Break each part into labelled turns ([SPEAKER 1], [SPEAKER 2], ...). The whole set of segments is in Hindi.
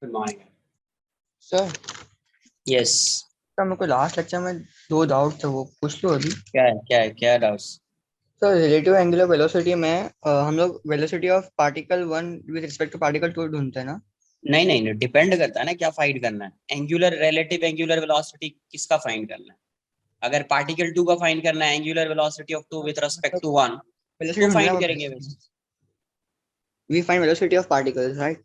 [SPEAKER 1] Good morning
[SPEAKER 2] sir.
[SPEAKER 1] Yes.
[SPEAKER 2] Sir मेरे को लास्ट लेक्चर में दो डाउट थे, वो पूछ लो अभी।
[SPEAKER 1] क्या doubts?
[SPEAKER 2] Sir relative angular velocity में हम लोग velocity of particle one with respect to particle two ढूंढते हैं ना।
[SPEAKER 1] नहीं नहीं नहीं, डिपेंड करता है ना क्या फाइंड करना है। एंगुलर रिलेटिव एंगुलर वेलोसिटी किसका फाइंड करना है? अगर पार्टिकल टू का फाइंड करना है, angular velocity of two with respect
[SPEAKER 2] मतलब
[SPEAKER 1] टू वन,
[SPEAKER 2] वेलोसिटी
[SPEAKER 1] तो
[SPEAKER 2] ढूंढना
[SPEAKER 1] फाइंड
[SPEAKER 2] है,
[SPEAKER 1] करेंगे वैसे।
[SPEAKER 2] We find velocity of particles, right?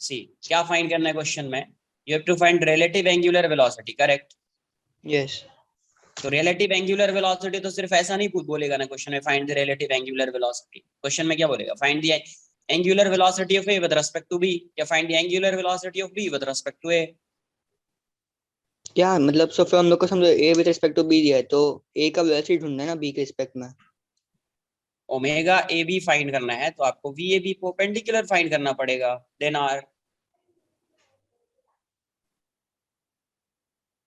[SPEAKER 1] See, क्या फाइंड करना है क्वेश्चन में? You have to find relative angular velocity, correct?
[SPEAKER 2] Yes.
[SPEAKER 1] तो रिलेटिव एंगुलर वेलोसिटी तो सिर्फ ऐसा नहीं बोलेगा ना क्वेश्चन में, find the relative angular velocity. Question में क्या बोलेगा? Find the angular velocity of A with respect to B, या find the angular velocity of B with respect to A.
[SPEAKER 2] क्या मतलब, सो फिर हम लोग को समझो A with respect to B दिया है, तो ए का वेलोसिटी ढूंढना है ना बी के रिस्पेक्ट में।
[SPEAKER 1] ओमेगा ए बी फाइंड करना है तो आपको V A B perpendicular find करना पड़ेगा, then R.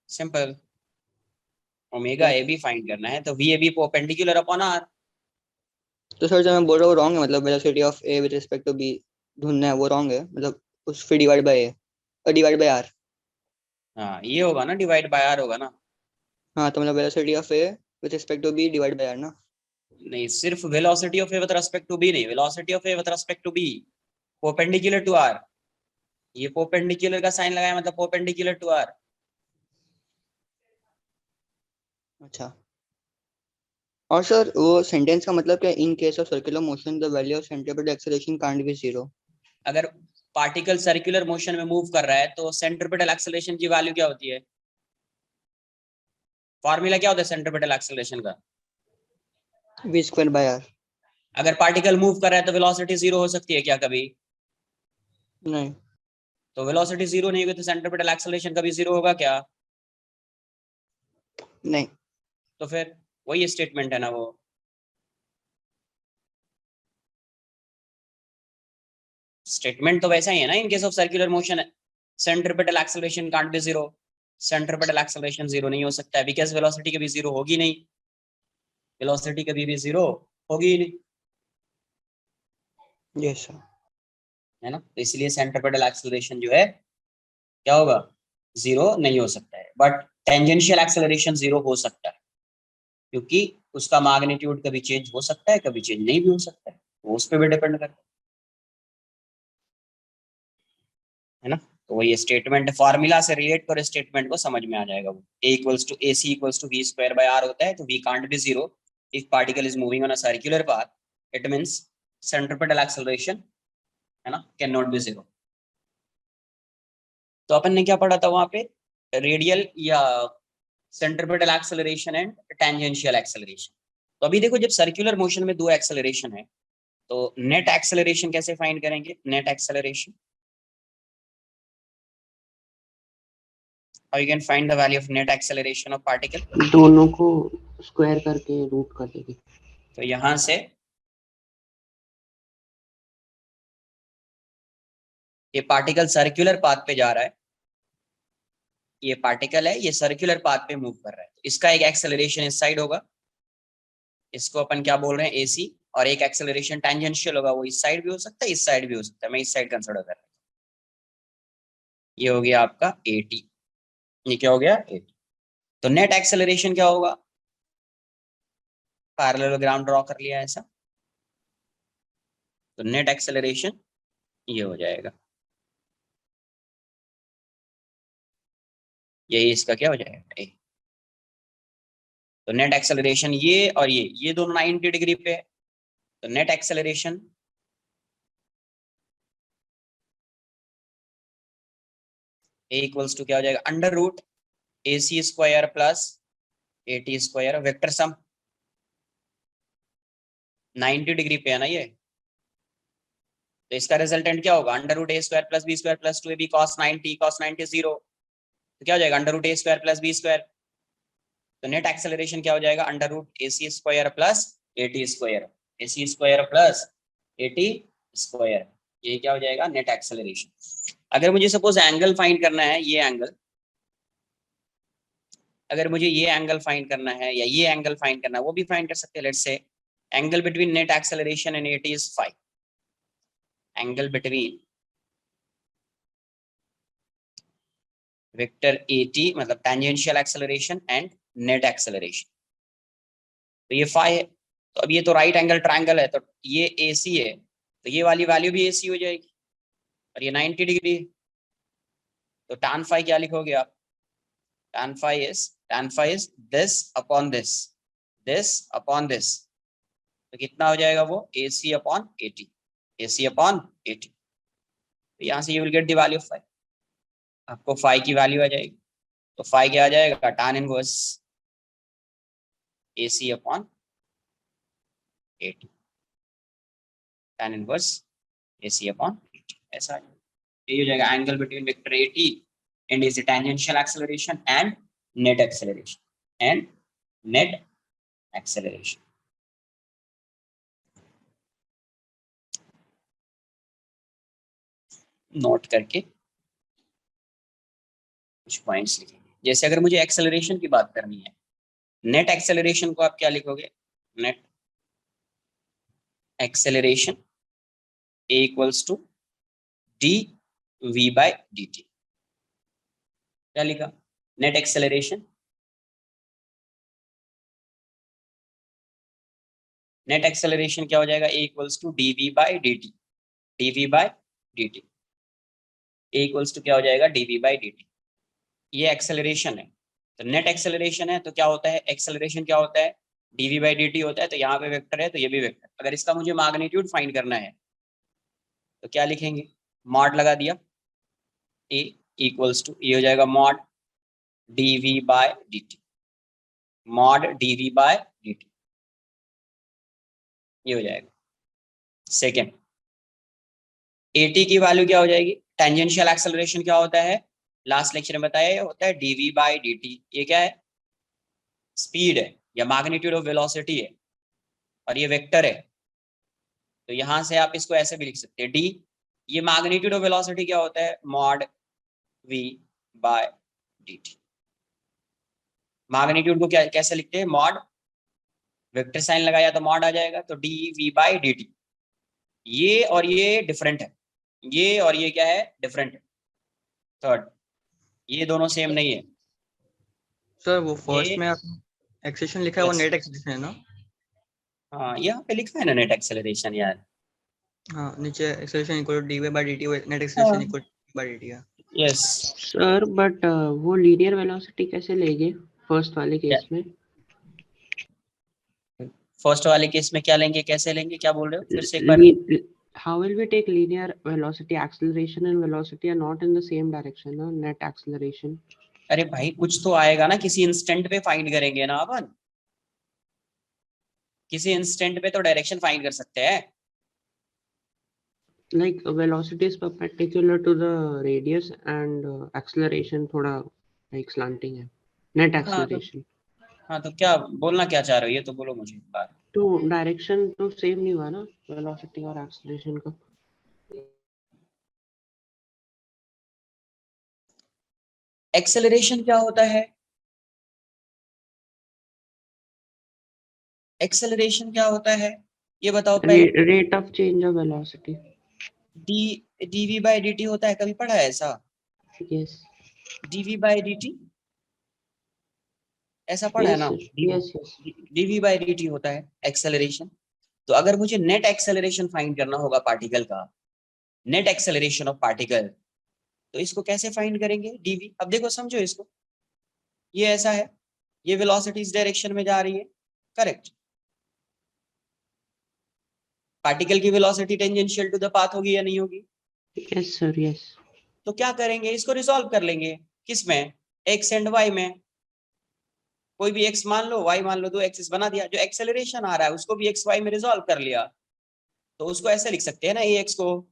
[SPEAKER 1] Simple. Omega A B find करना है तो V A B perpendicular upon R.
[SPEAKER 2] तो सर जो मैं बोल रहा हूँ रॉन्ग है, मतलब velocity of A with respect to B ढूंढना है, वो रॉन्ग है मतलब। उस फिर डिवाइड बाय ए और डिवाइड बाय आर।
[SPEAKER 1] हाँ, ये होगा ना, डिवाइड बाय आर होगा ना।
[SPEAKER 2] हाँ, तो मतलब velocity of A with respect to B divide by R ना।
[SPEAKER 1] नहीं, सिर्फ velocity of A with respect to B नहीं, velocity of A with respect to B perpendicular to R. ये परपेंडिकुलर का साइन लगाया मतलब परपेंडिकुलर टू आर।
[SPEAKER 2] अच्छा। और सर वो सेंटेंस का मतलब क्या, in case of circular motion the value of centripetal acceleration can't be zero.
[SPEAKER 1] अगर पार्टिकल सर्कुलर मोशन में मूव कर रहा है तो सेंट्रीपिटल एक्सेलरेशन की वैल्यू क्या होती है? फॉर्मूला क्या होता है सेंट्रीपिटल एक्सेलरेशन का?
[SPEAKER 2] V square by R.
[SPEAKER 1] अगर पार्टिकल मूव कर रहा है तो वेलोसिटी जीरो हो सकती है क्या कभी?
[SPEAKER 2] नहीं।
[SPEAKER 1] तो वेलोसिटी जीरो नहीं होगी तो सेंट्रीपिटल एक्सेलरेशन कभी जीरो होगा क्या?
[SPEAKER 2] नहीं।
[SPEAKER 1] तो फिर वही स्टेटमेंट है ना वो। स्टेटमेंट तो वैसा ही है ना, in case of circular motion centripetal acceleration can't be zero. Centripetal acceleration zero नहीं हो सकता है बिकॉज वेलोसिटी कभी जीरो होगी नहीं। वेलोसिटी कभी भी जीरो होगी ही नहीं,
[SPEAKER 2] यस सर।
[SPEAKER 1] है ना। तो इसलिए सेंट्रीपिटल एक्सेलरेशन जो है क्या होगा? जीरो नहीं हो सकता है। बट टेंजेंशियल एक्सेलरेशन जीरो हो सकता है, क्योंकि उसका मैग्नीट्यूड कभी चेंज हो सकता है, कभी चेंज नहीं भी हो सकता है, वो उस पर भी डिपेंड करता है ना। तो वही स्टेटमेंट फॉर्मूला से रिलेट कर स्टेटमेंट को समझ में आ जाएगा। वो A equals to A C equals to V square by R होता है, तो V can't be zero if particle is moving on a circular path. It means centripetal acceleration, है ना, कैन नॉट बी जीरो। तो अपन ने क्या पढ़ा था वहां पे? रेडियल या centripetal acceleration and tangential acceleration. तो अभी देखो, जब सर्कुलर मोशन में दो एक्सेलरेशन है तो नेट एक्सेलरेशन कैसे फाइंड करेंगे? Net acceleration, how you can find the value of net acceleration of particle?
[SPEAKER 2] दोनों को स्क्वायर करके रूट कर देंगे।
[SPEAKER 1] तो यहां से ये पार्टिकल सर्कुलर पाथ पे जा रहा है, ये पार्टिकल है, ये सर्कुलर पाथ पे मूव कर रहा है, तो इसका एक एक्सेलरेशन इस साइड होगा, इसको अपन क्या बोल रहे हैं, एसी। और एक एक्सेलरेशन टेंजेंशियल होगा, वो इस साइड भी हो सकता है, इस साइड भी हो सकता है, मैं इस साइड कंसिडर कर रहा हूँ। ये हो गया आपका एटी, ये क्या हो गया, एटी। तो नेट एक्सेलरेशन क्या होगा? पैरेललोग्राम ड्रॉ कर लिया ऐसा, तो नेट एक्सेलरेशन ये हो जाएगा, यही इसका क्या हो जाएगा, ए। तो नेट एक्सेलरेशन ये और ये दोनों 90 डिग्री पे है, तो net acceleration A equals to क्या हो जाएगा, under root A C square plus A T square, vector sum 90 degree पे है ना ये। तो इसका रिजल्टेंट क्या होगा, under root A square plus B square plus two A B cos 90, cos 90 zero. तो क्या हो जाएगा, under root A square plus B square. तो नेट एक्सेलरेशन क्या हो जाएगा, under root A C square plus A T square, A C square plus A T square. ये क्या हो जाएगा, नेट एक्सेलरेशन। अगर मुझे सपोज एंगल फाइंड करना है, ये एंगल, अगर मुझे ये एंगल फाइंड करना है या ये एंगल फाइंड करना है, वो भी फाइंड कर सकते हैं। Let's say angle between net acceleration and A T is 5। Angle between vector AT मतलब tangential acceleration and net acceleration. तो ये फाई है, तो अब ये तो राइट एंगल ट्रायंगल है, तो ये AC है, तो ये वाली वैल्यू भी AC हो जाएगी, और ये 90 डिग्री है। तो tan फाई क्या लिखोगे आप? tan phi is this upon this upon this, तो कितना हो जाएगा वो? AC upon AT, AC upon AT। तो यहाँ से you will get the value of phi, आपको फाई की वैल्यू आ जाएगी। तो फाई क्या आ जाएगा? tan inverse AC upon AT, tan inverse AC upon AT, ऐसा आ जाएगा। ये हो जाएगा angle between vector AT and is tangential acceleration and net acceleration. Note करके कुछ पॉइंट्स लिखेंगे। जैसे अगर मुझे एक्सेलरेशन की बात करनी है, नेट एक्सेलरेशन को आप क्या लिखोगे? Net acceleration A equals to dv/dt। क्या लिखा? नेट एक्सेलरेशन, नेट एक्सेलरेशन क्या हो जाएगा? A equals to dv/dt, dv/dt, A equals to क्या हो जाएगा? dv/dt। ये एक्सेलरेशन है, तो नेट एक्सेलरेशन है, तो क्या होता है? एक्सेलरेशन क्या होता है? dv/dt होता है। तो यहाँ पे वेक्टर है, तो ये भी वेक्टर। अगर इसका मुझे मैग्नीट्यूड फाइंड करना है तो क्या लिखेंगे? मॉड लगा दिया, A इक्वल्स टू, ये हो जाएगा मॉड dv/dt, मॉड dv/dt, ये हो जाएगा। सेकेंड, AT की वैल्यू क्या हो जाएगी? टेंजेंशियल एक्सेलरेशन क्या होता है? लास्ट लेक्चर में बताया, ये होता है dv/dt। ये क्या है? स्पीड है या मैग्नीट्यूड ऑफ वेलोसिटी है, और ये वेक्टर है। तो यहां से आप इसको ऐसे भी लिख सकते हैं, d, ये मैग्नीट्यूड ऑफ वेलोसिटी क्या होता है? Mod v/dt। मैग्नीट्यूड को क्या कैसे लिखते हैं? मॉड, वेक्टर साइन लगाया तो मॉड आ जाएगा, तो dv/dt। ये और ये डिफरेंट है, ये और ये क्या है? डिफरेंट है। थर्ड, ये दोनों सेम नहीं है।
[SPEAKER 2] सर वो फर्स्ट
[SPEAKER 1] ये
[SPEAKER 2] में आपने एक्सेलेरेशन लिखा है, वो
[SPEAKER 1] yes,
[SPEAKER 2] नेट एक्सेलेरेशन है ना?
[SPEAKER 1] हाँ यहाँ पे लिखा है ना नेट एक्सेलरेशन यार।
[SPEAKER 2] हाँ, नीचे acceleration equal to dy/dt, net acceleration
[SPEAKER 1] हाँ
[SPEAKER 2] इक्वल टू dy/dt है।
[SPEAKER 1] यस।
[SPEAKER 3] सर बट वो लीनियर वेलोसिटी कैसे लेंगे फर्स्ट वाले केस में?
[SPEAKER 1] फर्स्ट वाले केस में क्या लेंगे, कैसे लेंगे, क्या बोल रहे हो? फिर से एक बार।
[SPEAKER 3] How will we take linear velocity? Acceleration and velocity are not in the same direction, no? Net acceleration.
[SPEAKER 1] अरे भाई कुछ तो आएगा ना, किसी इंस्टेंट पे फाइंड करेंगे ना अपन, किसी इंस्टेंट पे तो डायरेक्शन फाइंड कर सकते हैं।
[SPEAKER 3] Like velocity is perpendicular to the radius and acceleration थोड़ा like slanting है. Net acceleration.
[SPEAKER 1] हाँ तो क्या बोलना क्या चाह रहे हो, ये तो बोलो मुझे एक बार।
[SPEAKER 3] तो डायरेक्शन तो सेम नहीं हुआ ना वेलोसिटी और एक्सेलरेशन का?
[SPEAKER 1] एक्सेलरेशन क्या होता है? एक्सेलरेशन क्या होता है ये बताओ पहले।
[SPEAKER 3] Rate of change of velocity.
[SPEAKER 1] D dv/dt होता है, कभी पढ़ा है ऐसा?
[SPEAKER 3] यस
[SPEAKER 1] dv/dt ऐसा पढ़ा है
[SPEAKER 3] यस
[SPEAKER 1] ना?
[SPEAKER 3] Yes yes.
[SPEAKER 1] dv/dt होता है एक्सेलरेशन। तो अगर मुझे नेट एक्सेलरेशन फाइंड करना होगा पार्टिकल का, नेट एक्सेलरेशन ऑफ पार्टिकल, तो इसको कैसे फाइंड करेंगे? dv। अब देखो समझो इसको, ये ऐसा है, ये वेलोसिटी इस डायरेक्शन में जा रही है, करेक्ट। पार्टिकल की velocity tangential to the path होगी या नहीं होगी?
[SPEAKER 3] Yes sir yes.
[SPEAKER 1] तो क्या करेंगे, इसको रिजॉल्व कर लेंगे। किसमें? एक्स एंड वाई में। कोई भी एक्स मान लो, वाई मान लो, दो एक्सिस बना दिया। जो एक्सेलरेशन आ रहा है उसको भी एक्स वाई में रिजॉल्व कर लिया, तो उसको ऐसे लिख सकते हैं ना, ए एक्स को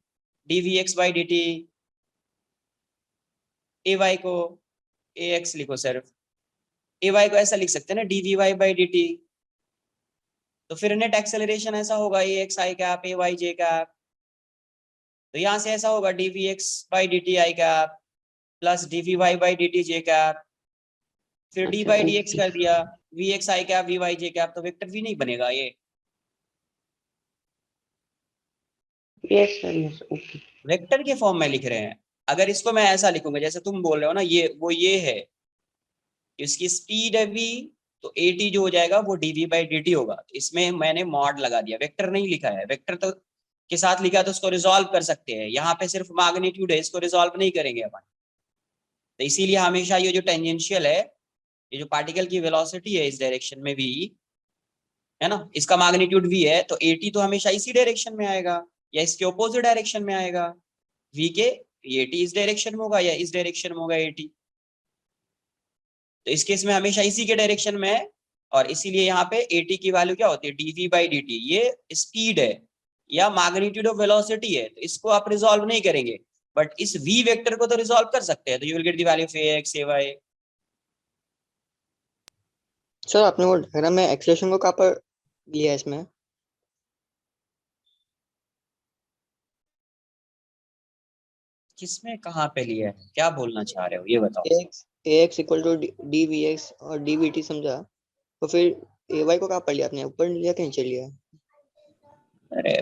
[SPEAKER 1] dvx/dt, ए वाई को ए एक्स लिखो सिर्फ, ए वाई को ऐसा लिख सकते हैं ना dvy/dt। तो फिर नेट एक्सेलरेशन ऐसा होगा, A X I cap A Y J cap. तो यहाँ से ऐसा होगा dvx/dt I cap plus dvy/dt J cap, फिर
[SPEAKER 3] अच्छा
[SPEAKER 1] d/dx
[SPEAKER 3] ओके।
[SPEAKER 1] कर दिया, vx I cap vy J cap. तो वेक्टर v नहीं बनेगा ये,
[SPEAKER 3] yes sir yes okay.
[SPEAKER 1] Vector के फॉर्म में लिख रहे हैं। अगर इसको मैं ऐसा लिखूंगा जैसे तुम बोल रहे हो ना, ये है, इसकी स्पीड है v, तो at जो हो जाएगा वो dv बाई dt होगा। इसमें मैंने मॉड लगा दिया, वेक्टर नहीं लिखा है। वेक्टर तो के साथ लिखा तो उसको रिजॉल्व कर सकते हैं, यहाँ पे सिर्फ मैग्नीट्यूड है, इसको रिजॉल्व नहीं करेंगे अपन। तो इसीलिए हमेशा ये जो टेंजेंशियल है, ये जो पार्टिकल की वेलोसिटी है इस डायरेक्शन में v, है ना, इसका मैग्नीट्यूड v है, तो at तो हमेशा इसी डायरेक्शन में आएगा या इसके ऑपोजिट डायरेक्शन में आएगा। v के at इस डायरेक्शन में होगा या इस डायरेक्शन में होगा at, तो इस केस में हमेशा इसी के डायरेक्शन में है। और इसीलिए यहाँ पे at की वैल्यू क्या होती है, dv बाई dt। ये स्पीड है या मैग्नीट्यूड ऑफ वेलोसिटी है, तो इसको आप रिजॉल्व नहीं करेंगे, बट इस v वेक्टर को तो रिजॉल्व कर सकते हैं। तो you will get the value of ax ay।
[SPEAKER 2] Sir आपने वो डायग्राम में एक्सेलरेशन को कहाँ पर लिया है इसमें?
[SPEAKER 1] किसमें कहाँ पे लिया है, क्या बोलना चाह रहे हो ये बताओ।
[SPEAKER 2] ax इक्वल टू dvx और dvt समझा, तो फिर ay को कहाँ पर लिया आपने, ऊपर लिया कि नीचे लिया?
[SPEAKER 1] अरे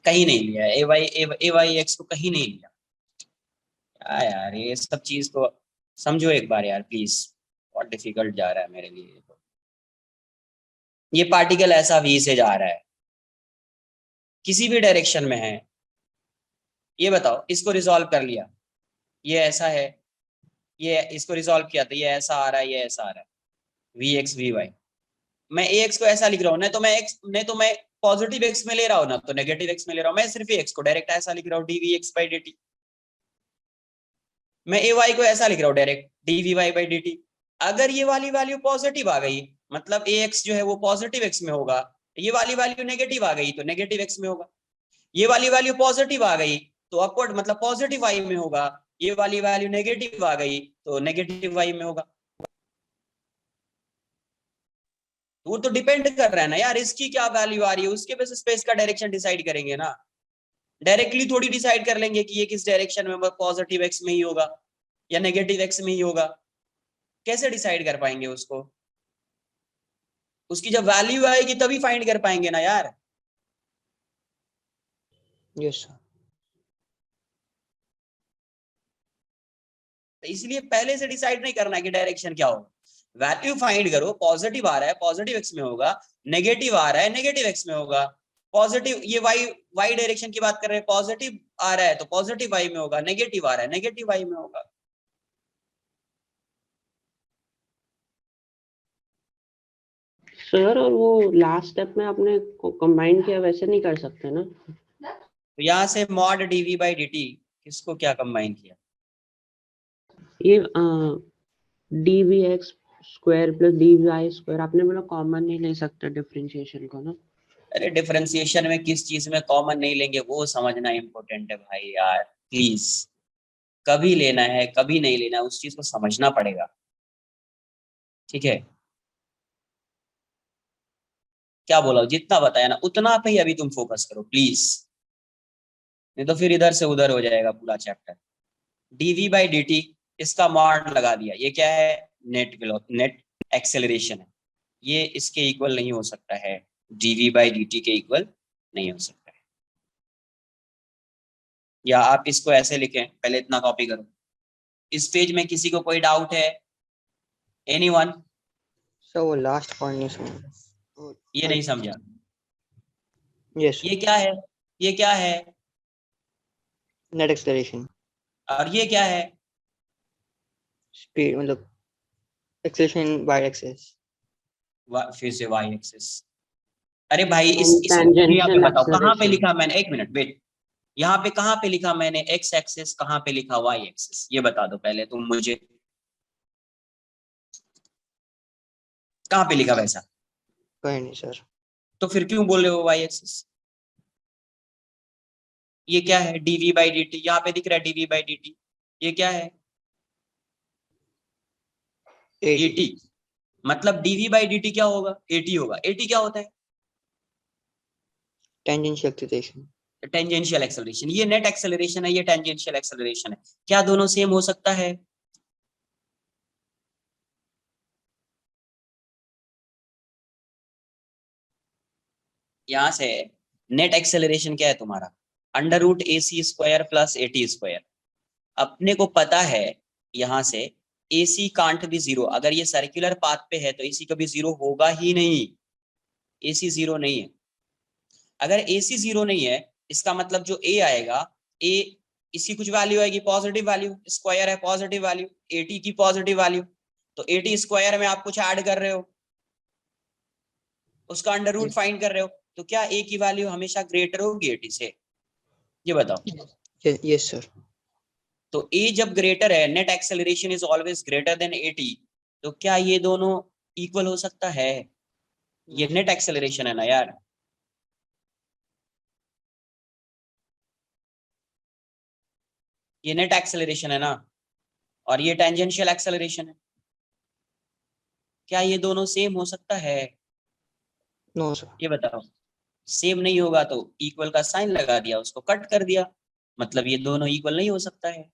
[SPEAKER 1] कहीं नहीं लिया है, ay को कहीं नहीं लिया। क्या यार, ये सब चीज को समझो एक बार यार प्लीज, बहुत डिफिकल्ट जा रहा है मेरे लिए। ये पार्टिकल ऐसा v से जा रहा है, किसी भी डायरेक्शन में है। ये बताओ, इसको रिजॉल्व कर लिया, ये ऐसा है, ये इसको रिजॉल्व किया तो ये ऐसा आ रहा है, ये ऐसा आ रहा है, vx vy। मैं ax को ऐसा लिख रहा हूँ, नहीं तो मैं पॉजिटिव x में ले रहा हूँ ना, तो नेगेटिव x में ले रहा हूँ। मैं सिर्फ x को डायरेक्ट ऐसा लिख रहा हूँ, dvx बाई dt। मैं ay को ऐसा लिख रहा हूँ डायरेक्ट, dvy बाई dt। अगर ये वाली वैल्यू पॉजिटिव आ गई, मतलब ax जो है वो पॉजिटिव x में होगा, ये वाली वैल्यू नेगेटिव आ गई तो नेगेटिव x में होगा। ये वाली वैल्यू पॉजिटिव आ गई तो अपवर्ड मतलब पॉजिटिव y में होगा, ये वाली वैल्यू नेगेटिव आ गई तो नेगेटिव y में होगा। वो तो डिपेंड कर रहा है ना यार, इसकी क्या वैल्यू आ रही है उसके बेसिस पे इसका डायरेक्शन डिसाइड करेंगे ना। डायरेक्टली थोड़ी डिसाइड कर लेंगे कि ये किस डायरेक्शन में, पॉजिटिव x में ही होगा या नेगेटिव x में ही होगा। कैसे डिसाइड कर पाएंगे उसको, उसकी जब वैल्यू आएगी तभी फाइंड कर पाएंगे ना यार।
[SPEAKER 2] Yes sir.
[SPEAKER 1] तो इसलिए पहले से डिसाइड नहीं करना कि डायरेक्शन क्या होगा, वैल्यू फाइंड करो। पॉजिटिव आ रहा है पॉजिटिव एक्स में होगा, नेगेटिव आ रहा है नेगेटिव एक्स में होगा। पॉजिटिव ये वाई वाई डायरेक्शन की बात कर रहे हैं, पॉजिटिव आ रहा है तो पॉजिटिव वाई में होगा, नेगेटिव आ रहा है नेगेटिव वाई में होगा।
[SPEAKER 3] सर और वो लास्ट स्टेप में आपने कंबाइन किया, वैसे नहीं कर सकते ना?
[SPEAKER 1] तो यहाँ से mod D V by D T, किसको क्या कंबाइन किया?
[SPEAKER 3] ये dvx स्क्वायर प्लस dy स्क्वायर, आपने बोला कॉमन नहीं ले सकते डिफरेंशिएशन को ना?
[SPEAKER 1] अरे डिफरेंशिएशन में किस चीज में कॉमन नहीं लेंगे वो समझना इंपॉर्टेंट है भाई यार, प्लीज। कभी लेना है कभी नहीं लेना है, उस चीज को समझना पड़ेगा, ठीक है। क्या बोला, जितना बताया ना उतना पे ही अभी तुम फोकस करो प्लीज, नहीं तो फिर इधर से उधर हो जाएगा पूरा चैप्टर। dv बाई dt, इसका मॉड लगा दिया। ये क्या है, नेट एक्सेलरेशन है। ये इसके इक्वल नहीं हो सकता है, dv बाई dt के इक्वल नहीं हो सकता है। या आप इसको ऐसे लिखें, पहले इतना कॉपी करो। इस पेज में किसी को कोई डाउट है? एनीवन?
[SPEAKER 2] सर वो लास्ट पॉइंट नहीं समझा।
[SPEAKER 1] ये नहीं समझा?
[SPEAKER 2] यस
[SPEAKER 1] ये क्या है, ये क्या है,
[SPEAKER 2] नेट एक्सेलरेशन,
[SPEAKER 1] और ये क्या है?
[SPEAKER 2] स्पीड मतलब एक्सेलरेशन बाय एक्सेस।
[SPEAKER 1] फिर से y एक्सिस। अरे भाई इस यहाँ पे
[SPEAKER 3] टेंजेंशियल
[SPEAKER 1] बताओ कहाँ पे
[SPEAKER 3] एक्सेलरेशन।
[SPEAKER 1] लिखा मैंने, एक मिनट वेट। यहाँ पे कहाँ पे लिखा मैंने x एक्सिस, कहाँ पे लिखा y एक्सिस, ये बता दो पहले तुम मुझे, कहाँ पे लिखा वैसा?
[SPEAKER 2] कहीं नहीं सर।
[SPEAKER 1] तो फिर क्यों बोल रहे हो y एक्सिस? ये क्या है, dv बाई dt, यहाँ पे दिख रहा है dv बाई dt। ये क्या है, at। मतलब dv बाई dt क्या होगा, at होगा। at क्या होता है,
[SPEAKER 2] टेंजेंशियल एक्सेलरेशन।
[SPEAKER 1] Tangential acceleration. ये नेट एक्सेलरेशन है, ये टेंजेंशियल एक्सेलरेशन है। क्या दोनों सेम हो सकता है? यहाँ से नेट एक्सेलरेशन क्या है तुम्हारा, under root A C square plus A T square. अपने को पता है यहां से A C can't be zero, अगर ये सर्कुलर पाथ पे है तो ए सी कभी जीरो होगा ही नहीं, ए सी जीरो नहीं है। अगर ए सी जीरो नहीं है इसका मतलब जो ए आएगा, ए इसकी कुछ वैल्यू आएगी पॉजिटिव वैल्यू, स्क्वायर है पॉजिटिव वैल्यू, ए टी की पॉजिटिव वैल्यू, तो ए टी स्क्वायर में आप कुछ ऐड कर रहे हो, उसका अंडर रूट फाइंड कर रहे हो, तो क्या ए की वैल्यू हमेशा ग्रेटर होगी ए टी से? ये बताओ।
[SPEAKER 2] Yes sir.
[SPEAKER 1] तो ए जब ग्रेटर है, net acceleration is always greater then A T, तो क्या ये दोनों इक्वल हो सकता है? ये नेट एक्सेलरेशन है ना यार। ये नेट एक्सेलरेशन है ना, और ये टेंजेंशियल एक्सेलरेशन है। क्या ये दोनों सेम हो सकता है?
[SPEAKER 2] No sir.
[SPEAKER 1] ये बताओ। सेम नहीं होगा तो इक्वल का साइन लगा दिया, उसको कट कर दिया, मतलब ये दोनों इक्वल नहीं हो सकता है।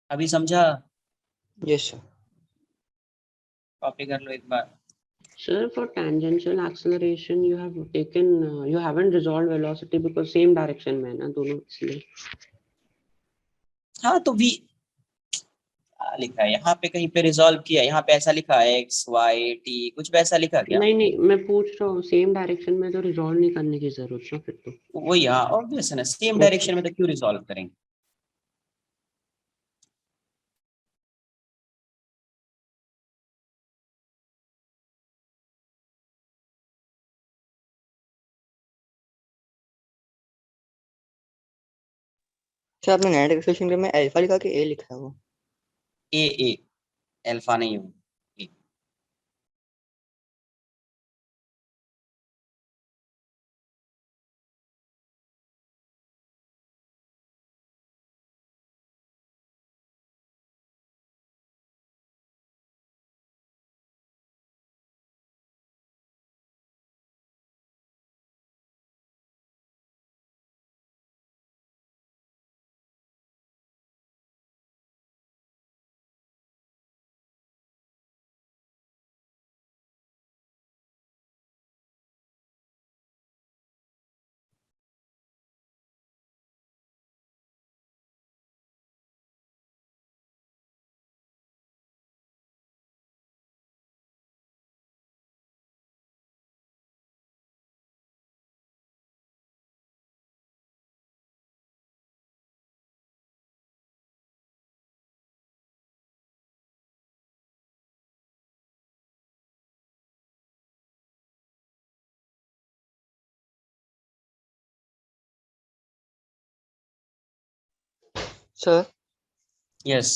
[SPEAKER 1] अभी समझा?
[SPEAKER 2] Yes sir.
[SPEAKER 1] कॉपी कर लो एक बार।
[SPEAKER 3] Sir, for tangential acceleration, you have taken, you haven't resolved velocity because same direction में है ना दोनों, इसलिए।
[SPEAKER 1] हाँ तो v लिखा है यहाँ पे, कहीं पे रिजॉल्व किया, यहाँ पे ऐसा लिखा है x y t, कुछ वैसा लिखा क्या?
[SPEAKER 3] नहीं नहीं, मैं पूछ रहा हूँ सेम डायरेक्शन में तो रिजॉल्व नहीं करने की जरूरत ना फिर तो।
[SPEAKER 1] वही, हाँ ऑब्वियस है ना, सेम
[SPEAKER 3] ओके।
[SPEAKER 1] डायरेक्शन में तो क्यों रिजॉल्व करेंगे।
[SPEAKER 2] सर आपने नेट एक्सेलरेशन में अल्फा लिखा कि ए लिखा है वो?
[SPEAKER 1] ए अल्फा नहीं हो। A।
[SPEAKER 2] Sir
[SPEAKER 1] yes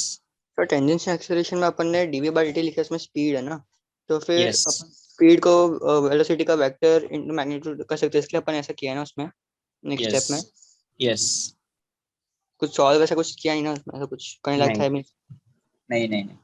[SPEAKER 2] sir tangential acceleration में अपन ने डीवी बाई dt लिखा है, इसमें स्पीड है ना, तो फिर
[SPEAKER 1] यस
[SPEAKER 2] अपन स्पीड को वेलोसिटी का वेक्टर इनटू मैग्नीट्यूड कर सकते हैं, इसलिए अपन ऐसा किया है ना उसमें नेक्स्ट
[SPEAKER 1] यस
[SPEAKER 2] स्टेप में।
[SPEAKER 1] यस।
[SPEAKER 2] कुछ सॉल्व वैसा कुछ किया नहीं ना उसमें, ऐसा कुछ करने लायक
[SPEAKER 1] नहीं
[SPEAKER 2] था भी?
[SPEAKER 1] नहीं नहीं नहीं।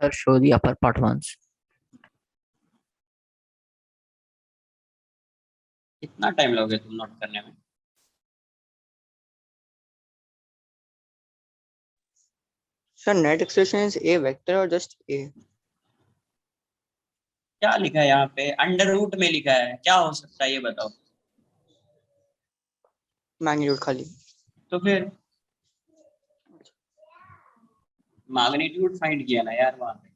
[SPEAKER 4] Sir, show the upper part once.
[SPEAKER 1] कितना टाइम लोगे तुम नोट करने में?
[SPEAKER 2] Sir net acceleration is a vector और जस्ट ए।
[SPEAKER 1] क्या लिखा है यहाँ पे? अंडर रूट में लिखा है, क्या हो सकता है ये बताओ।
[SPEAKER 2] मैग्नीट्यूड खाली।
[SPEAKER 1] तो फिर मैग्नीट्यूड फाइंड किया ना यार वहां पे।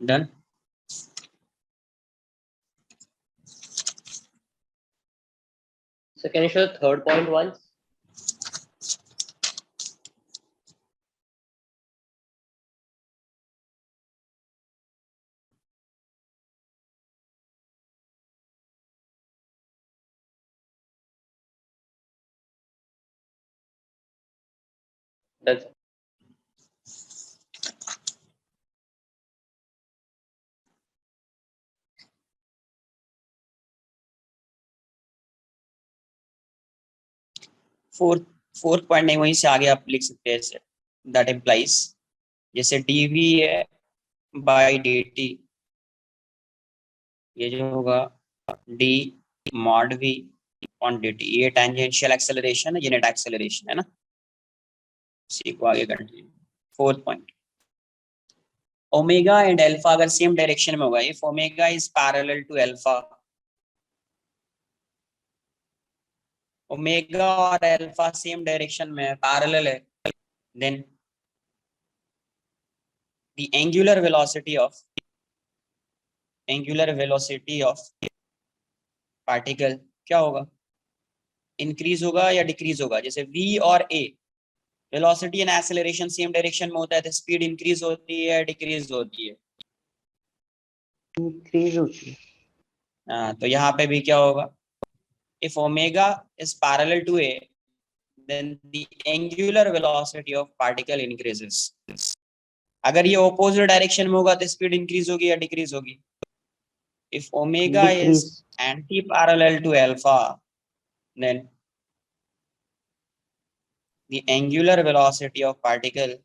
[SPEAKER 1] Done.
[SPEAKER 4] So can you show the third point once? That's
[SPEAKER 1] fourth point नहीं, वहीं से आगे आप लिख सकते हैं ऐसे, दैट इम्प्लाइज, जैसे dv है बाई dt, ये जो होगा d mod v on dt, ये टेंजेंशियल एक्सेलरेशन है, ये नेट एक्सेलरेशन है ना। इसी को आगे continue. Fourth point, omega and alpha अगर सेम डायरेक्शन में होगा, if omega is parallel to alpha, omega और अल्फा सेम डायरेक्शन में पैरेलल है, then the angular velocity of particle क्या होगा, इंक्रीज होगा या डिक्रीज होगा। जैसे v और a, velocity and acceleration same direction में होता है तो स्पीड इंक्रीज होती है डिक्रीज होती है।
[SPEAKER 3] इंक्रीज होती है।
[SPEAKER 1] हाँ, तो यहाँ पे भी क्या होगा, if omega is parallel to a then the angular velocity of particle increases। अगर ये ऑपोजिट डायरेक्शन में होगा तो स्पीड इंक्रीज होगी या डिक्रीज होगी। if omega is
[SPEAKER 3] Decrease.
[SPEAKER 1] anti-parallel to alpha, then the angular velocity of particle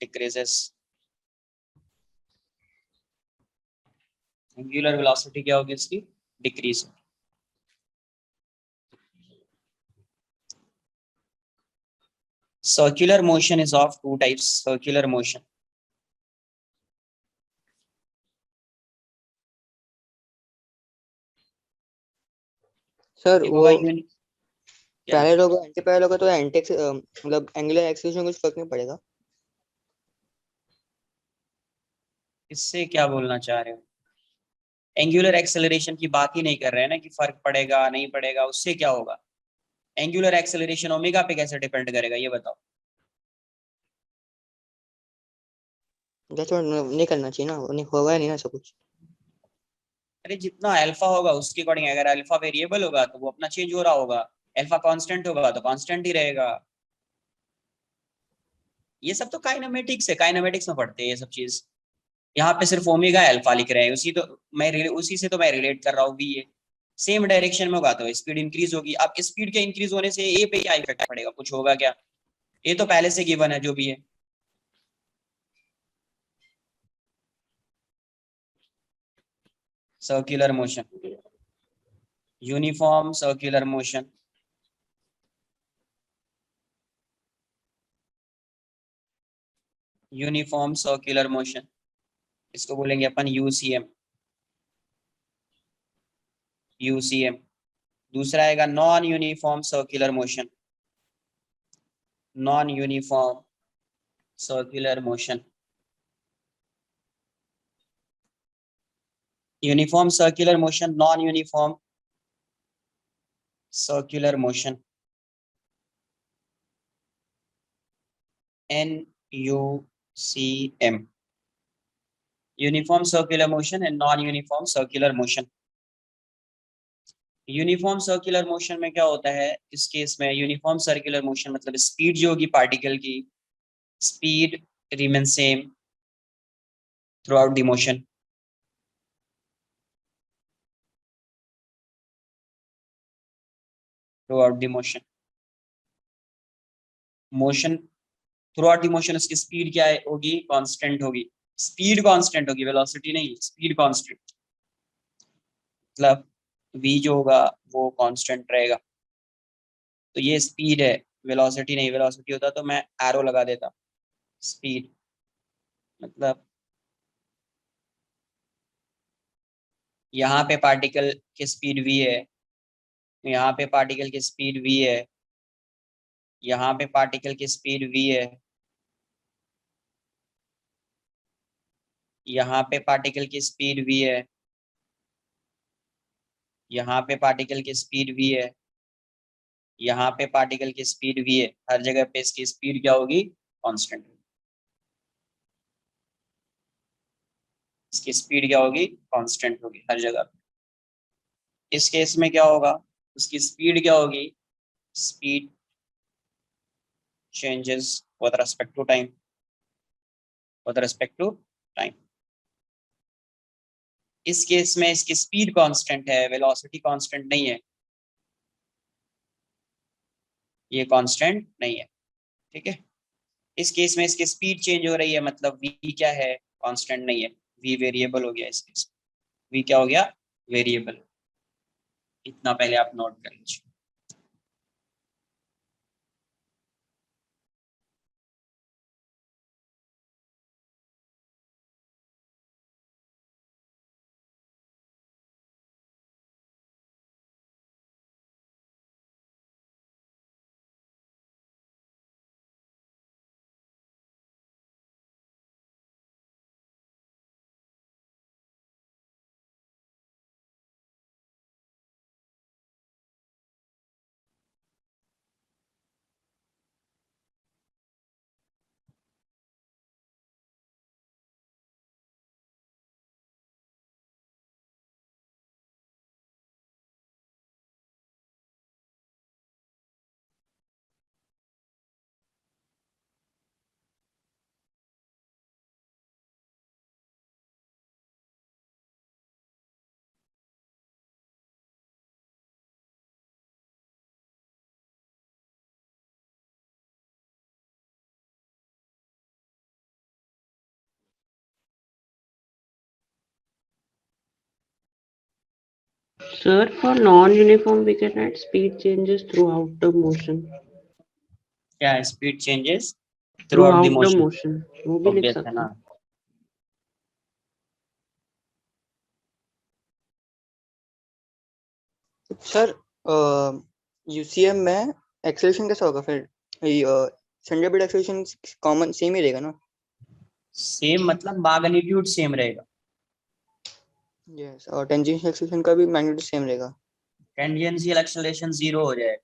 [SPEAKER 1] decreases। angular velocity क्या होगी इसकी, decrease. circular motion is of two types, circular motion,
[SPEAKER 2] sir
[SPEAKER 1] एक
[SPEAKER 2] वो
[SPEAKER 1] होगा यूनि, क्या है?
[SPEAKER 2] पैरेलल होगा एंटी पैरेलल होगा तो एंटी मतलब एंगुलर एक्सेलरेशन कुछ फर्क नहीं पड़ेगा।
[SPEAKER 1] इससे क्या बोलना चाह रहे हो, एंगुलर एक्सेलरेशन की बात ही नहीं कर रहे हैं ना कि फर्क पड़ेगा नहीं पड़ेगा, उससे क्या होगा। एंगुलर एक्सेलरेशन ओमेगा पे कैसे डिपेंड करेगा ये बताओ।
[SPEAKER 2] जैसे नहीं करना चाहिए ना, नहीं होगा नहीं ना सब कुछ।
[SPEAKER 1] अरे जितना अल्फा होगा उसके अकॉर्डिंग, अगर अल्फा वेरिएबल होगा तो वो अपना चेंज हो रहा होगा, अल्फा कांस्टेंट होगा तो कांस्टेंट ही रहेगा। ये सब तो काइनेमेटिक्स है, काइनेमेटिक्स में पढ़ते हैं ये सब चीज। यहाँ पे सिर्फ ओमेगा अल्फा लिख रहे हैं, उसी से तो मैं रिलेट कर रहा हूँ भी, ये सेम डायरेक्शन में होगा तो स्पीड इंक्रीज होगी। अब स्पीड के इंक्रीज होने से ए पे क्या इफेक्ट पड़ेगा, कुछ होगा क्या, ये तो पहले से गिवन है जो भी है। Circular motion, uniform circular motion, uniform circular motion, इसको बोलेंगे अपन यूसीएम, यूसीएम। दूसरा आएगा non uniform circular motion, non uniform circular motion. Uniform circular motion, non uniform circular motion, NUCM, uniform circular motion and non uniform circular motion. Uniform circular motion में क्या होता है, इस केस में यूनिफॉर्म सर्कुलर मोशन मतलब स्पीड जो होगी पार्टिकल की, speed remain same through out the motion. Through out the motion, motion through out the motion उसकी स्पीड क्या होगी, कांस्टेंट होगी। स्पीड कांस्टेंट होगी, वेलोसिटी नहीं, स्पीड कांस्टेंट, मतलब v जो होगा वो कांस्टेंट रहेगा। तो ये स्पीड है, वेलोसिटी नहीं, वेलोसिटी होता तो मैं एरो लगा देता। स्पीड मतलब यहाँ पे पार्टिकल की स्पीड v है, यहाँ पे पार्टिकल की स्पीड v है, यहाँ पे पार्टिकल की स्पीड v है, यहाँ पे पार्टिकल की स्पीड v है, यहाँ पे पार्टिकल की स्पीड v है, यहाँ पे पार्टिकल की स्पीड v है। हर जगह पे इसकी स्पीड क्या होगी, कांस्टेंट। इसकी स्पीड क्या होगी, कांस्टेंट होगी हर जगह पे। इस केस में क्या होगा, उसकी स्पीड क्या होगी, speed changes with respect to time, with respect to time। इस केस में इसकी स्पीड कांस्टेंट है, वेलोसिटी कांस्टेंट नहीं है, ये कांस्टेंट नहीं है, ठीक है। इस केस में इसकी स्पीड चेंज हो रही है, मतलब v क्या है, कांस्टेंट नहीं है, v वेरिएबल हो गया इस केस में, v क्या हो गया, वेरिएबल। इतना पहले आप नोट कर लीजिए।
[SPEAKER 3] Sir, for non-uniform we can add speed changes throughout the motion.
[SPEAKER 1] क्या है, speed changes through out the
[SPEAKER 3] Throughout the
[SPEAKER 1] motion,
[SPEAKER 3] motion. वो भी लिख
[SPEAKER 1] ऑब्वियस है
[SPEAKER 3] सकते
[SPEAKER 1] ना।
[SPEAKER 3] हैं.
[SPEAKER 2] सर यूसीएम में एक्सेलरेशन कैसा होगा फिर, सेंट्रीपिटल एक्सेलरेशन कॉमन सेम ही रहेगा ना?
[SPEAKER 1] सेम मतलब मैग्नीट्यूड सेम रहेगा,
[SPEAKER 2] यस, और टेंजेंशियल एक्सेलरेशन का भी मैग्नीट्यूड सेम रहेगा।
[SPEAKER 1] टेंजेंशियल एक्सेलरेशन 0 हो जाएगा।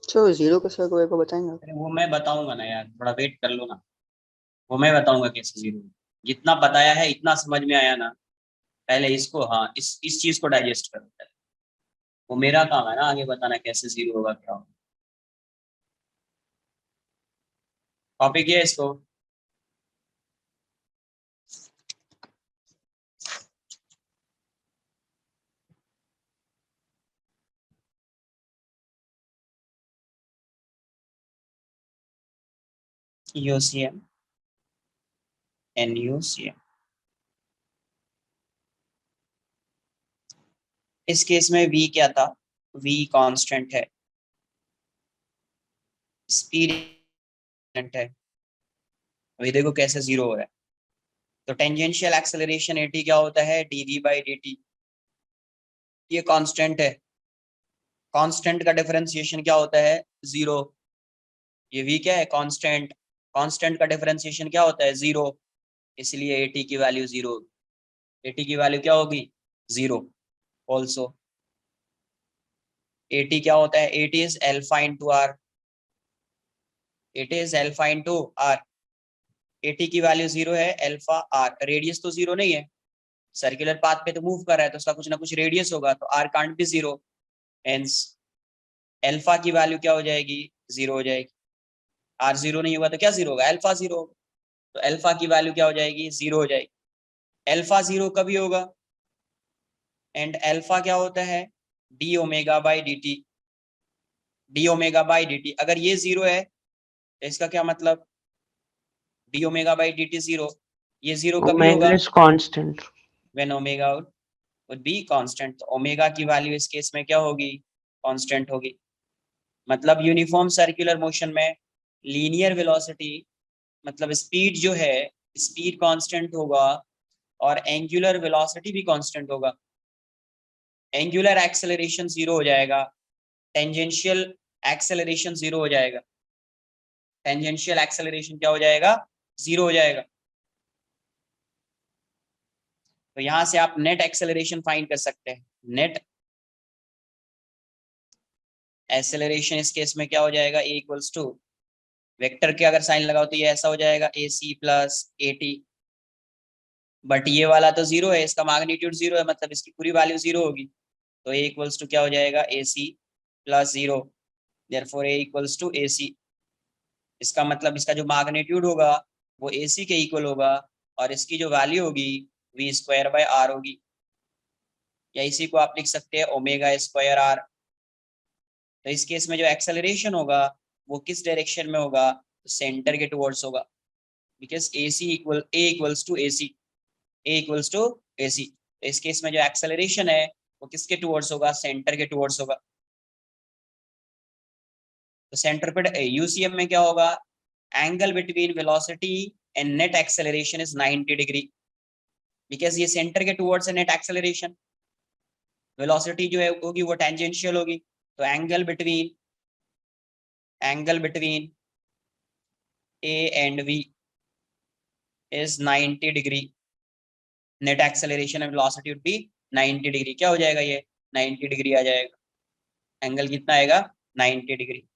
[SPEAKER 2] सर जीरो कैसे होगा को बताएंगे?
[SPEAKER 1] अरे वो मैं बताऊंगा ना यार, थोड़ा वेट कर लो ना, वो मैं बताऊंगा कैसे 0। जितना बताया है इतना समझ में आया ना, पहले इसको, हाँ इस चीज को डाइजेस्ट करो पहले। वो मेरा काम है ना आगे बताना कैसे 0 होगा क्या होगा। कॉपी किया इसको? UCM, NUCM। इस केस में v क्या था, v कांस्टेंट है, स्पीड है, अभी देखो कैसे 0 हो रहा है। तो टेंजेंशियल एक्सेलरेशन at क्या होता है, dv/dt, ये कांस्टेंट है। कांस्टेंट का डिफरेंशिएशन क्या होता है, 0। ये v क्या है, कांस्टेंट, कांस्टेंट का डिफरेंशिएशन क्या होता है, 0, इसलिए at की वैल्यू 0, at की वैल्यू क्या होगी, 0। ऑल्सो at क्या होता है, at is alpha into R, it is alpha into R. at की वैल्यू 0 है, अल्फा आर, रेडियस तो 0 नहीं है, सर्कुलर पाथ पे तो मूव कर रहा है, तो उसका कुछ ना कुछ रेडियस होगा, तो R can't be 0, hence alpha की वैल्यू क्या हो जाएगी, 0 हो जाएगी। आर 0 नहीं होगा तो क्या 0 होगा, अल्फा 0 होगा, तो अल्फा की वैल्यू क्या हो जाएगी, 0 हो जाएगी। अल्फा 0 कभी होगा, एंड अल्फा क्या होता है, D omega by D T, D omega by D T. अगर ये 0 है तो इसका क्या मतलब, D omega by D T 0, ये 0 कभी
[SPEAKER 3] Omega
[SPEAKER 1] होगा,
[SPEAKER 3] is constant.
[SPEAKER 1] When omega would be constant, तो ओमेगा की वैल्यू इस केस में क्या होगी, कांस्टेंट होगी। मतलब यूनिफॉर्म सर्कुलर मोशन में लीनियर वेलोसिटी, मतलब स्पीड जो है, स्पीड कांस्टेंट होगा और एंगुलर वेलोसिटी भी कांस्टेंट होगा। एंगुलर एक्सेलरेशन 0 हो जाएगा, टेंजेंशियल एक्सेलरेशन 0 हो जाएगा, टेंजेंशियल एक्सेलरेशन क्या हो जाएगा, 0 हो जाएगा। तो यहां से आप नेट एक्सेलरेशन फाइंड कर सकते हैं। नेट एक्सेलरेशन इस केस में क्या हो जाएगा, a इक्वल्स टू, वेक्टर के अगर साइन लगाओ तो ये ऐसा हो जाएगा, AC प्लस AT, बट ये वाला तो 0 है, इसका मैग्नीट्यूड 0 है, मतलब इसकी पूरी वैल्यू 0 होगी। तो a इक्वल्स टू क्या हो जाएगा AC plus 0, therefore a equals to AC। इसका मतलब इसका जो मैग्नीट्यूड होगा वो AC के इक्वल होगा और इसकी जो वैल्यू होगी v²/r होगी, या इसी को आप लिख सकते हैं ω²r। तो इस केस में जो एक्सेलरेशन होगा वो किस डायरेक्शन में होगा, तो सेंटर के टुवर्ड्स होगा, because a equals to AC, a equals to AC। तो इस केस में जो एक्सेलरेशन है वो किसके टुवर्ड्स होगा, सेंटर के टुवर्ड्स होगा। तो सेंटर पे यूसीएम में क्या होगा, angle between velocity and net acceleration is 90 degree, because ये सेंटर के टुवर्ड्स है नेट एक्सेलरेशन। वेलोसिटी जो है होगी वो टेंजेंशियल होगी, तो angle between A and V is 90 degree, net acceleration and velocity would be 90 degree. क्या हो जाएगा, ये 90 डिग्री आ जाएगा, एंगल कितना आएगा, 90 डिग्री।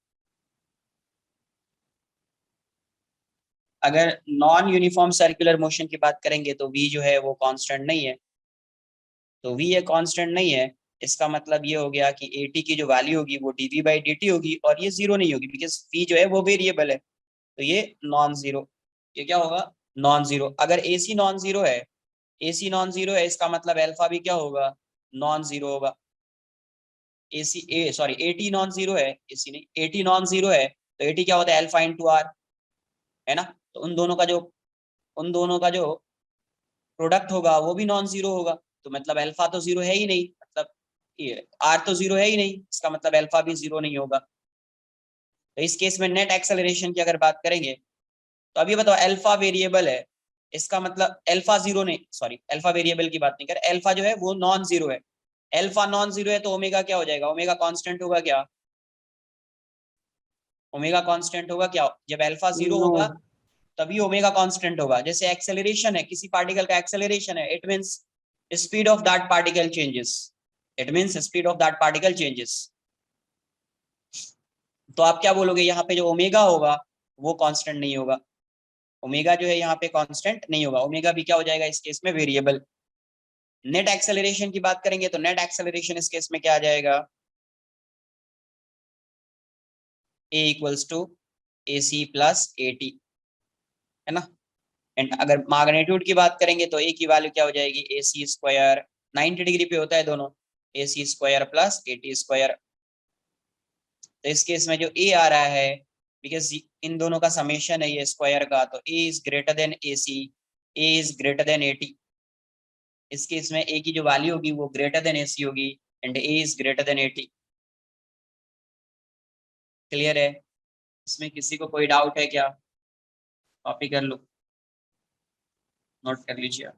[SPEAKER 1] अगर नॉन यूनिफॉर्म सर्कुलर मोशन की बात करेंगे तो v जो है वो कांस्टेंट नहीं है, तो v ये कांस्टेंट नहीं है, इसका मतलब ये हो गया कि at की जो वैल्यू होगी वो dv/dt होगी और ये जीरो नहीं होगी, बिकॉज v जो है वो वेरिएबल है, तो ये नॉन जीरो, ये क्या होगा, नॉन जीरो। अगर ac नॉन जीरो है, AC नॉन जीरो है, इसका मतलब अल्फा भी क्या होगा, नॉन जीरो होगा। AT नॉन जीरो है, AC नहीं, AT नॉन जीरो है, तो AT क्या होता है, अल्फा इंटू आर, है ना। तो उन दोनों का जो प्रोडक्ट होगा वो भी नॉन जीरो होगा, तो मतलब अल्फा तो जीरो है ही नहीं, मतलब ये आर तो जीरो है ही नहीं, इसका मतलब अल्फा भी जीरो नहीं होगा। तो इस केस में नेट एक्सेलरेशन की अगर बात करेंगे, तो अभी बताओ अल्फा वेरिएबल है, इसका मतलब अल्फा जीरो नहीं, सॉरी अल्फा वेरिएबल की बात नहीं कर, अल्फा जो है वो नॉन जीरो है, अल्फा नॉन जीरो है, तो ओमेगा क्या हो जाएगा, ओमेगा कांस्टेंट होगा क्या, ओमेगा कांस्टेंट होगा क्या, जब अल्फा जीरो
[SPEAKER 3] No.
[SPEAKER 1] होगा तभी ओमेगा कांस्टेंट होगा। जैसे एक्सेलरेशन है, किसी पार्टिकल का एक्सेलरेशन है, it means speed of that particle changes, it means speed of that particle changes. तो आप क्या बोलोगे, यहाँ पे जो ओमेगा होगा वो कांस्टेंट नहीं होगा, ओमेगा जो है यहाँ पे कांस्टेंट नहीं होगा, ओमेगा भी क्या हो जाएगा इस केस में, वेरिएबल। नेट एक्सेलरेशन की बात करेंगे तो नेट एक्सेलरेशन इस केस में क्या आ जाएगा, a equals to AC plus AT, है ना। एंड अगर मैग्नीट्यूड की बात करेंगे तो a की वैल्यू क्या हो जाएगी, AC², 90 डिग्री पे होता है दोनों, AC² प्लस AT²। तो इस केस में जो a आ रहा है, बिकॉज इन दोनों का समेशन है ये स्क्वायर का, तो a is greater than AC, a is greater than AT। इस केस में a की जो वैल्यू होगी वो ग्रेटर देन AC होगी and a is greater than AT। Clear है, इसमें किसी को कोई डाउट है क्या, कॉपी कर लो, नोट कर लीजिए।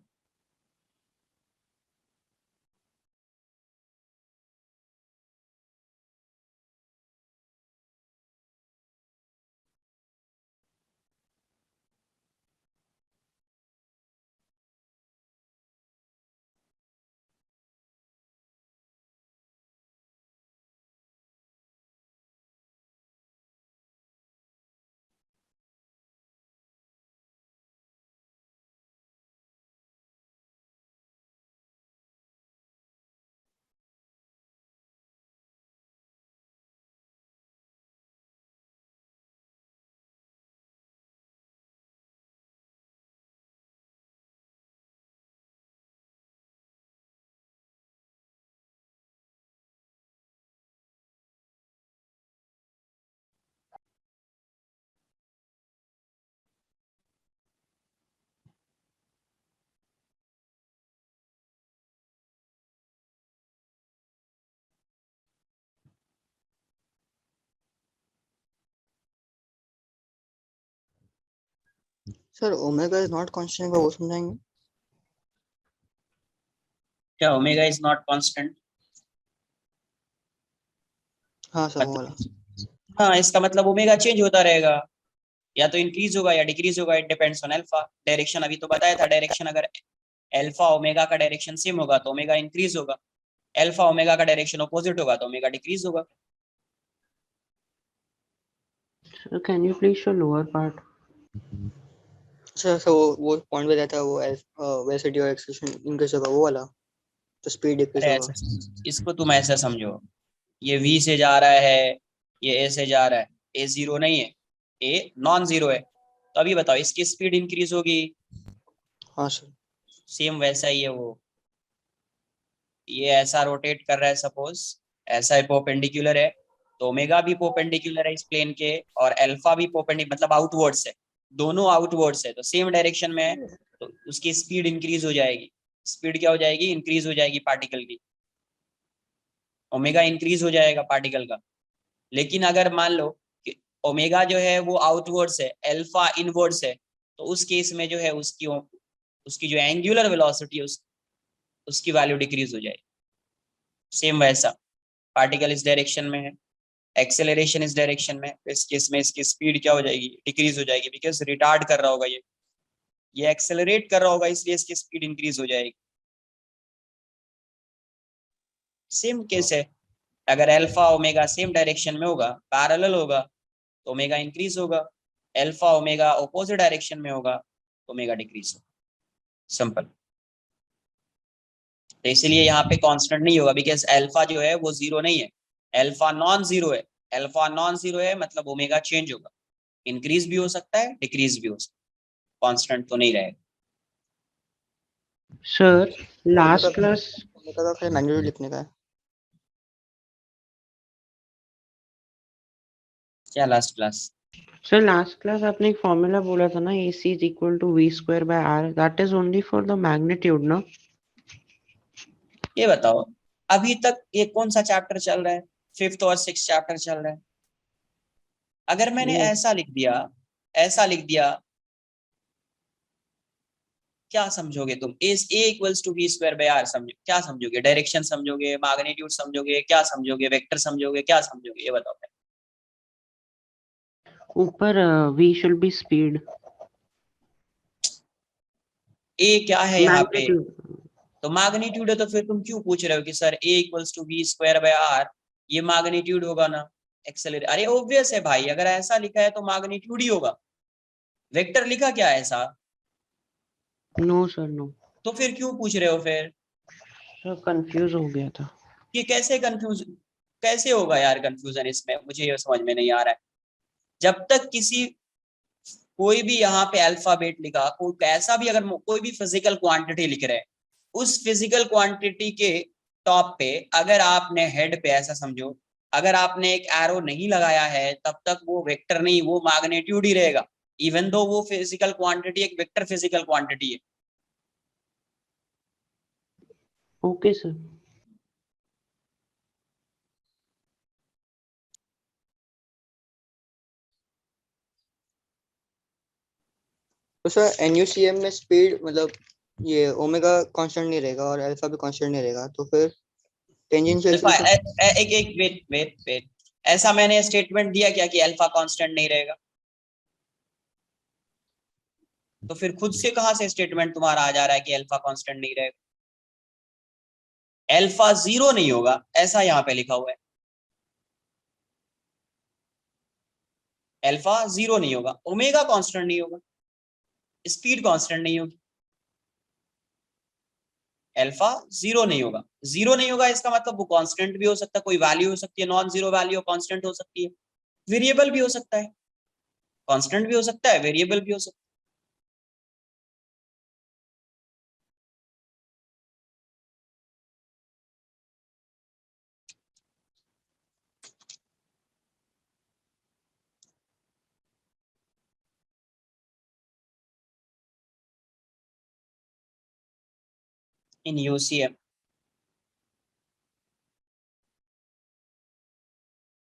[SPEAKER 2] Sir omega is not constant का वो समझाएंगे।
[SPEAKER 1] क्या ओमेगा इज नॉट कांस्टेंट,
[SPEAKER 2] हाँ सर वो वाला।
[SPEAKER 1] हाँ इसका मतलब ओमेगा चेंज होता रहेगा, या तो इंक्रीज होगा या डिक्रीज होगा, it depends on alpha. Direction अभी तो बताया था, डायरेक्शन अगर अल्फा ओमेगा का डायरेक्शन सेम होगा तो ओमेगा इंक्रीज होगा, अल्फा ओमेगा का डायरेक्शन ऑपोजिट होगा तो ओमेगा डिक्रीज होगा।
[SPEAKER 3] So can you please show lower part?
[SPEAKER 2] Sir वो पॉइंट बताया था वो वेलोसिटी और एक्सेलरेशन इनकेस होगा वो वाला। तो स्पीड डिक्रीज
[SPEAKER 1] अरे
[SPEAKER 2] होगा।
[SPEAKER 1] ऐसा, इसको तुम ऐसा समझो, ये V से जा रहा है, ये A से जा रहा है, A जीरो नहीं है, A नॉन जीरो है, तो अभी बताओ इसकी स्पीड इंक्रीज होगी?
[SPEAKER 2] हाँ सर।
[SPEAKER 1] सेम वैसा ही है वो, ये ऐसा रोटेट कर रहा है सपोज, ऐसा है परपेंडिकुलर है, तो ओमेगा भी परपेंडिकुलर है इस प्लेन के, और अल्फा भी परपेंडिकुलर मतलब आउटवर्ड्स है, दोनों आउटवर्ड्स है, तो सेम डायरेक्शन में है, तो उसकी स्पीड इंक्रीज हो जाएगी। स्पीड क्या हो जाएगी? इंक्रीज हो जाएगी पार्टिकल की, ओमेगा इंक्रीज हो जाएगा पार्टिकल का। लेकिन अगर मान लो कि ओमेगा जो है वो आउटवर्ड्स है, अल्फा इनवर्ड्स है, तो उस केस में जो है उसकी उसकी जो एंगुलर वेलोसिटी है उसकी वैल्यू डिक्रीज हो जाएगी। सेम वैसा पार्टिकल इस डायरेक्शन में है, एक्सेलरेशन इस डायरेक्शन में, इस केस में इसकी स्पीड क्या हो जाएगी? डिक्रीज हो जाएगी, बिकॉज रिटार्ड कर रहा होगा ये एक्सेलरेट कर रहा होगा, इसलिए इसकी स्पीड इंक्रीज हो जाएगी। सेम केस है, अगर अल्फा ओमेगा सेम डायरेक्शन में होगा, पैरेलल होगा, तो ओमेगा इंक्रीज होगा, अल्फा ओमेगा ऑपोजिट डायरेक्शन में होगा तो ओमेगा डिक्रीज होगा, सिंपल। तो इसलिए यहाँ पे कांस्टेंट नहीं होगा, बिकॉज अल्फा जो है वो जीरो नहीं है, अल्फा नॉन जीरो है, अल्फा नॉन जीरो है मतलब ओमेगा चेंज होगा, इंक्रीज भी हो सकता है, डिक्रीज भी हो सकता है, कांस्टेंट तो नहीं रहेगा।
[SPEAKER 3] सर लास्ट क्लास
[SPEAKER 2] ओमेगा का फिर मैग्नीट्यूड लिखने का है।
[SPEAKER 1] क्या last class?
[SPEAKER 3] Sir last class आपने एक फॉर्मूला बोला था ना, AC is equal to V square by R, that is only for the magnitude ना?
[SPEAKER 1] ये बताओ अभी तक ये कौन सा चैप्टर चल रहा है? 5th और 6th चैप्टर चल रहा है। अगर मैंने
[SPEAKER 3] Yes.
[SPEAKER 1] ऐसा लिख दिया, ऐसा लिख दिया, क्या समझोगे तुम? Is A equals to V square by R समझो, क्या समझोगे? डायरेक्शन समझोगे, मैग्नीट्यूड समझोगे, क्या समझोगे? वेक्टर समझोगे, क्या समझोगे? ये बताओ।
[SPEAKER 3] ऊपर V should be speed.
[SPEAKER 1] A क्या है यहाँ पे?
[SPEAKER 3] Magnitude.
[SPEAKER 1] तो मैग्नीट्यूड है, तो फिर तुम क्यों पूछ रहे हो कि sir A equals to V square by R, ये मैग्नीट्यूड होगा ना? एक्सेलरेट, अरे ऑब्वियस है भाई, अगर ऐसा लिखा है तो मैग्नीट्यूड ही होगा। वेक्टर लिखा क्या है ऐसा?
[SPEAKER 3] No sir, no.
[SPEAKER 1] तो फिर क्यों पूछ रहे हो फिर?
[SPEAKER 3] सर कंफ्यूज हो गया था।
[SPEAKER 1] कि कैसे कंफ्यूज, कैसे होगा यार कंफ्यूजन इसमें? मुझे ये समझ में नहीं आ रहा है। जब तक किसी कोई भी यहाँ पे अल्फाबेट लिखा, कोई ऐसा भी, अगर कोई भी फिजिकल क्वांटिटी लिख रहे हैं, उस फिजिकल क्वांटिटी के टॉप पे अगर आपने हेड पे ऐसा समझो, अगर आपने एक एरो नहीं लगाया है, तब तक वो वेक्टर नहीं, वो मैग्नीट्यूड ही रहेगा, इवन दो वो फिजिकल क्वांटिटी एक वेक्टर फिजिकल क्वांटिटी है।
[SPEAKER 3] Okay sir.
[SPEAKER 2] तो सर NUCM में स्पीड मतलब ये ओमेगा कांस्टेंट नहीं रहेगा और अल्फा भी कांस्टेंट नहीं रहेगा, तो फिर टेंजेंशियल
[SPEAKER 1] अल्फा
[SPEAKER 2] से
[SPEAKER 1] एक वेट वेट वेट, ऐसा मैंने स्टेटमेंट दिया क्या कि अल्फा कांस्टेंट नहीं रहेगा? तो फिर खुद से कहां से स्टेटमेंट तुम्हारा आ जा रहा है कि अल्फा कांस्टेंट नहीं रहेगा? अल्फा जीरो नहीं होगा ऐसा यहाँ पे लिखा हुआ है, अल्फा जीरो नहीं होगा, ओमेगा कांस्टेंट नहीं होगा, स्पीड कांस्टेंट नहीं होगी, अल्फा जीरो नहीं होगा। जीरो नहीं होगा इसका मतलब वो कांस्टेंट भी हो सकता है, कोई वैल्यू हो सकती है, नॉन जीरो वैल्यू कांस्टेंट हो सकती है, वेरिएबल भी हो सकता है, कांस्टेंट भी हो सकता है, वेरिएबल भी हो सकता है। इन यूसीएम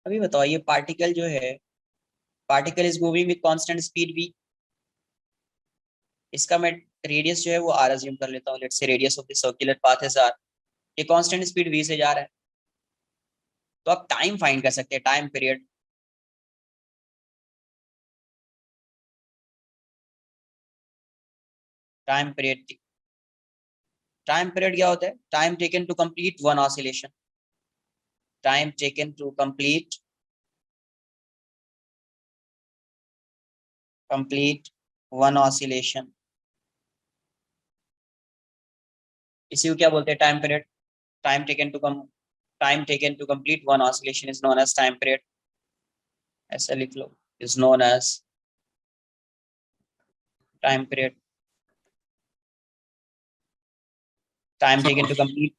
[SPEAKER 1] अभी बताओ, ये पार्टिकल जो है, particle is moving with constant speed v, इसका मैं रेडियस जो है वो r अज्यूम कर लेता हूँ, let's say radius of the circular path is r, ये कांस्टेंट स्पीड v से जा रहा है, तो आप टाइम फाइंड कर सकते हैं, time period. Time period, time period क्या होता है? Time taken to complete one oscillation, time taken to complete one oscillation, इसी को क्या बोलते हैं? Time period. time taken to complete one oscillation is known as time period. ऐसा लिख लो, is known as time period. Time taken to complete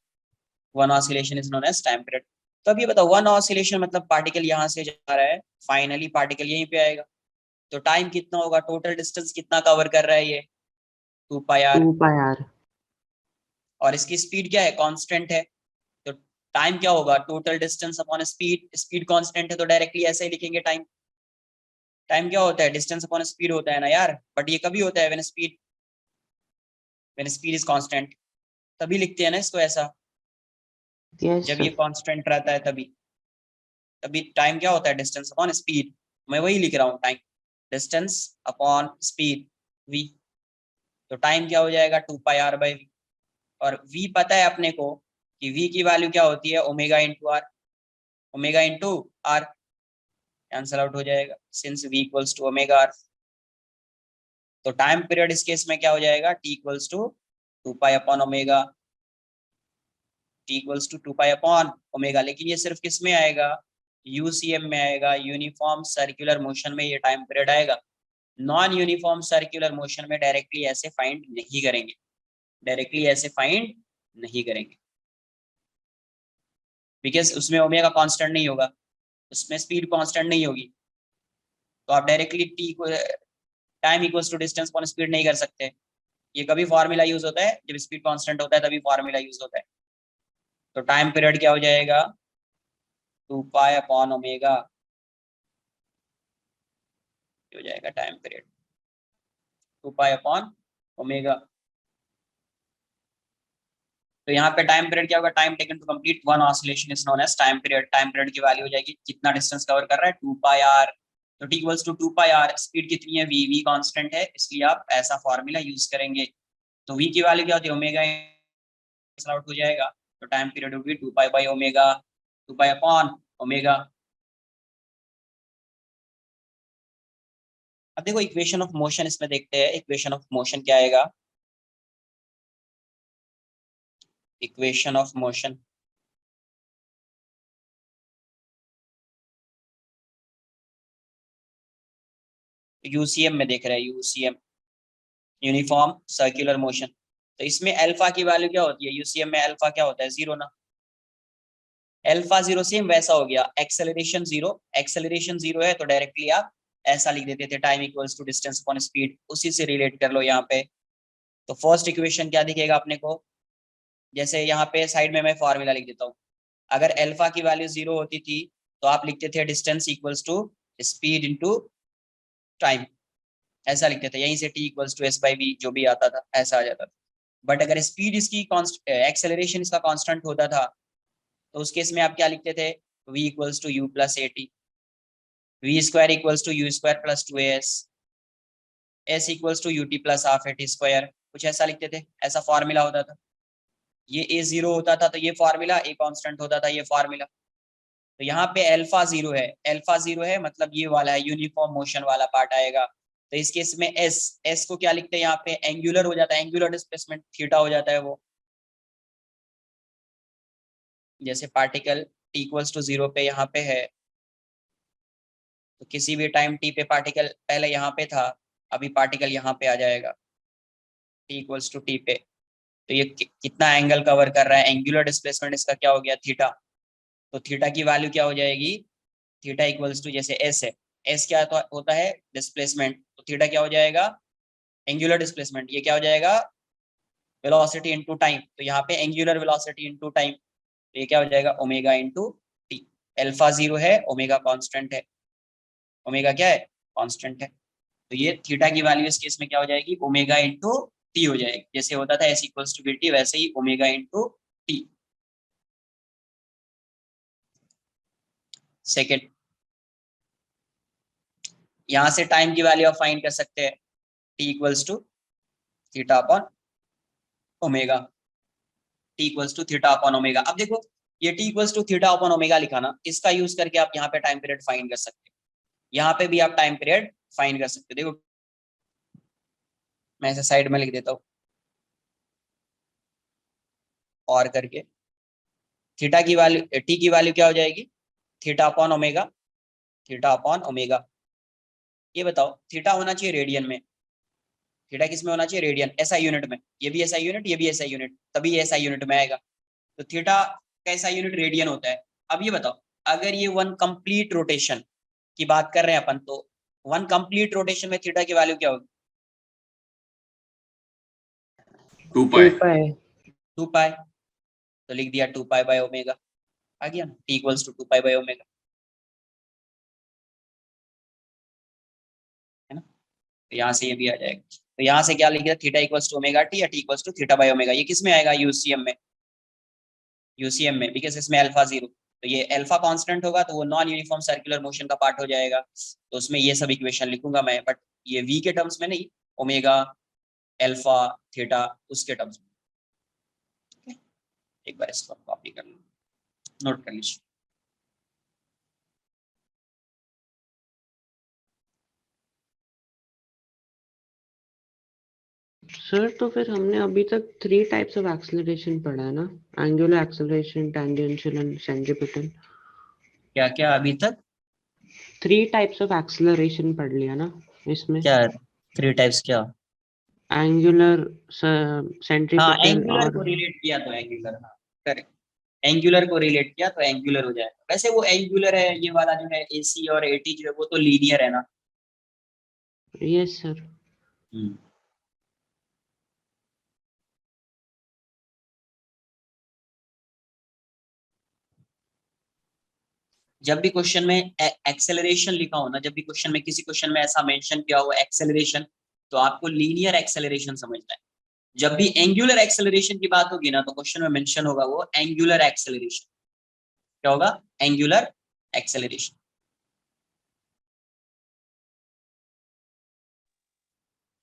[SPEAKER 1] one oscillation is known as time period. तो अब ये बताओ, वन ऑसिलेशन मतलब पार्टिकल यहाँ से जा रहा है, फाइनली पार्टिकल यहीं पे आएगा, तो टाइम कितना होगा, टोटल डिस्टेंस कितना कवर कर रहा है ये, 2 पाई आर,
[SPEAKER 3] 2 pi r.
[SPEAKER 1] और इसकी स्पीड क्या है, कांस्टेंट है, तो टाइम क्या होगा, total distance upon speed, speed constant है तो डायरेक्टली ऐसे ही लिखेंगे टाइम। टाइम क्या होता है, डिस्टेंस अपॉन स्पीड होता है ना यार, बट ये कभी होता है व्हेन स्पीड इज कांस्टेंट, तभी लिखते हैं ना इसको ऐसा,
[SPEAKER 3] Yes,
[SPEAKER 1] जब
[SPEAKER 3] sir.
[SPEAKER 1] ये कांस्टेंट रहता है तभी टाइम क्या होता है, डिस्टेंस अपॉन स्पीड, मैं वही लिख रहा हूँ, time distance upon speed v, तो टाइम क्या हो जाएगा 2 पाई r बाई v, और v पता है अपने को कि v की वैल्यू क्या होती है, omega into R, omega into R, cancel out हो जाएगा since v equals to omega R, तो टाइम पीरियड इस केस में क्या हो जाएगा, t equals to 2 pi upon omega, t equals to 2 pi upon omega, लेकिन ये सिर्फ किस में आएगा, यूसीएम में आएगा, यूनिफॉर्म सर्कुलर मोशन में ये टाइम पीरियड आएगा, नॉन यूनिफॉर्म सर्कुलर मोशन में डायरेक्टली ऐसे फाइंड नहीं करेंगे, बिकॉज उसमें ओमेगा कांस्टेंट नहीं होगा, उसमें स्पीड कांस्टेंट नहीं होगी, तो आप डायरेक्टली टी को time equals to distance upon speed नहीं कर सकते, ये कभी फॉर्मूला यूज होता है जब स्पीड कांस्टेंट होता है, तभी फॉर्मूला यूज होता है, तो टाइम पीरियड क्या हो जाएगा, 2 पाई अपॉन ओमेगा हो जाएगा time period, 2 pi upon omega, तो यहाँ पे टाइम पीरियड क्या होगा, time taken to complete one oscillation is known as time period, time period की वैल्यू हो जाएगी कितना डिस्टेंस कवर कर रहा है, 2 पाई आर, तो t equals to 2 pi R, speed कितनी है v कांस्टेंट है, इसलिए आप ऐसा फॉर्मूला यूज करेंगे, तो v की वैल्यू क्या होती है, ओमेगा आउट हो जाएगा, तो टाइम पीरियड होगी 2 pi by omega, 2 pi upon omega. अब देखो इक्वेशन ऑफ मोशन इसमें देखते हैं, इक्वेशन ऑफ मोशन क्या आएगा, इक्वेशन ऑफ मोशन, यूसीएम में देख रहे हैं, यूसीएम यूनिफॉर्म सर्कुलर मोशन, तो इसमें अल्फा की वैल्यू क्या होती है, यूसीएम में अल्फा क्या होता है, 0 ना, अल्फा 0 सेम वैसा हो गया, एक्सेलरेशन 0 है, तो डायरेक्टली आप ऐसा लिख देते थे, time equals to distance upon speed, उसी से रिलेट कर लो यहाँ पे, तो फर्स्ट इक्वेशन क्या दिखेगा अपने को, जैसे यहाँ पे साइड में मैं फॉर्मूला लिख देता हूँ, अगर अल्फा की वैल्यू 0 होती थी तो आप लिखते थे distance equals to speed into time, ऐसा लिखते थे, यहीं से t equals to s by v जो भी आता था ऐसा आ जाता था, बट अगर स्पीड इसकी एक्सेलरेशन इसका कांस्टेंट होता था तो उस केस में आप क्या लिखते थे, v equals to u plus A T, V square equals to U square plus 2as, s equals to U T plus half A T square, कुछ ऐसा लिखते थे, ऐसा फॉर्मूला होता था, ये a 0 होता था तो ये फॉर्मूला, a कांस्टेंट होता था ये फॉर्मूला, तो यहाँ पे अल्फा 0 है, अल्फा 0 है मतलब ये वाला है, यूनिफॉर्म मोशन वाला पार्ट आएगा, तो इस केस में s को क्या लिखते हैं, यहाँ पे एंगुलर हो जाता है, एंगुलर डिस्प्लेसमेंट थीटा हो जाता है वो, जैसे पार्टिकल t इक्वल्स टू 0 पे यहाँ पे है, तो किसी भी टाइम t पे पार्टिकल पहले यहाँ पे था, अभी पार्टिकल यहाँ पे आ जाएगा t इक्वल्स टू t पे, तो ये कितना एंगल कवर कर रहा है, एंगुलर डिस्प्लेसमेंट इसका क्या हो गया, थीटा, तो थीटा की वैल्यू क्या हो जाएगी, थीटा इक्वल्स टू जैसे s है, s क्या होता है डिस्प्लेसमेंट, तो थीटा क्या हो जाएगा, एंगुलर डिस्प्लेसमेंट, ये क्या हो जाएगा, वेलोसिटी इनटू टाइम, तो यहाँ पे एंगुलर वेलोसिटी इनटू टाइम, तो ये क्या हो जाएगा, ओमेगा इनटू टी, अल्फा 0 है, ओमेगा कांस्टेंट है, ओमेगा क्या है, कांस्टेंट है, तो ये थीटा की वैल्यू इस केस में क्या हो जाएगी, ओमेगा इंटू टी हो जाएगी, जैसे होता था s इक्वल्स टू टी, वैसे ही ओमेगा इंटू टी। सेकेंड, यहां से टाइम की वैल्यू आप फाइंड कर सकते हैं, t equals to theta upon omega, t equals to theta upon omega, अब देखो ये t equals to theta upon omega लिखा ना, इसका यूज करके आप यहाँ पे टाइम पीरियड फाइंड कर सकते हैं, यहाँ पे भी आप टाइम पीरियड फाइंड कर सकते हो, देखो मैं ऐसे साइड में लिख देता हूँ और करके, थीटा की वैल्यू, टी की वैल्यू क्या हो जाएगी, theta upon omega, theta upon omega. ये बताओ थीटा होना चाहिए रेडियन में, थीटा किस में होना चाहिए, रेडियन, एसआई यूनिट में, ये भी एसआई यूनिट, ये भी एसआई यूनिट, तभी ये एसआई यूनिट में आएगा। तो थीटा का एसआई यूनिट रेडियन होता है। अब ये बताओ अगर ये वन कंप्लीट रोटेशन की बात कर रहे हैं अपन, तो वन कंप्लीट रोटेशन में थीटा की वैल्यू क्या होगी,
[SPEAKER 5] 2
[SPEAKER 3] 2
[SPEAKER 5] पाई।
[SPEAKER 3] पाई
[SPEAKER 1] 2 पाई, तो लिख दिया 2 पाई बाय ओमेगा, आ गया ना, T equals to 2 pi by omega, है ना। तो यहाँ से ये भी आ जाएगा, तो यहाँ से क्या लिख दिया, theta equals to omega T या T equals to theta by omega. ये किस में आएगा, यूसीएम में, यूसीएम में, बिकॉज इसमें अल्फा जीरो, तो ये अल्फा कांस्टेंट होगा तो वो नॉन यूनिफॉर्म सर्कुलर मोशन का पार्ट हो जाएगा, तो उसमें ये सब इक्वेशन लिखूंगा मैं, बट ये वी के टर्म्स में नहीं, ओमेगा अल्फा थीटा उसके टर्म्स में। एक बार इसको कॉपी कर लो, नोट कर लीजिए।
[SPEAKER 3] सर, तो फिर हमने अभी तक 3 टाइप्स ऑफ एक्सेलरेशन पढ़ा है ना, angular acceleration, tangential and centripetal.
[SPEAKER 1] क्या क्या अभी तक,
[SPEAKER 3] 3 टाइप्स ऑफ एक्सेलरेशन पढ़ लिया ना इसमें,
[SPEAKER 1] क्या 3 टाइप्स क्या,
[SPEAKER 3] एंगुलर,
[SPEAKER 1] हाँ
[SPEAKER 3] सेंट्रीपिटल
[SPEAKER 1] एंगुलर
[SPEAKER 3] और
[SPEAKER 1] को रिलेट किया तो एंगुलर, हाँ करेक्ट, एंगुलर को रिलेट किया तो एंगुलर हो जाएगा। वैसे वो एंगुलर है, ये वाला जो है एसी और एटी जो है वो तो लीनियर है ना।
[SPEAKER 3] Yes sir.
[SPEAKER 1] जब भी क्वेश्चन में एक्सेलरेशन लिखा हो ना, जब भी क्वेश्चन में किसी क्वेश्चन में ऐसा मेंशन किया हो एक्सेलरेशन, तो आपको लीनियर एक्सेलरेशन समझना है। जब भी एंगुलर एक्सेलरेशन की बात होगी ना, तो क्वेश्चन में मेंशन होगा वो एंगुलर एक्सेलरेशन, क्या होगा, एंगुलर एक्सेलरेशन।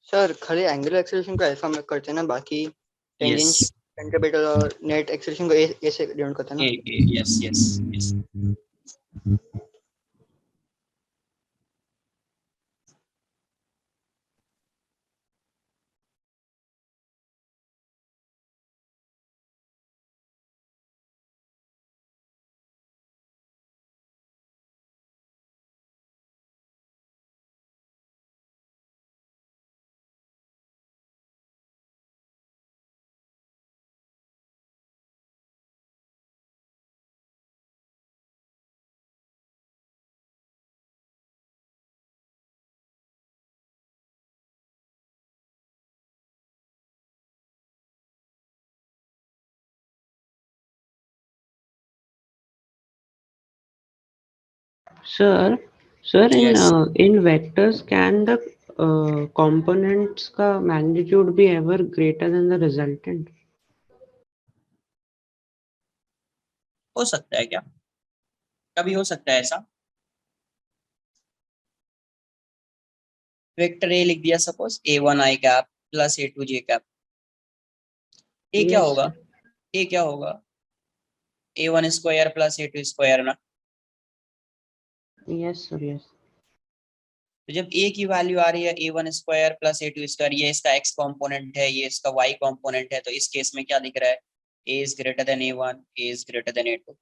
[SPEAKER 2] सर खाली एंगुलर एक्सेलरेशन को अल्फा में करते हैं ना, बाकी टेंजेंशियल,
[SPEAKER 1] यस,
[SPEAKER 2] सेंट्रीपिटल और नेट एक्सेलरेशन को ए से डिनोट करते हैं ना।
[SPEAKER 1] Yes yes yes.
[SPEAKER 3] Sir, sir
[SPEAKER 1] Yes.
[SPEAKER 3] in vectors can the components का magnitude be ever greater than the resultant?
[SPEAKER 1] हो सकता है क्या, कभी हो सकता है ऐसा। वेक्टर ए लिख दिया सपोज, A1 आई कैप प्लस A2 जे कैप, ए क्या
[SPEAKER 3] Yes
[SPEAKER 1] होगा,
[SPEAKER 3] sir.
[SPEAKER 1] ए क्या होगा, A1 square plus A2 square ना।
[SPEAKER 3] Yes sir. Yes.
[SPEAKER 1] तो जब ए की वैल्यू आ रही है A1 square plus A2 square, ये इसका x कॉम्पोनेंट है, ये इसका y कॉम्पोनेंट है, तो इस केस में क्या दिख रहा है, A is greater than A1, A is greater than A2।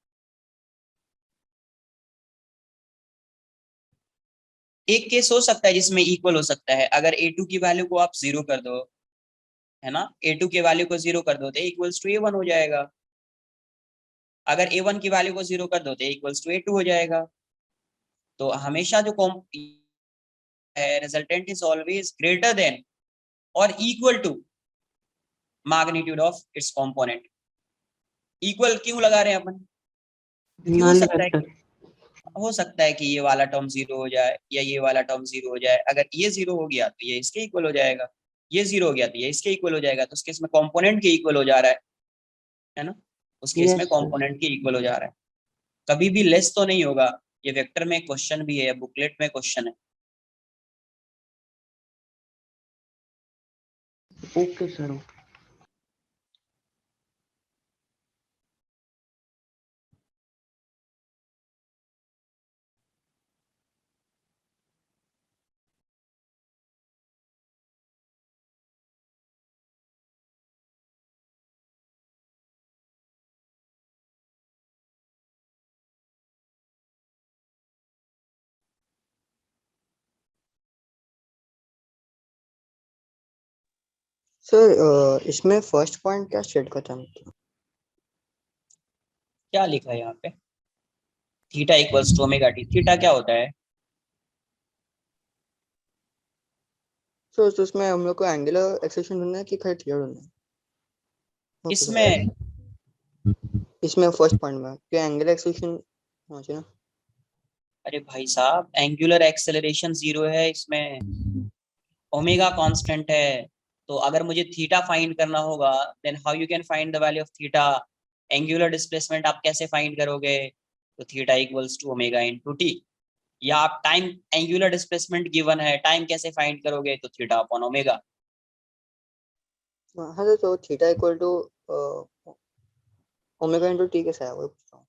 [SPEAKER 1] एक केस हो सकता है जिसमें इक्वल हो सकता है, अगर A2 की वैल्यू को आप जीरो कर दो, है ना, A2 के वैल्यू को जीरो कर दो तो इक्वल्स टू A1 हो जाएगा, अगर A1 की वैल्यू को जीरो कर दो तो इक्वल्स टू A2 हो जाएगा। तो हमेशा जो resultant is always greater than और equal to magnitude of its component. Equal क्यों लगा रहे हैं अपन, क्योंकि
[SPEAKER 3] Null vector.
[SPEAKER 1] हो सकता है कि ये वाला टर्म जीरो हो जाए या ये वाला टर्म जीरो हो जाए। अगर ये जीरो हो गया तो ये इसके इक्वल हो जाएगा, ये जीरो हो गया तो ये इसके इक्वल हो जाएगा, तो उस केस में कंपोनेंट के इक्वल हो जा रहा है ना, उस केस में
[SPEAKER 3] Yes sir.
[SPEAKER 1] कंपोनेंट के इक्वल हो जा रहा है, कभी भी लेस तो नहीं होगा। ये वेक्टर में क्वेश्चन भी है, बुकलेट में क्वेश्चन है।
[SPEAKER 3] Okay sir.
[SPEAKER 2] सर इसमें फर्स्ट पॉइंट क्या स्टेट का था मतलब?
[SPEAKER 1] क्या लिखा है यहाँ पे? Theta equals to omega T. Theta क्या होता है?
[SPEAKER 2] तो उसमें हम लोग को एंगुलर एक्सेलेरेशन ढूंढना है कि खाली थीटा ढूंढना है? Okay sir.
[SPEAKER 1] इसमें
[SPEAKER 2] इसमें फर्स्ट पॉइंट में क्या एंगुलर एक्सेलेरेशन होना चाहिए ना?
[SPEAKER 1] अरे भाई साहब, एंगुलर एक्सेलरेशन 0 है, इसमें ओमेगा कांस्टेंट है। तो अगर मुझे थीटा फाइंड करना होगा, then how you can find the value of theta? Angular displacement आप कैसे फाइंड करोगे? तो theta equals to omega into T. या आप टाइम, एंगुलर डिस्प्लेसमेंट गिवन है, टाइम कैसे फाइंड करोगे? तो थीटा अपॉन ओमेगा।
[SPEAKER 2] हाँ सर, तो theta equal to omega into T कैसे आया वो पूछ रहा हूँ।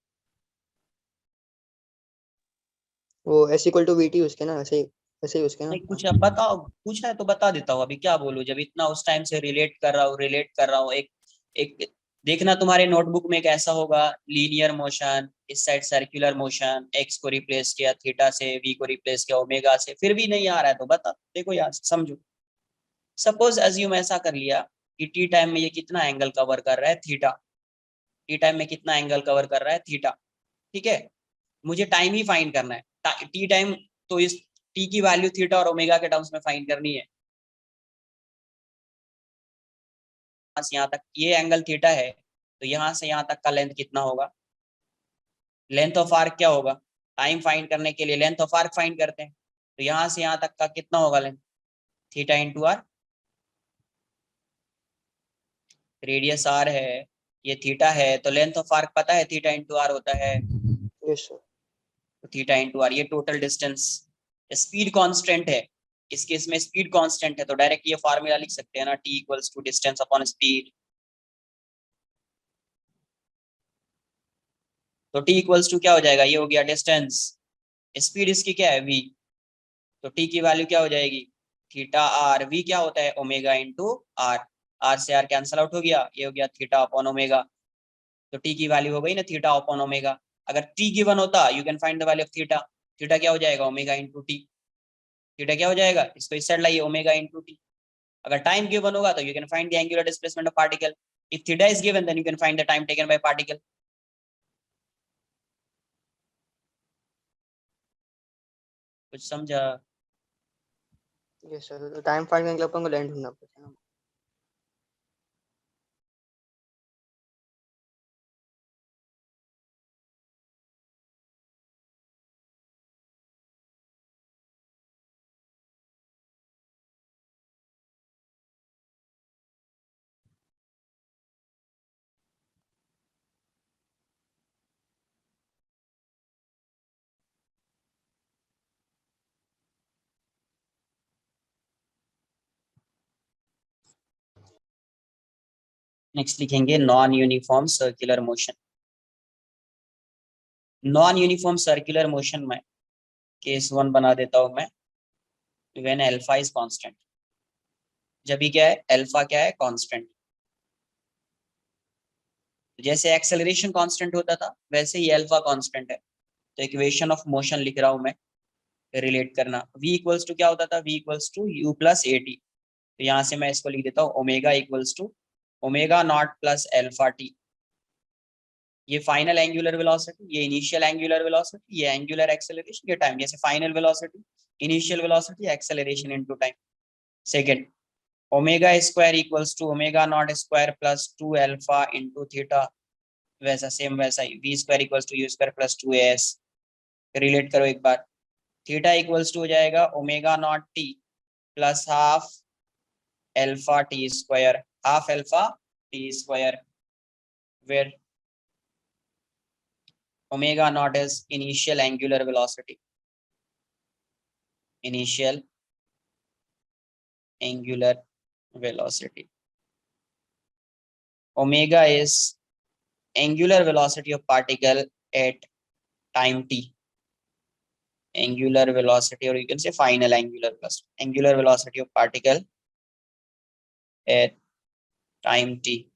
[SPEAKER 2] वो S equal to V T उसके ना, ऐसे ही उसके ना।
[SPEAKER 1] नहीं कुछ, अब बताओ, पूछा है तो बता देता हूँ, अभी क्या बोलूं जब इतना उस टाइम से रिलेट कर रहा हूँ एक एक देखना तुम्हारे नोटबुक में कैसा होगा, लीनियर मोशन, इस साइड सर्कुलर मोशन, एक्स को रिप्लेस किया थीटा से, वी को रिप्लेस किया ओमेगा से, फिर भी नहीं आ रहा है तो बता, देखो यार समझो। सपोज अज्यूम ऐसा कर लिया कि टी टाइम में ये कितना एंगल कवर कर रहा है? थीटा। टी टाइम में कितना एंगल कवर कर रहा है? थीटा। ठीक है, मुझे टाइम ही फाइंड करना है, टी टाइम। तो इस टी की वैल्यू थीटा और ओमेगा के टर्म्स में फाइंड करनी है। यहाँ से यहाँ तक ये एंगल थीटा है, तो यहाँ से यहाँ तक का लेंथ कितना होगा? लेंथ ऑफ आर्क क्या होगा? टाइम फाइंड करने के लिए लेंथ ऑफ आर्क फाइंड करते हैं, तो यहाँ से यहाँ तक का कितना होगा length? Theta into R. Radius R है, ये थीटा है, तो लेंथ ऑफ आर्क पता है थीटा इंटू आर होता है।
[SPEAKER 2] Yes sir.
[SPEAKER 1] तो थीटा इंटू आर, ये टोटल डिस्टेंस। स्पीड कांस्टेंट है, इस केस में स्पीड कांस्टेंट है, तो डायरेक्ट ये फार्मूला लिख सकते हैं ना, T equals to distance upon speed. तो टी इक्वल्स टू क्या हो जाएगा? ये हो गया डिस्टेंस, स्पीड इसकी क्या है? वी। तो टी की वैल्यू क्या हो जाएगी? Theta are. वी क्या होता है? Omega into R. आर से आर कैंसल आउट हो गया, ये हो गया थीटा अपॉन ओमेगा। तो टी की वैल्यू हो गई ना थीटा अपॉन ओमेगा। अगर टी गिवन होता, you can find the value of theta. Theta क्या हो जाएगा? Omega into T. थीटा क्या हो जाएगा? इसको इस साइड लाइए, ओमेगा इंटू टी। अगर टाइम गिवन होगा तो you can find the angular displacement of particle. If theta is given then you can find the time taken by particle. कुछ समझा?
[SPEAKER 2] यस सर, तो टाइम फाइंड करने के लिए अपन को लेंथ ढूंढना पड़ता है ना।
[SPEAKER 1] नेक्स्ट लिखेंगे non uniform circular motion. Non uniform circular motion में केस 1 बना देता हूं मैं, व्हेन अल्फा इज कांस्टेंट। जब भी क्या है? अल्फा क्या है? कांस्टेंट। जैसे एक्सेलरेशन कांस्टेंट होता था, वैसे ही अल्फा कांस्टेंट है। तो इक्वेशन ऑफ मोशन लिख रहा हूं मैं, रिलेट करना। v इक्वल्स टू क्या होता था? v equals to u plus A T. तो यहाँ से मैं इसको लिख देता हूँ omega equals to omega naught plus alpha T. ये फाइनल एंगुलर वेलोसिटी, ये इनिशियल एंगुलर वेलोसिटी, ये एंगुलर एक्सेलरेशन, ये टाइम। जैसे final velocity, initial velocity, acceleration into time. Second, omega square equals to omega naught square plus two alpha into theta. वैसा सेम वैसा ही V square equals to U square plus to S. Relate करो एक बार। थीटा इक्वल्स टू हो जाएगा omega naught T plus half alpha T square, half alpha T square, where omega naught is initial angular velocity. Initial angular velocity. Omega is angular velocity of particle at time t. Angular velocity, or you can say final angular velocity. Angular velocity of particle at time t.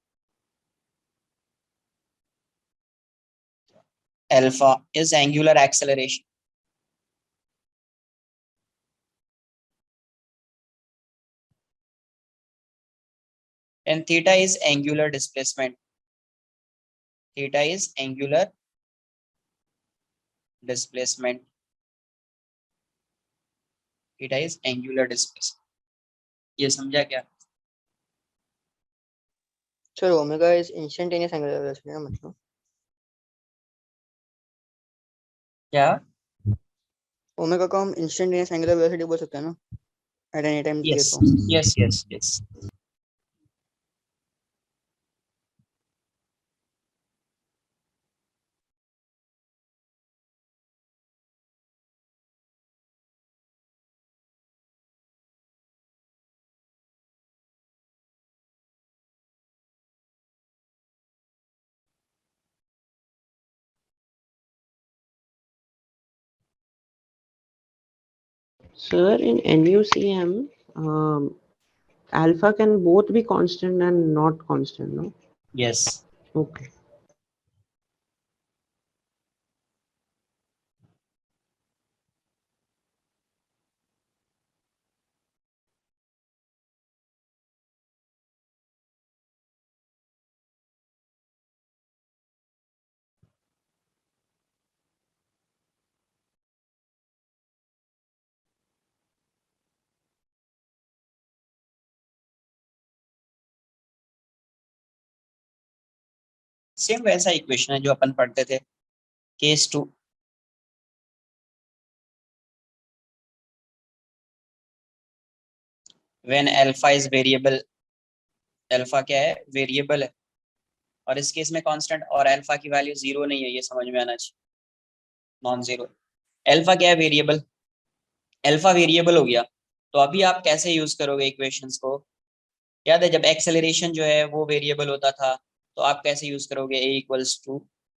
[SPEAKER 1] Alpha is angular acceleration. and theta is angular displacement. Theta is angular displacement. Theta is angular displacement. ये समझा क्या?
[SPEAKER 2] Sir omega is instantaneous angular velocity ना, मतलब
[SPEAKER 1] क्या?
[SPEAKER 2] ओमेगा को हम इंस्टेंटेनियस एंगुलर वेलोसिटी बोल सकते हैं ना, एट एनी टाइम चाहिए
[SPEAKER 1] Yes,
[SPEAKER 2] तो।
[SPEAKER 1] yes, yes, yes.
[SPEAKER 3] Sir, in NUCM, alpha can both be constant and not constant, no?
[SPEAKER 1] Yes.
[SPEAKER 3] Okay.
[SPEAKER 1] Same वैसा इक्वेशन है जो अपन पढ़ते थे, case 2। When alpha is variable, alpha क्या है? वेरिएबल है, और इस केस में कांस्टेंट, और अल्फा की वैल्यू 0 नहीं है, ये समझ में आना चाहिए, नॉन जीरो। अल्फा क्या है? वेरिएबल। अल्फा वेरिएबल हो गया, तो अभी आप कैसे यूज करोगे इक्वेशंस को? याद है जब एक्सेलरेशन जो है वो वेरिएबल होता था, तो आप कैसे यूज करोगे? a equals to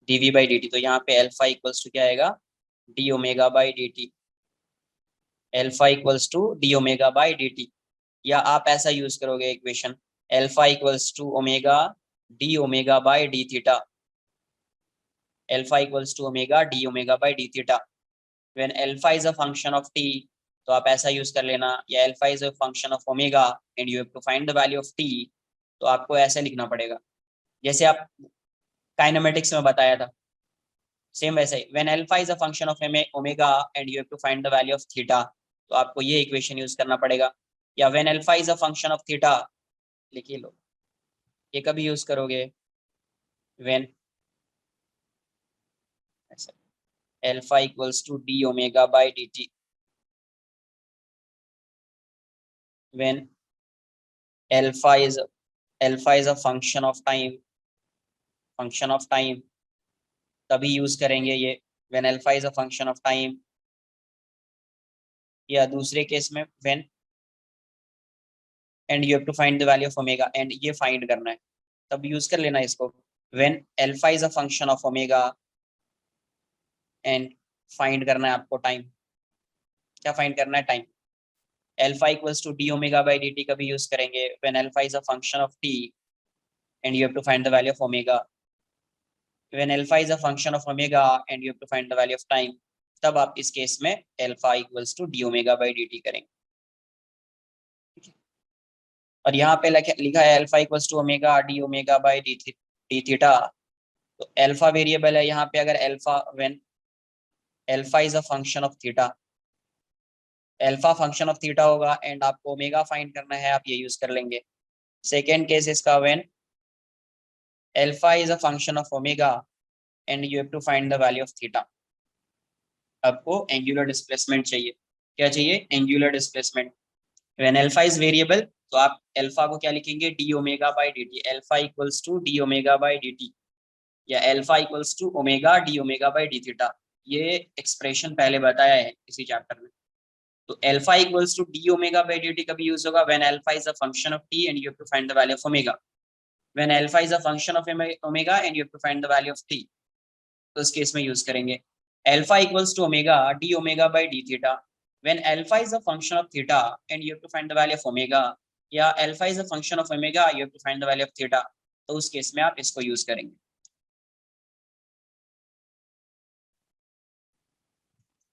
[SPEAKER 1] dv by dt, तो यहाँ पे अल्फा इक्वल्स टू क्या आएगा? d omega by dt। Alpha equals to d omega by dt, या आप ऐसा यूज करोगे equation, alpha equals to omega d omega by d theta. Alpha equals to omega d omega by d theta. When alpha is a function of t, तो आप ऐसा यूज कर लेना, या alpha is a function of omega and you have to find the value of t, तो आपको ऐसे लिखना पड़ेगा जैसे आप काइनेमेटिक्स में बताया था, सेम वैसे ही। When alpha is a function of omega and you have to find the value of theta, तो आपको ये इक्वेशन यूज करना पड़ेगा। या when alpha is a function of theta, लिखिए लो, ये कभी यूज करोगे? When alpha equals to d omega by dt, when alpha is a function of time, function of time, तभी यूज करेंगे ये, when alpha is a function of time. या दूसरे केस में when and you have to find the value of omega, and ये फाइंड करना है, तब यूज कर लेना इसको, when alpha is a function of omega and find करना है आपको टाइम। क्या फाइंड करना है? Time. Alpha equals to D omega by D T कभी यूज करेंगे? When alpha is a function of T and you have to find the value of omega. When alpha is a function of omega and you have to find the value of time, तब आप इस केस में alpha equals to D omega by D T करेंगे। और यहाँ पे लिखा है alpha equals to omega D omega by D theta, तो अल्फा वेरिएबल है यहाँ पे। अगर alpha when alpha is a function of theta, alpha function of theta होगा एंड आपको ओमेगा फाइंड करना है, आप ये यूज कर लेंगे। सेकेंड केस इसका, when alpha is a function of omega and you have to find the value of theta, आपको एंगुलर डिस्प्लेसमेंट चाहिए। क्या चाहिए? Angular displacement. When alpha is variable, तो आप अल्फा को क्या लिखेंगे? D omega by D T, alpha equals to D omega by D T, या alpha equals to omega D omega by D theta. ये एक्सप्रेशन पहले बताया है इसी चैप्टर में। तो alpha equals to D omega by D T कभी यूज होगा? When alpha is a function of T and you have to find the value of omega. When alpha is a function of omega and you have to find the value of T, तो इस केस में यूज करेंगे alpha equals to omega D omega by D theta. When alpha is a function of theta and you have to find the value of omega, या alpha is a function of omega you have to find the value of theta, तो उस केस में आप इसको यूज करेंगे।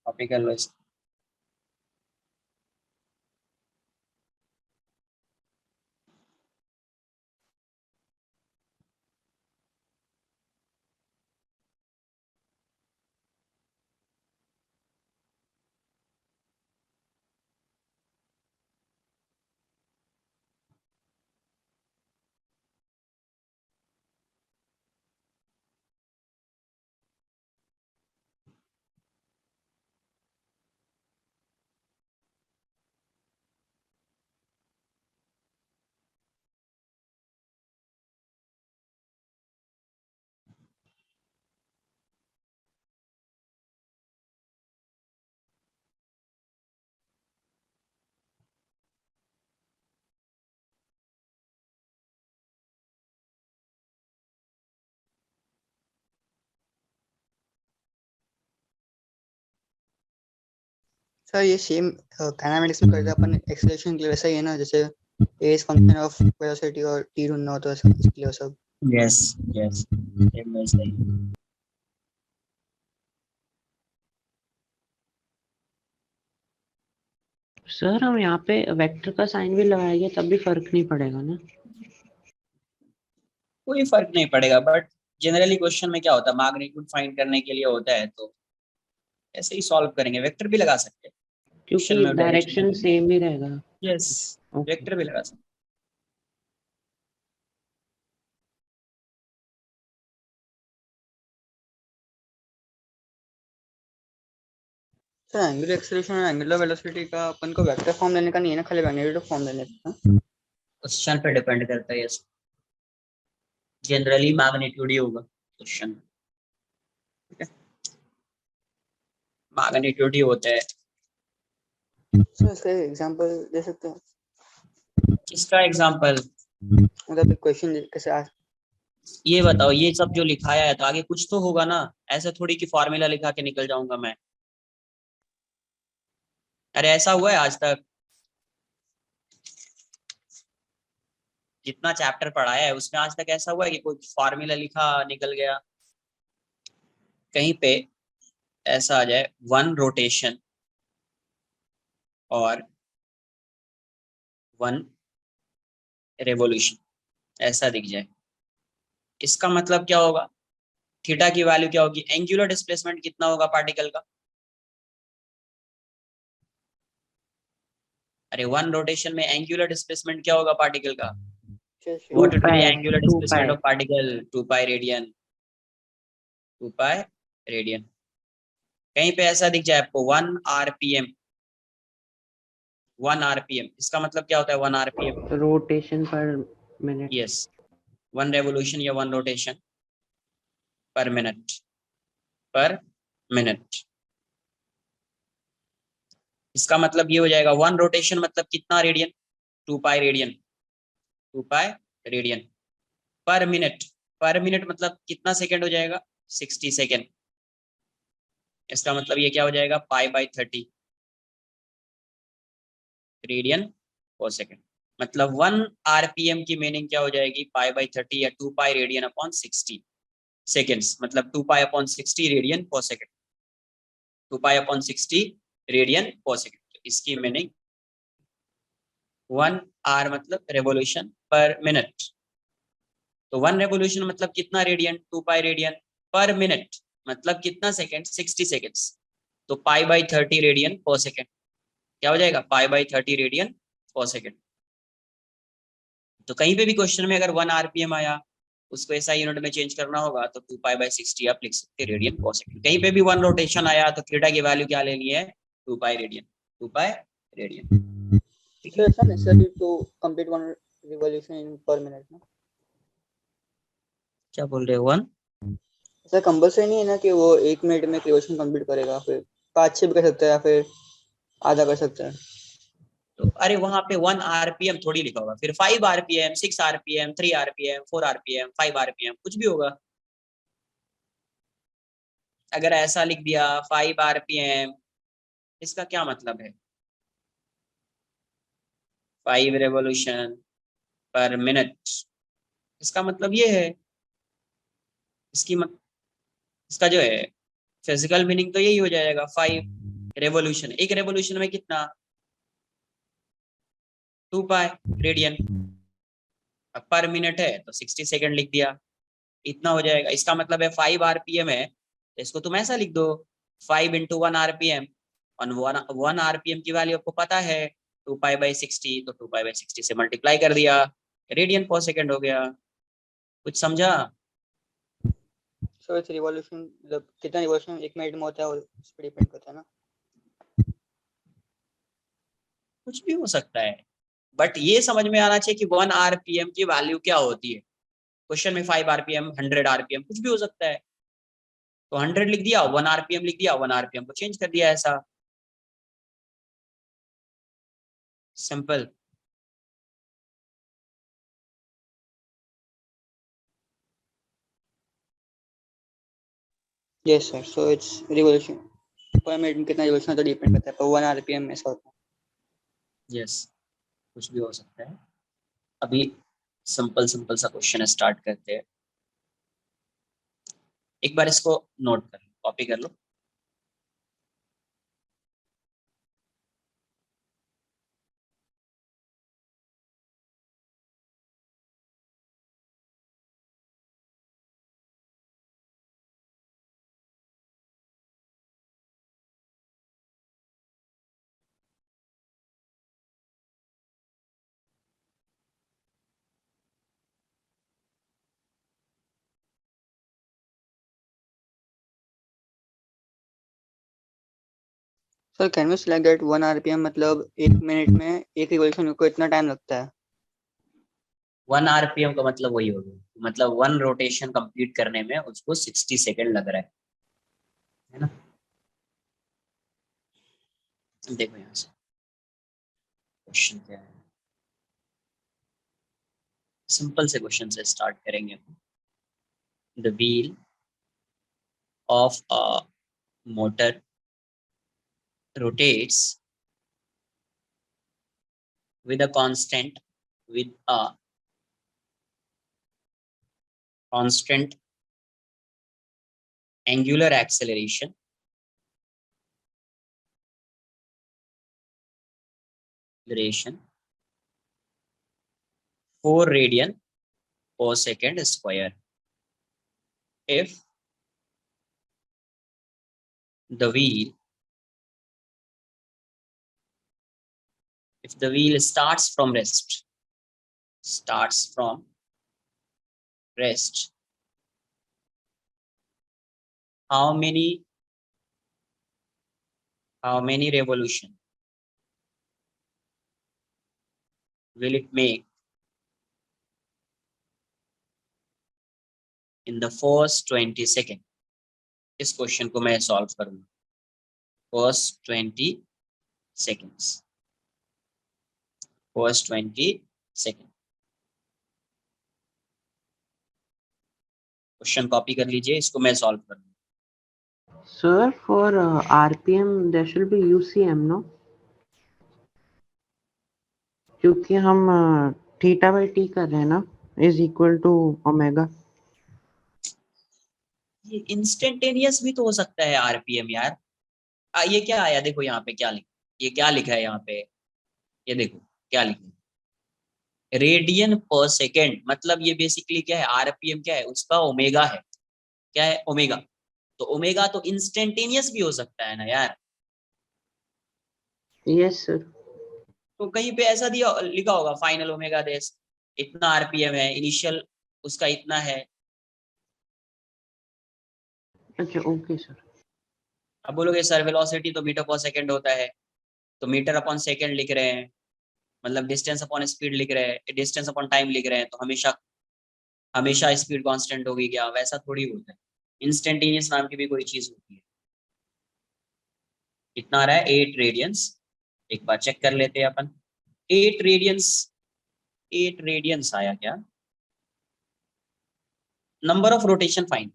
[SPEAKER 1] कॉपी कर लो इसको।
[SPEAKER 2] सर ये सेम काइनेमेटिक्स में करते हैं अपन एक्सेलरेशन के लिए, वैसा ही है ना, जैसे a is function of velocity और t ढूंढना होता है इसके लिए सब।
[SPEAKER 1] यस यस, एकदम सही।
[SPEAKER 3] सर हम यहाँ पे वेक्टर का साइन भी लगाएंगे तब भी फर्क नहीं पड़ेगा ना?
[SPEAKER 1] कोई फर्क नहीं पड़ेगा, बट जनरली क्वेश्चन में क्या होता है, मैग्नीट्यूड फाइंड करने के लिए होता है, तो ऐसे ही सॉल्व करेंगे। वेक्टर भी लगा सकते हैं क्वेश्चन
[SPEAKER 3] क्योंकि
[SPEAKER 1] में,
[SPEAKER 3] डायरेक्शन सेम ही रहेगा।
[SPEAKER 1] Yes,
[SPEAKER 3] okay.
[SPEAKER 1] वेक्टर भी लगा सकते हैं।
[SPEAKER 2] सर एंगुलर एक्सेलरेशन और एंगुलर वेलोसिटी का अपन को वेक्टर फॉर्म लेने का नहीं है ना, खाली मैग्नीट्यूड फॉर्म लेने का है।
[SPEAKER 1] क्वेश्चन पे डिपेंड करता है, यस। जनरली मैग्नीट्यूड ही होगा क्वेश्चन, ठीक है, मैग्नीट्यूड ही होता है।
[SPEAKER 2] सर इसका एग्जांपल दे सकते हैं?
[SPEAKER 1] किसका एग्जांपल?
[SPEAKER 2] मतलब क्वेश्चन कैसे आ।
[SPEAKER 1] ये बताओ, ये सब जो लिखाया है तो आगे कुछ तो होगा ना, ऐसा थोड़ी कि फॉर्मूला लिखा के निकल जाऊंगा मैं। अरे ऐसा हुआ है आज तक? जितना चैप्टर पढ़ाया है उसमें आज तक ऐसा हुआ है कि कोई फॉर्मूला लिखा निकल गया? कहीं पे ऐसा आ जाए 1 रोटेशन और 1 रेवोल्यूशन, ऐसा दिख जाए, इसका मतलब क्या होगा? थीटा की वैल्यू क्या होगी? एंगुलर डिस्प्लेसमेंट कितना होगा पार्टिकल का? अरे 1 रोटेशन में एंगुलर डिस्प्लेसमेंट क्या होगा पार्टिकल का? What would be the angular
[SPEAKER 3] 2
[SPEAKER 1] displacement
[SPEAKER 3] pi।
[SPEAKER 1] of particle? 2 pi radian, 2 pi radian। कहीं पे ऐसा दिख जाए आपको 1 आरपीएम, 1 आरपीएम, इसका मतलब क्या होता है 1 आरपीएम?
[SPEAKER 3] रोटेशन पर मिनट।
[SPEAKER 1] यस, 1 रेवोल्यूशन या 1 रोटेशन पर मिनट, पर मिनट। इसका मतलब ये हो जाएगा 1 रोटेशन मतलब कितना radian? 2 pi radian, 2 pi radian पर मिनट। पर मिनट मतलब कितना सेकंड हो जाएगा? 60 सेकंड। इसका मतलब ये क्या हो जाएगा? Pi by 30 radian per second. मतलब 1 आरपीएम की मीनिंग क्या हो जाएगी? पाई बाई 30 या 2 पाई रेडियन अपॉन 60 सेकेंड्स, मतलब 2 pi upon 60 radian per second, 2 pi upon 60 radian per second. इसकी मीनिंग 1 आर मतलब रेवोल्यूशन पर मिनट, तो 1 रेवोल्यूशन मतलब कितना रेडियन? 2 पाई रेडियन पर मिनट मतलब कितना सेकंड? 60 सेकेंड्स, तो pi by 30 radian per second. क्या हो जाएगा? Pi by 30 radian per second. तो कहीं पे भी क्वेश्चन में अगर 1 आरपीएम आया, उसको ऐसा यूनिट में चेंज करना होगा तो 2 पाई बाई 60 आप लिख सकते हैं रेडियन पर सेकंड। कहीं पे भी 1 रोटेशन आया तो थीटा की वैल्यू क्या लेनी है? 2 पाई रेडियन, 2 पाई रेडियन, ठीक
[SPEAKER 2] सर
[SPEAKER 1] है।
[SPEAKER 2] It's not necessary to complete one revolution in per minute ना?
[SPEAKER 1] क्या बोल रहे हो 1?
[SPEAKER 2] ऐसा कंपल्सरी नहीं है ना कि वो 1 मिनट में रिवॉल्यूशन कंप्लीट करेगा, फिर 5-6 भी कर सकता है या फिर आधा कर सकता है।
[SPEAKER 1] तो अरे वहां पे 1 आरपीएम थोड़ी लिखा होगा, फिर 5 RPM, 6 RPM, 3 RPM, 4 RPM, 5 RPM, कुछ भी होगा। अगर ऐसा लिख दिया 5 आरपीएम, इसका क्या मतलब है? 5 रेवोल्यूशन पर मिनट, इसका मतलब ये है, इसकी इसका जो है फिजिकल मीनिंग तो यही हो जाएगा 5 रेवोल्यूशन। एक रेवोल्यूशन में कितना? 2 पाई रेडियन। अब पर मिनट है तो 60 सेकंड लिख दिया, इतना हो जाएगा। इसका मतलब है 5 आरपीएम है तो इसको तुम ऐसा लिख दो 5 इंटू 1 आरपीएम, और 1 आरपीएम की वैल्यू आपको पता है 2 पाई बाई 60, तो 2 पाई बाई 60 से मल्टीप्लाई कर दिया, रेडियन पर सेकंड हो गया। कुछ समझा?
[SPEAKER 2] सो इट्स रिवॉल्यूशन मतलब कितना रिवॉल्यूशन 1 मिनट में होता है और उस पर डिपेंड करता है ना?
[SPEAKER 1] कुछ भी हो सकता है, बट ये समझ में आना चाहिए कि 1 आरपीएम की वैल्यू क्या होती है। क्वेश्चन में 5 आरपीएम, 100 आरपीएम, कुछ भी हो सकता है। तो 100 लिख दिया, 1 आरपीएम लिख दिया, 1 आरपीएम को चेंज कर दिया, ऐसा simple.
[SPEAKER 2] Yes sir, so it's revolution पर मिनट में कितना रिवॉल्यूशन होता है डिपेंड करता है, पर 1 आरपीएम में ऐसा होता है।
[SPEAKER 1] यस, कुछ भी हो सकता है। अभी सिंपल सा क्वेश्चन स्टार्ट करते हैं। एक बार इसको नोट कर लो, कॉपी कर लो।
[SPEAKER 2] Sir can we select that 1 RPM मतलब 1 मिनट में एक रिवॉल्यूशन को इतना टाइम लगता है?
[SPEAKER 1] 1 आरपीएम का मतलब वही हो गया, मतलब 1 रोटेशन कंप्लीट करने में उसको 60 सेकंड लग रहा है ना। देखो यहाँ से क्वेश्चन क्या है, सिंपल से क्वेश्चन से स्टार्ट करेंगे। The wheel of a motor rotates with a constant angular acceleration duration 4 radian per second square if the wheel starts from rest, how many revolution will it make in the first 20 second? इस क्वेश्चन को मैं सॉल्व करूंगा first 20 seconds. First 20 second question copy कर लीजिए, इसको मैं सॉल्व करूंगा।
[SPEAKER 3] Sir, for RPM there should be UCM, no? क्योंकि हम थीटा बाई टी कर रहे हैं ना, इज इक्वल टू ओमेगा।
[SPEAKER 1] ये इंस्टेंटेनियस भी तो हो सकता है आरपीएम यार। ये क्या आया, देखो यहाँ पे क्या लिखा, ये क्या लिखा है यहाँ पे, ये देखो क्या लिखा है, रेडियन पर सेकेंड। मतलब ये बेसिकली क्या है, आरपीएम क्या है उसका ओमेगा है। क्या है, ओमेगा। तो ओमेगा तो इंस्टेंटेनियस भी हो सकता है ना यार।
[SPEAKER 3] Yes sir.
[SPEAKER 1] तो कहीं पे ऐसा दिया लिखा होगा फाइनल ओमेगा देश इतना आरपीएम है, इनिशियल उसका इतना है।
[SPEAKER 3] अच्छा ओके सर।
[SPEAKER 1] अब बोलोगे सर वेलोसिटी तो मीटर पर सेकेंड होता है, तो मीटर अपॉन सेकेंड लिख रहे हैं, मतलब डिस्टेंस अपॉन स्पीड लिख रहे हैं, डिस्टेंस अपॉन टाइम लिख रहे हैं, तो हमेशा हमेशा स्पीड कांस्टेंट होगी क्या? वैसा थोड़ी होता है। इंस्टेंटेनियस नाम की भी कोई चीज होती है। कितना आ रहा है 8 रेडियंस, एक बार चेक कर लेते हैं अपन। 8 रेडियंस, 8 रेडियंस आया क्या? Number of rotation find.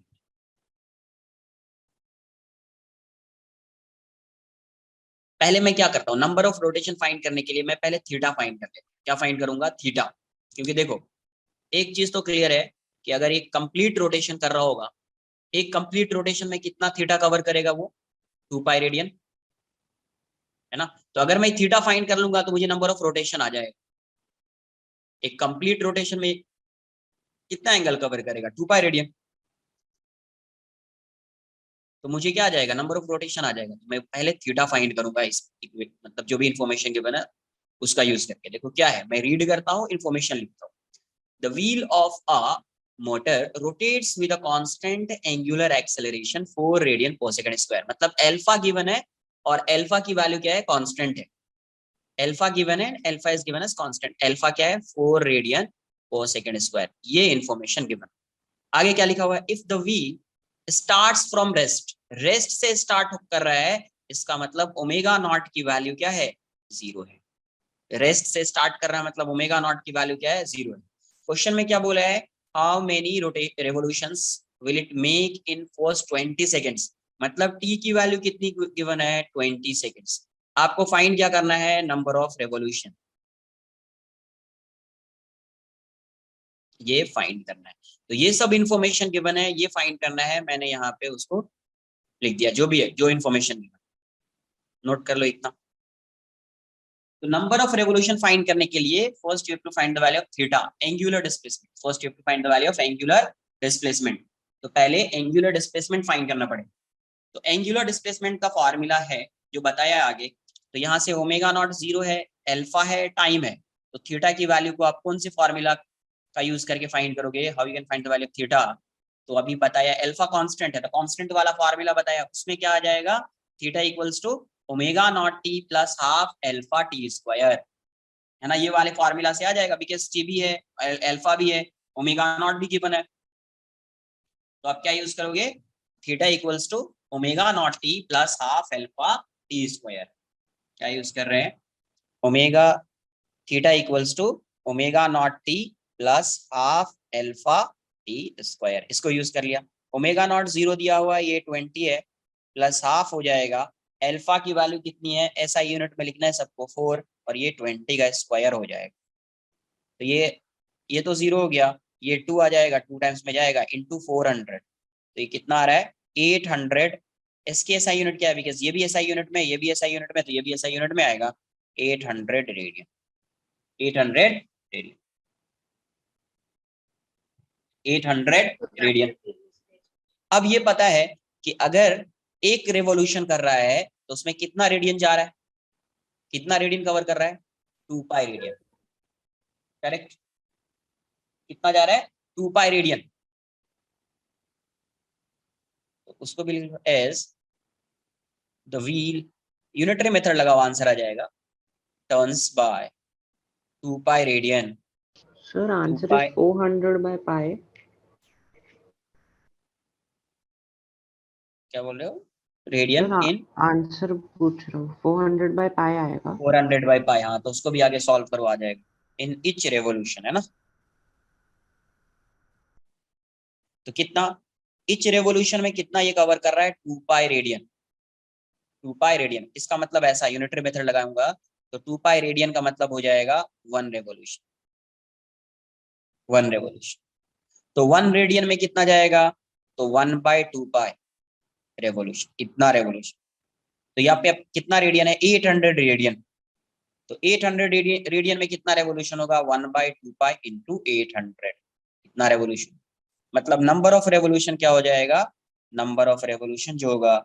[SPEAKER 1] पहले मैं क्या करता हूँ, नंबर ऑफ रोटेशन फाइंड करने के लिए मैं पहले थीटा फाइंड कर लेता हूँ। क्या फाइंड करूंगा? थीटा। क्योंकि देखो एक चीज तो क्लियर है कि अगर एक कंप्लीट रोटेशन कर रहा होगा, एक कंप्लीट रोटेशन में कितना थीटा कवर करेगा? वो 2 पाई रेडियन है ना। तो अगर मैं थीटा फाइंड कर लूंगा तो मुझे नंबर ऑफ रोटेशन आ जाएगा। एक कंप्लीट रोटेशन में कितना एंगल कवर करेगा? 2 पाई रेडियन। तो मुझे क्या आ जाएगा? नंबर ऑफ रोटेशन आ जाएगा। तो मैं पहले थीटा फाइंड करूंगा इस मतलब जो भी इंफॉर्मेशन गिवन है उसका यूज करके। देखो क्या है, मैं रीड करता हूँ, इंफॉर्मेशन लिखता हूँ। The wheel of a motor rotates with a constant angular acceleration 4 radian per second square. मतलब अल्फा गिवन है और अल्फा की वैल्यू क्या है? कांस्टेंट है। अल्फा गिवन है, alpha is given as constant. Alpha क्या है? 4 रेडियन पर सेकंड स्क्वायर। ये इंफॉर्मेशन गिवन। आगे क्या लिखा हुआ है? If the wheel starts from rest, rest से स्टार्ट कर रहा है, इसका मतलब ओमेगा नॉट की वैल्यू क्या है? 0 है। रेस्ट से स्टार्ट कर रहा है मतलब ओमेगा नॉट की वैल्यू क्या है? 0 है। क्वेश्चन में क्या बोला है? How many revolutions will it make in first 20 seconds. मतलब t की वैल्यू कितनी गिवन है 20 सेकेंड्स। आपको फाइंड क्या करना है, नंबर ऑफ रेवोल्यूशन, ये फाइंड करना है। तो ये सब इंफॉर्मेशन गिवन है, ये फाइंड करना है। मैंने यहाँ पे उसको लिख दिया, जो भी है, जो इंफॉर्मेशन गिवन, नोट कर लो इतना। तो नंबर ऑफ रेवोल्यूशन फाइंड करने के लिए first you have to find the value of theta, angular displacement. First you have to find the value of angular displacement. तो पहले एंगुलर डिस्प्लेसमेंट फाइंड करना पड़ेगा। तो एंगुलर डिस्प्लेसमेंट का फॉर्मूला है जो बताया है आगे। तो यहाँ से ओमेगा नॉट 0 है, अल्फा है, टाइम है। तो थीटा की वैल्यू को आप कौन से फॉर्मूला का यूज करके फाइंड करोगे, how you can find the value of theta. तो अभी बताया अल्फा कांस्टेंट है, तो कांस्टेंट वाला फॉर्मूला बताया, उसमें क्या आ जाएगा, theta equals to omega naught T plus half alpha T square, है ना। ये वाले फॉर्मूला से आ जाएगा, बिकॉज टी भी है, अल्फा भी है, ओमेगा नॉट भी गिवन है। तो आप क्या यूज करोगे, theta equals to omega naught T plus half alpha T square. क्या यूज कर रहे हैं, omega, theta equals to omega naught T plus half alpha T square, इसको यूज कर लिया। ओमेगा नॉट 0 दिया हुआ है, ये 20 है, प्लस हाफ हो जाएगा, अल्फा की वैल्यू कितनी है, एसआई यूनिट में लिखना है सबको 4, और ये 20 का स्क्वायर हो जाएगा। तो ये तो 0 हो गया, ये 2 आ जाएगा, 2 टाइम्स में जाएगा इंटू 400। तो ये कितना आ रहा है 800। इसके एसआई यूनिट क्या है, बिकॉज ये भी एसआई यूनिट में, ये भी एसआई यूनिट में, तो ये भी एसआई यूनिट में आएगा, 800 रेडियन। 800 radian, 800 radian. अब ये पता है कि अगर एक रेवोल्यूशन कर रहा है तो उसमें कितना रेडियन जा रहा है, कितना रेडियन कवर कर रहा है, 2 पाई रेडियन, करेक्ट। कितना जा रहा है, 2 पाई रेडियन। तो उसको भी as the wheel, unitary method लगाओ, आंसर आ जाएगा, turns by 2 pi radian.
[SPEAKER 3] Sir,
[SPEAKER 1] 2
[SPEAKER 3] answer is
[SPEAKER 1] pi
[SPEAKER 3] 400 by pi.
[SPEAKER 1] क्या बोल रहे हो,
[SPEAKER 3] Sir,
[SPEAKER 1] रेडियन इन
[SPEAKER 3] आंसर पूछ रहा हूँ, 400 by pi आएगा।
[SPEAKER 1] 400 बाई पाई, हाँ तो उसको भी आगे सॉल्व करो, आ जाएगा इन ईच रेवोल्यूशन, है ना। तो कितना ईच रेवोल्यूशन में कितना ये कवर कर रहा है, 2 पाई रेडियन। 2 पाई रेडियन, इसका मतलब ऐसा, यूनिटरी मेथड लगाऊंगा तो 2 पाई रेडियन का मतलब हो जाएगा 1 रेवोल्यूशन। 1 रेवोल्यूशन, तो 1 रेडियन में कितना जाएगा, तो 1/2 पाई रेवोल्यूशन, इतना रेवोल्यूशन। तो यहाँ पे अब कितना रेडियन है, 800 रेडियन। तो 800 रेडियन में कितना रेवोल्यूशन होगा, 1/2 पाई इंटू 800, इतना रेवोल्यूशन। मतलब नंबर ऑफ रेवोल्यूशन क्या हो जाएगा, नंबर ऑफ रेवोल्यूशन जो होगा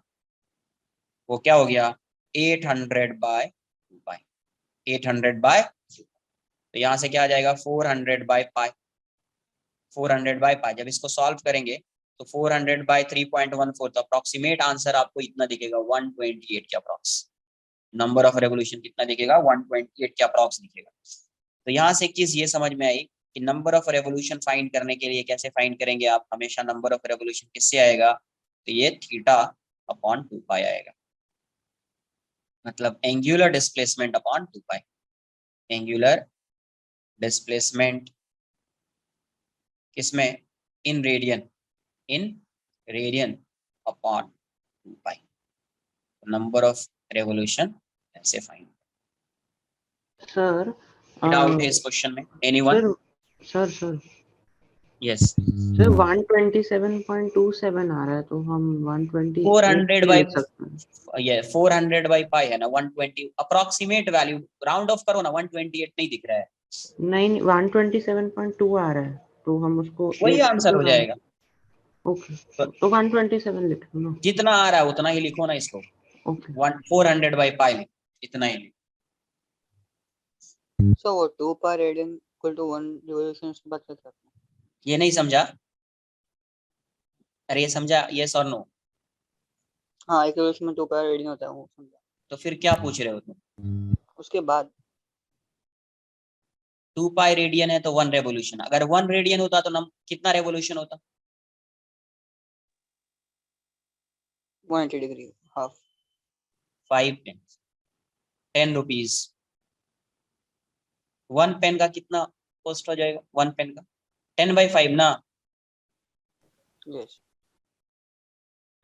[SPEAKER 1] वो क्या हो गया, 800/2 पाई, 800/2। तो यहाँ से क्या आ जाएगा, 400/पाई, 400/पाई। जब इसको सॉल्व करेंगे तो 400/3.14, तो अप्रोक्सीमेट आंसर आपको इतना दिखेगा, 128 के अप्रॉक्स। नंबर ऑफ रेवोल्यूशन कितना दिखेगा, 128 के अप्रॉक्स दिखेगा। तो यहाँ से एक चीज ये समझ में आई कि नंबर ऑफ रेवोल्यूशन फाइंड करने के लिए कैसे फाइंड करेंगे आप, हमेशा नंबर ऑफ रेवोल्यूशन किससे आएगा, तो ये थीटा अपॉन 2 पाई आएगा, मतलब एंगुलर डिस्प्लेसमेंट अपॉन 2 पाई। एंगुलर डिस्प्लेसमेंट किसमें, इन radian upon 2 pi. Number of revolution ऐसे फाइंड।
[SPEAKER 3] Sir,
[SPEAKER 1] डाउट है इस क्वेश्चन में, एनीवन?
[SPEAKER 3] sir,
[SPEAKER 1] यस,
[SPEAKER 3] sir 127.27 आ रहा है, तो हम 128
[SPEAKER 1] 400
[SPEAKER 3] भी
[SPEAKER 1] बाई,
[SPEAKER 3] लिख सकते हैं।
[SPEAKER 1] ये 400/पाई है ना, 120 अप्रोक्सीमेट वैल्यू, राउंड ऑफ करो ना, 128 नहीं दिख रहा है,
[SPEAKER 3] नहीं, 127.2 आ रहा है, तो हम उसको
[SPEAKER 1] वही
[SPEAKER 3] 8
[SPEAKER 1] आंसर हो जाएगा।
[SPEAKER 3] ओके, तो 127 लिख लो ना।
[SPEAKER 1] जितना आ रहा है उतना ही लिखो ना इसको,
[SPEAKER 3] ओके।
[SPEAKER 1] 400/पाई इतना ही लिखो।
[SPEAKER 2] So वो 2 pi radian equal to 1 revolution से बात करते हैं।
[SPEAKER 1] ये नहीं समझा, अरे ये समझा, यस और नो?
[SPEAKER 2] हाँ, एक रिवोल्यूशन में 2 पाई रेडियन होता है, वो समझा।
[SPEAKER 1] तो फिर क्या पूछ रहे हो तुम,
[SPEAKER 2] उसके बाद
[SPEAKER 1] 2 पाई रेडियन है तो 1 रेवोल्यूशन, अगर 1 रेडियन होता तो कितना रेवोल्यूशन होता,
[SPEAKER 2] 180 degree, half.
[SPEAKER 1] 5 pen, 10 rupees. 1 pen का कितना कॉस्ट हो जाएगा, 1 पेन का 10/5 ना,
[SPEAKER 2] यस।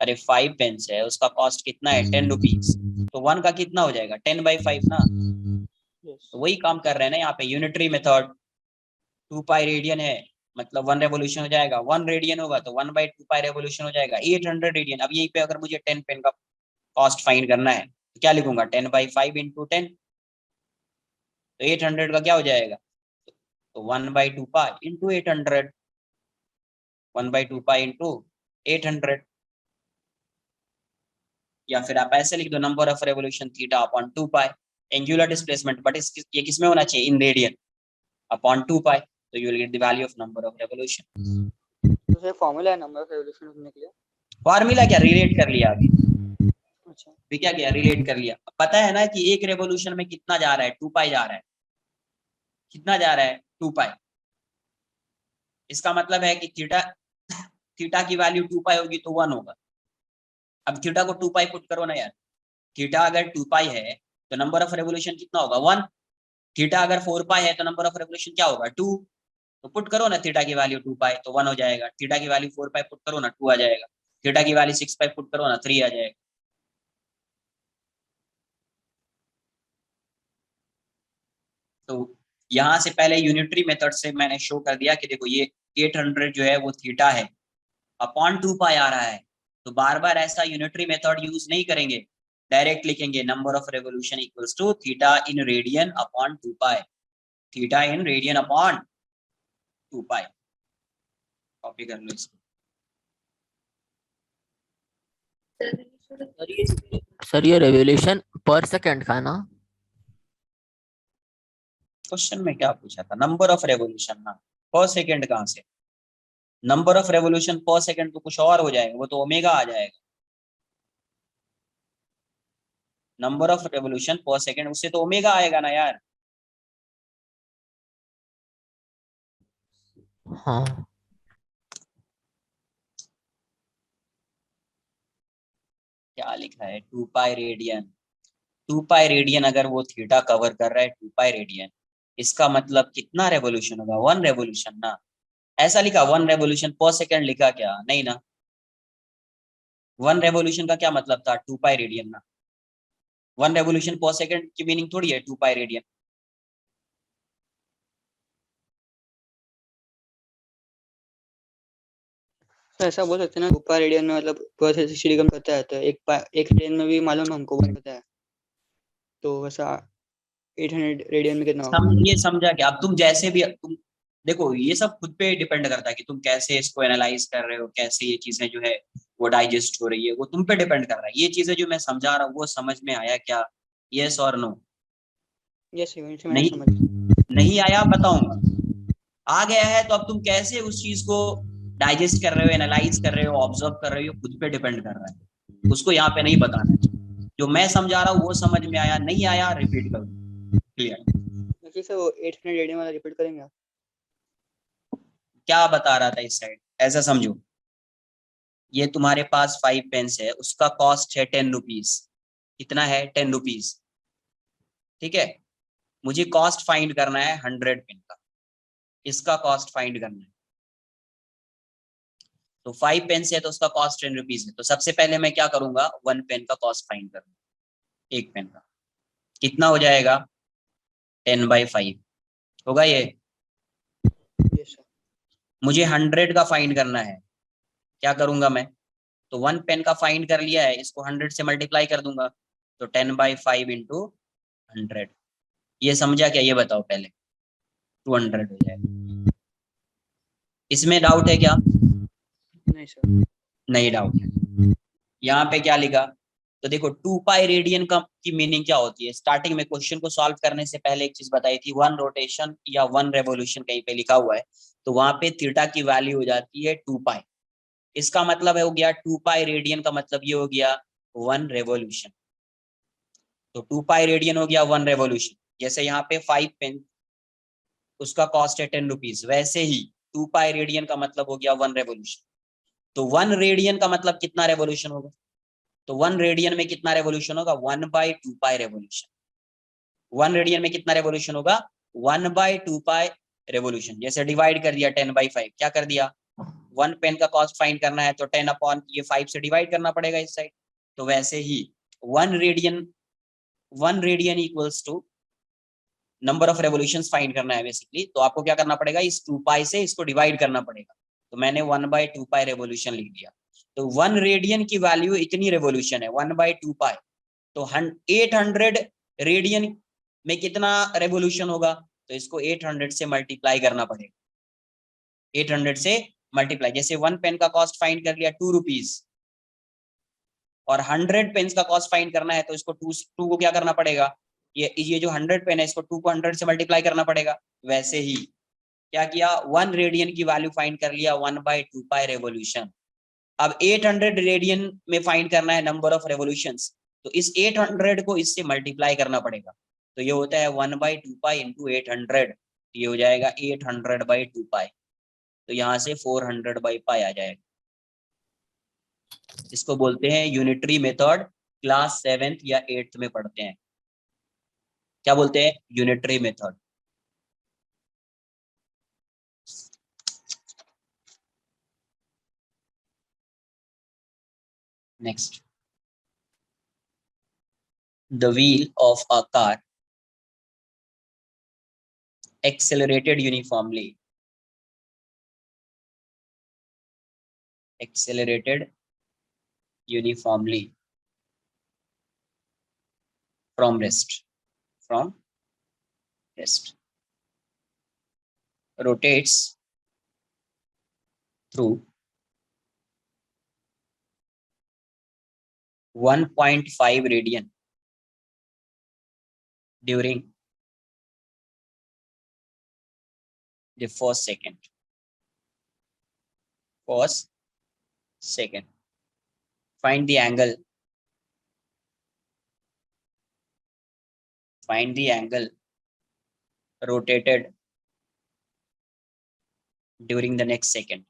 [SPEAKER 1] अरे 5 पेंस है, उसका कॉस्ट कितना है 10 रुपीज, तो 1 का कितना हो जाएगा 10/5 ना।
[SPEAKER 2] Yes.
[SPEAKER 1] तो वही काम कर रहे हैं ना यहाँ पे, यूनिटरी मेथड। 2 पाई रेडियन है मतलब 1 रेवोल्यूशन हो जाएगा, 1 रेडियन होगा तो 1/2 पाई रेवोल्यूशन हो जाएगा, 800 रेडियन। अब यहीं पे अगर मुझे 10 पेन का कॉस्ट फाइंड करना है तो क्या लिखूंगा 10/5 × 10, तो 800 का क्या हो जाएगा, तो 1/2 पाई इंटू 800, 1/2 पाई इंटू 800। या फिर आप ऐसे लिख दो number of revolution theta upon 2 pi, angular displacement but ये किसमें होना चाहिए इन रेडियन, अपॉन 2 पाई, तो you will get the value of number of revolution.
[SPEAKER 2] तो सर फॉर्मूला है नंबर ऑफ रेवोल्यूशन होने के लिए।
[SPEAKER 1] फार्मूला क्या रिलेट कर लिया अभी,
[SPEAKER 2] अच्छा
[SPEAKER 1] भी क्या किया रिलेट कर लिया। पता है ना कि एक रेवोल्यूशन में कितना जा रहा है 2 पाई जा रहा है, कितना जा रहा है 2 पाई। इसका मतलब है कि थीटा थीटा की वैल्यू 2 पाई होगी तो 1 होगा। अब थीटा को 2 पाई पुट करो ना यार, थीटा अगर 2 पाई है तो नंबर ऑफ रेवोल्यूशन कितना होगा 1, थीटा अगर 4 पाई है तो नंबर ऑफ रेवोल्यूशन क्या होगा 2, तो पुट करो ना थीटा की वैल्यू 2 पाई तो 1 हो जाएगा, थीटा की वैल्यू 4 पाई पुट करो ना 2 आ जाएगा, थीटा की वैल्यू 6 पाई पुट करो ना 3 आ जाएगा। तो यहाँ से पहले यूनिटरी मेथड से मैंने शो कर दिया कि देखो ये 800 जो है वो थीटा है, अपॉन 2 पाई आ रहा है, तो बार बार ऐसा यूनिटरी मेथड यूज नहीं करेंगे, डायरेक्ट लिखेंगे number of revolution equals to theta in radian upon 2 pi, theta in radian upon 2 pi. Copy कर लो इसको।
[SPEAKER 5] सर ये रेवोल्यूशन पर सेकंड का ना?
[SPEAKER 1] क्वेश्चन में क्या पूछा था, नंबर ऑफ रेवोल्यूशन ना, पर सेकंड कहां से, नंबर ऑफ रेवोल्यूशन पर सेकंड तो कुछ और हो जाएगा, वो तो ओमेगा आ जाएगा, नंबर ऑफ रेवोल्यूशन पर सेकंड उससे तो ओमेगा आएगा ना यार।
[SPEAKER 5] हाँ
[SPEAKER 1] क्या लिखा है 2 पाई रेडियन, 2 पाई रेडियन अगर वो थीटा कवर कर रहा है 2 पाई रेडियन, इसका मतलब कितना रेवोल्यूशन होगा 1 रेवोल्यूशन ना। ऐसा लिखा 1 रेवोल्यूशन पर सेकंड लिखा क्या, नहीं ना। 1 रेवोल्यूशन का क्या मतलब था 2 पाई रेडियन ना, 1 रेवोल्यूशन पर सेकंड की मीनिंग थोड़ी है 2 पाई रेडियन।
[SPEAKER 2] तो ऐसा बोल सकते हैं ना ऊपर रेडियन में मतलब पर 360 कम पता है तो एक रेडियन में भी मालूम है हमको 1 पता है, तो वैसा 800 रेडियन में कितना होगा।
[SPEAKER 1] ये समझा क्या, अब तुम जैसे भी तुम देखो ये सब खुद पे डिपेंड करता है कि तुम कैसे इसको एनालाइज कर रहे हो, कैसे ये चीजें जो है वो डाइजेस्ट हो रही है, वो तुम पे डिपेंड कर रहा है। ये चीजें जो मैं समझा रहा हूँ वो समझ में आया क्या, यस और नो।
[SPEAKER 2] यस इवेंट से मैंने
[SPEAKER 1] नहीं
[SPEAKER 2] समझ।
[SPEAKER 1] नहीं आया बताऊंगा, आ गया है तो अब तुम कैसे उस चीज को डाइजेस्ट कर रहे हो, एनालाइज कर रहे हो, ऑब्जर्व कर रहे हो, खुद पे डिपेंड कर रहा है, उसको यहाँ पे नहीं बताना है। जो मैं समझा रहा हूँ वो समझ में आया, नहीं आया रिपीट करो, क्लियर।
[SPEAKER 2] बाकी सर वो 800 रेडियन वाला रिपीट करेंगे आप।
[SPEAKER 1] क्या बता रहा था इस साइड, ऐसा समझो ये तुम्हारे पास 5 पेंस है, उसका कॉस्ट है 10 रुपीज, कितना है 10 रुपीज, ठीक है। मुझे कॉस्ट फाइंड करना है 100 पेन का, इसका कॉस्ट फाइंड करना है। तो 5 पेन्स है तो उसका कॉस्ट 10 रुपीज है, तो सबसे पहले मैं क्या करूंगा 1 पेन का कॉस्ट फाइंड करूंगा, एक पेन का कितना हो जाएगा 10/5 होगा ये।
[SPEAKER 2] Yes sir.
[SPEAKER 1] मुझे 100 का फाइंड करना है, क्या करूंगा मैं, तो 1 पेन का फाइंड कर लिया है, इसको 100 से मल्टीप्लाई कर दूंगा, तो 10/5 इंटू 100, ये समझा क्या, ये बताओ पहले 200 हो जाएगा। इसमें डाउट है क्या,
[SPEAKER 2] नहीं सर।
[SPEAKER 1] नहीं डाउट है। यहाँ पे क्या लिखा, तो देखो 2 पाई रेडियन का की मीनिंग क्या होती है, स्टार्टिंग में क्वेश्चन को सॉल्व करने से पहले एक चीज बताई थी, 1 रोटेशन या 1 रेवोल्यूशन कहीं पे लिखा हुआ है, तो वहां पे थीटा की वैल्यू हो जाती है 2 पाई। इसका मतलब है हो गया 2 पाई रेडियन का मतलब ये हो गया 1 रेवोल्यूशन, तो 2 पाई रेडियन हो गया 1 रेवोल्यूशन। जैसे यहाँ पे 5 पेन उसका कॉस्ट है 10 रुपीज, वैसे ही 2 पाई रेडियन का मतलब हो गया 1 रेवोल्यूशन। तो 1 रेडियन का मतलब कितना रेवोल्यूशन होगा, तो 1 रेडियन में कितना रेवोल्यूशन होगा 1/2 पाई रेवोल्यूशन। 1 रेडियन में कितना रेवोल्यूशन होगा 1/2 पाई रेवोल्यूशन। जैसे डिवाइड कर दिया 10/5, क्या कर दिया 1 पेन का कॉस्ट फाइंड करना है तो 10 अपॉन ये 5 से डिवाइड करना पड़ेगा इस साइड। तो वैसे ही 1 radian equals to number of revolutions find करना है बेसिकली, तो आपको क्या करना पड़ेगा, इस 2 पाई से इसको डिवाइड करना पड़ेगा। तो मैंने 1/2 पाई रेवोल्यूशन लिख दिया। तो 1 रेडियन की वैल्यू इतनी रेवोल्यूशन है 1/2 पाई, तो 800 रेडियन में कितना रेवोल्यूशन होगा, तो इसको 800 से मल्टीप्लाई करना पड़ेगा। 800 से मल्टीप्लाई, जैसे 1 पेन का कॉस्ट फाइंड कर लिया 2 रुपीज और 100 पेन्स का कॉस्ट फाइंड करना है तो इसको 2 को क्या करना पड़ेगा, ये जो 100 पेन है इसको 2 को 100 से मल्टीप्लाई करना पड़ेगा। वैसे ही क्या किया, 1 रेडियन की वैल्यू फाइंड कर लिया 1/2 पाई रेवोल्यूशन। अब 800 रेडियन में फाइंड करना है नंबर ऑफ रेवोल्यूशंस, तो इस 800 को इससे मल्टीप्लाई करना पड़ेगा। तो ये होता है 1/2 पाई इंटू 800, ये हो जाएगा 800/2 पाई। तो यहाँ से 400/पाई आ जाएगा। इसको बोलते हैं यूनिटरी मेथड, क्लास 7th या 8th में पढ़ते हैं। क्या बोलते हैं, unitary method. Next, the wheel of a car accelerated uniformly from rest rotates through 1.5 radian during the first second. Find the angle rotated during the next second.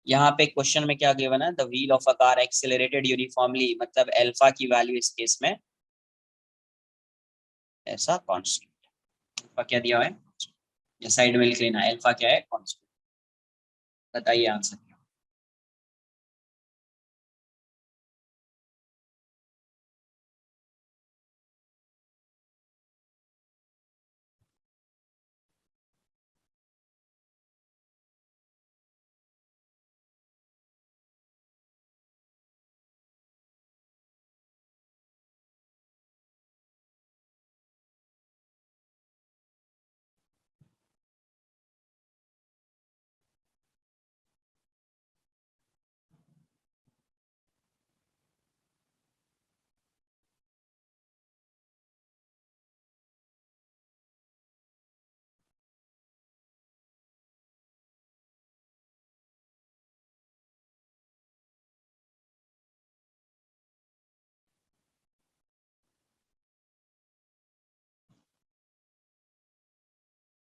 [SPEAKER 1] यहाँ पे क्वेश्चन में क्या गिवन है, the wheel of a car accelerated uniformly, मतलब अल्फा की वैल्यू इस केस में ऐसा कांस्टेंट, अल्फा क्या दिया हुआ है, ये साइड में लिख लेना, अल्फा क्या है, कांस्टेंट। बताइए आंसर।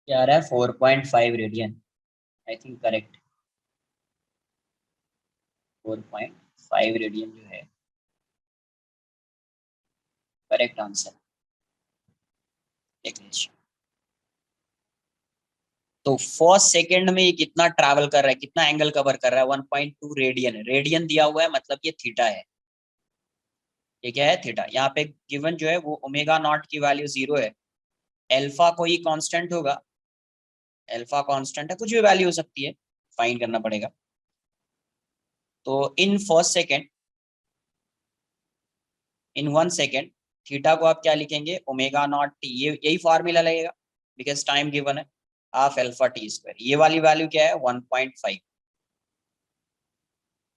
[SPEAKER 1] क्या रहा है, 4.5 radian, I think correct. 4.5 radian जो है करेक्ट आंसर। तो फर्स्ट सेकंड में ये कितना ट्रैवल कर रहा है, कितना एंगल कवर कर रहा है, 1.2 रेडियन। रेडियन दिया हुआ है मतलब ये थीटा है, ये क्या है, थीटा। यहाँ पे गिवन जो है वो ओमेगा नॉट की वैल्यू 0 है, अल्फा कोई कांस्टेंट होगा, अल्फा कांस्टेंट है, कुछ भी वैल्यू हो सकती है, फाइंड करना पड़ेगा। तो इन 1 सेकेंड थीटा को आप क्या लिखेंगे, ओमेगा नॉट टी, ये यही फॉर्मूला लगेगा बिकॉज टाइम गिवन है, हाफ अल्फा टी स्क्वायर। ये वाली वैल्यू क्या है, 1.5,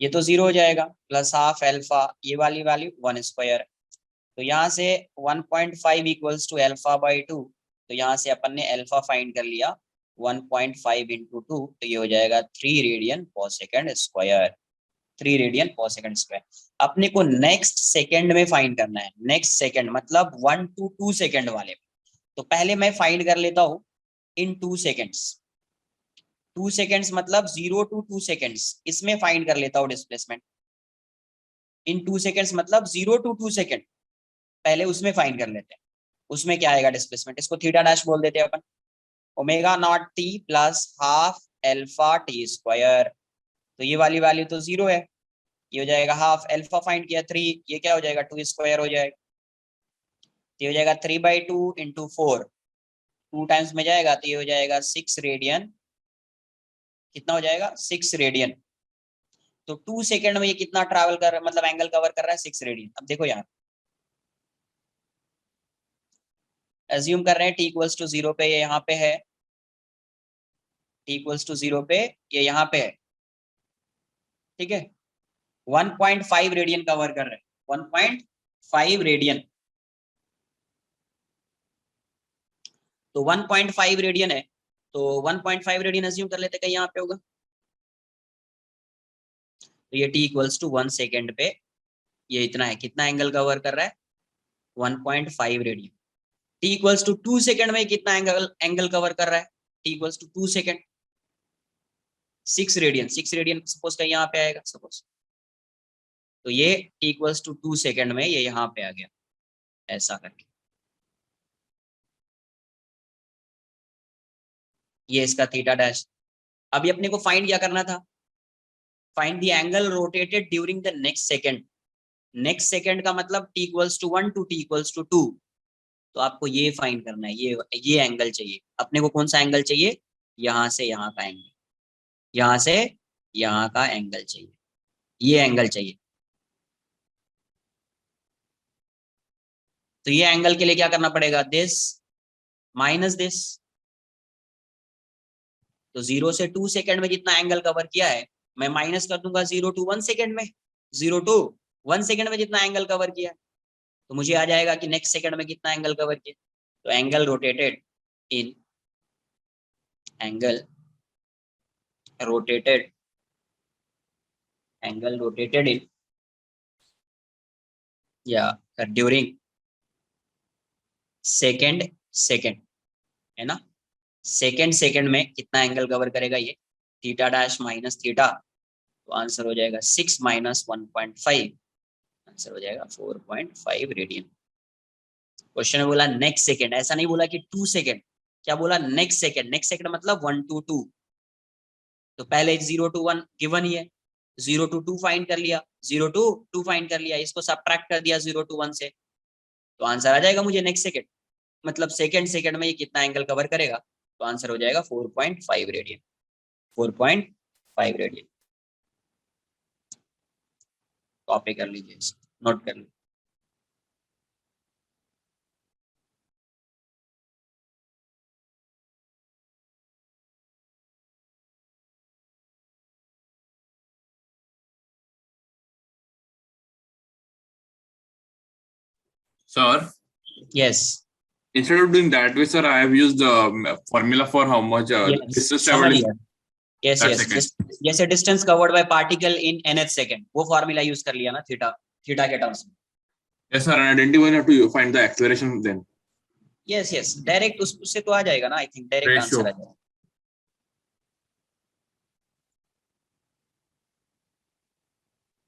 [SPEAKER 1] ये तो 0 हो जाएगा, प्लस हाफ अल्फा, ये वाली वैल्यू 1 स्क्वायर। तो यहाँ से 1.5 इक्वल्स टू अल्फा बाई 2, तो यहाँ से अपन ने अल्फा फाइंड कर लिया 1.5 इंटू 2, तो ये हो जाएगा 3 रेडियन पर सेकेंड स्क्वायर। 3 रेडियन पर सेकेंड स्क्वायर। अपने को नेक्स्ट सेकेंड में फाइंड करना है, नेक्स्ट सेकेंड मतलब 1 to 2 सेकेंड वाले। तो पहले मैं फाइंड कर लेता हूं इन 2 सेकेंड्स। 2 सेकेंड्स मतलब 0 to 2 सेकेंड्स, इसमें फाइंड कर लेता हूँ डिस्प्लेसमेंट। इन 2 सेकेंड्स मतलब 0 to 2 सेकेंड, पहले उसमें फाइंड कर लेते हैं। उसमें क्या आएगा डिस्प्लेसमेंट, इसको थीटा डैश बोल देते हैं अपन, omega naught T plus half alpha T square. तो ये वाली वैल्यू तो 0 है, ये हो जाएगा हाफ एल्फा फाइंड किया 3, ये क्या हो जाएगा 2 स्क्वायर हो जाएगा, तो ये हो जाएगा 3/2 इंटू 4, 2 टाइम्स में जाएगा तो ये हो जाएगा 6 रेडियन। कितना हो जाएगा 6 रेडियन। तो 2 सेकेंड में ये कितना ट्रैवल कर रहा है, मतलब एंगल कवर कर रहा है 6 रेडियन। अब देखो यहाँ एज्यूम कर रहे हैं t इक्वल्स टू 0 पे ये यहाँ पे है, t इक्वल्स टू 0 पे ये यहाँ पे है, ठीक है। 1.5 रेडियन कवर कर रहे हैं, 1.5 रेडियन। तो 1.5 रेडियन है, तो 1.5 रेडियन एज्यूम कर लेते, कहीं यहाँ पे होगा। तो ये t इक्वल्स टू 1 सेकेंड पे ये इतना है, कितना एंगल कवर कर रहा है 1.5 radian. t equals to 2 second में कितना एंगल कवर कर रहा है, t equals to 2 second 6 radian, 6 radian suppose कहीं यहाँ पे आएगा सपोज, तो ये t इक्वल्स टू 2 सेकेंड में ये यहाँ पे आ गया, ऐसा करके। ये इसका थीटा डैश। अभी अपने को फाइंड क्या करना था, find the angle rotated during the next second. Next second का मतलब t equals to 1 to t equals to 2, तो आपको ये फाइंड करना है, ये एंगल चाहिए अपने को। कौन सा एंगल चाहिए, यहाँ से यहाँ का एंगल, यहाँ से यहाँ का एंगल चाहिए, ये एंगल चाहिए। तो ये एंगल के लिए क्या करना पड़ेगा, दिस माइनस दिस। तो 0 से 2 सेकेंड में जितना एंगल कवर किया है मैं माइनस कर दूंगा 0 to 1 सेकेंड में, 0 to 1 सेकेंड में जितना एंगल कवर किया है, तो मुझे आ जाएगा कि नेक्स्ट सेकेंड में कितना एंगल कवर किया। तो एंगल रोटेटेड इन, एंगल रोटेटेड, एंगल रोटेटेड इन या ड्यूरिंग सेकेंड सेकेंड, है ना। सेकेंड सेकेंड में कितना एंगल कवर करेगा ये, थीटा डैश माइनस थीटा, तो आंसर हो जाएगा 6 माइनस 1.5, आंसर हो जाएगा 4.5 रेडियन। क्वेश्चन में बोला नेक्स्ट सेकेंड, ऐसा नहीं बोला कि 2 सेकेंड, क्या बोला नेक्स्ट सेकेंड। नेक्स्ट सेकेंड मतलब 1 to 2, तो पहले 0 to 1 गिवन ही है, 0 to 2 फाइंड कर लिया, 0 to 2 फाइंड कर लिया, इसको सब्ट्रैक्ट कर दिया 0 to 1 से, तो आंसर आ जाएगा मुझे नेक्स्ट सेकेंड। मतलब सेकेंड सेकेंड में ये कितना एंगल कवर करेगा, तो आंसर हो जाएगा 4.5 रेडियन, 4.5 रेडियन। कॉपी कर लीजिए, नोट कर लीजिए।
[SPEAKER 6] Sir,
[SPEAKER 1] Yes,
[SPEAKER 6] instead of doing that way, sir, I have used the formula for how much
[SPEAKER 1] yes,
[SPEAKER 6] distance
[SPEAKER 1] समझ
[SPEAKER 6] traveled in
[SPEAKER 1] गया। Yes
[SPEAKER 6] that
[SPEAKER 1] yes,
[SPEAKER 6] second.
[SPEAKER 1] जैसे distance covered by particle in nth second, वो फॉर्मूला यूज कर लिया ना थीटा, थीटा के टर्म्स में।
[SPEAKER 6] Yes, sir, and I didn't even have to find the acceleration then.
[SPEAKER 1] Yes yes, direct उससे तो आ जाएगा ना, I think direct
[SPEAKER 6] Ratio.
[SPEAKER 1] Answer आ जाएगा।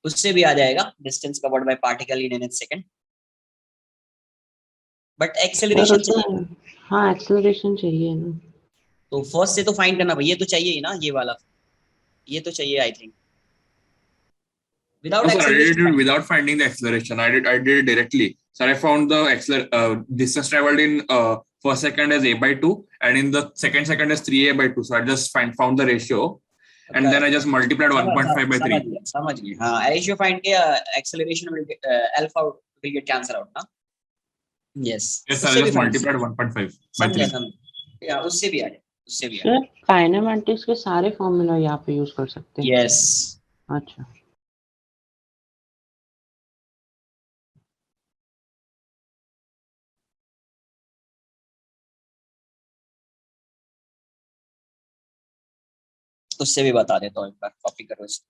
[SPEAKER 1] उससे भी आ जाएगा distance covered by particle in nth second, but
[SPEAKER 3] sir
[SPEAKER 1] acceleration चाहिए।
[SPEAKER 3] उसमें हाँ एक्सेलरेशन चाहिए ना।
[SPEAKER 1] तो फर्स्ट से तो फाइंड करना भाई, ये तो चाहिए ही ना, ये वाला, ये तो चाहिए I think. Without
[SPEAKER 6] No, sir, I did it
[SPEAKER 1] acceleration,
[SPEAKER 6] without finding the acceleration. I did it directly. Sir, I found the distance traveled in first second as a/2, and in the second as 3a/2. So I just found the ratio, and then I just multiplied 1.5 by 3.
[SPEAKER 1] समझ गए। हाँ, रेशियो फाइंड किया, acceleration will alpha will get cancel out ना। यस,
[SPEAKER 6] Yes, sir, I
[SPEAKER 1] उससे भी
[SPEAKER 6] just
[SPEAKER 1] फाइंड,
[SPEAKER 6] multiplied 1.5 by
[SPEAKER 1] समझा
[SPEAKER 6] 3.
[SPEAKER 1] समझ या उससे भी आ जाए, उससे भी आ
[SPEAKER 3] सर काइनेमैटिक्स के सारे फॉर्मूला यहाँ पे यूज कर सकते हैं।
[SPEAKER 1] यस।
[SPEAKER 3] अच्छा
[SPEAKER 1] उससे भी बता देता हूँ, एक बार कॉपी करो इसको।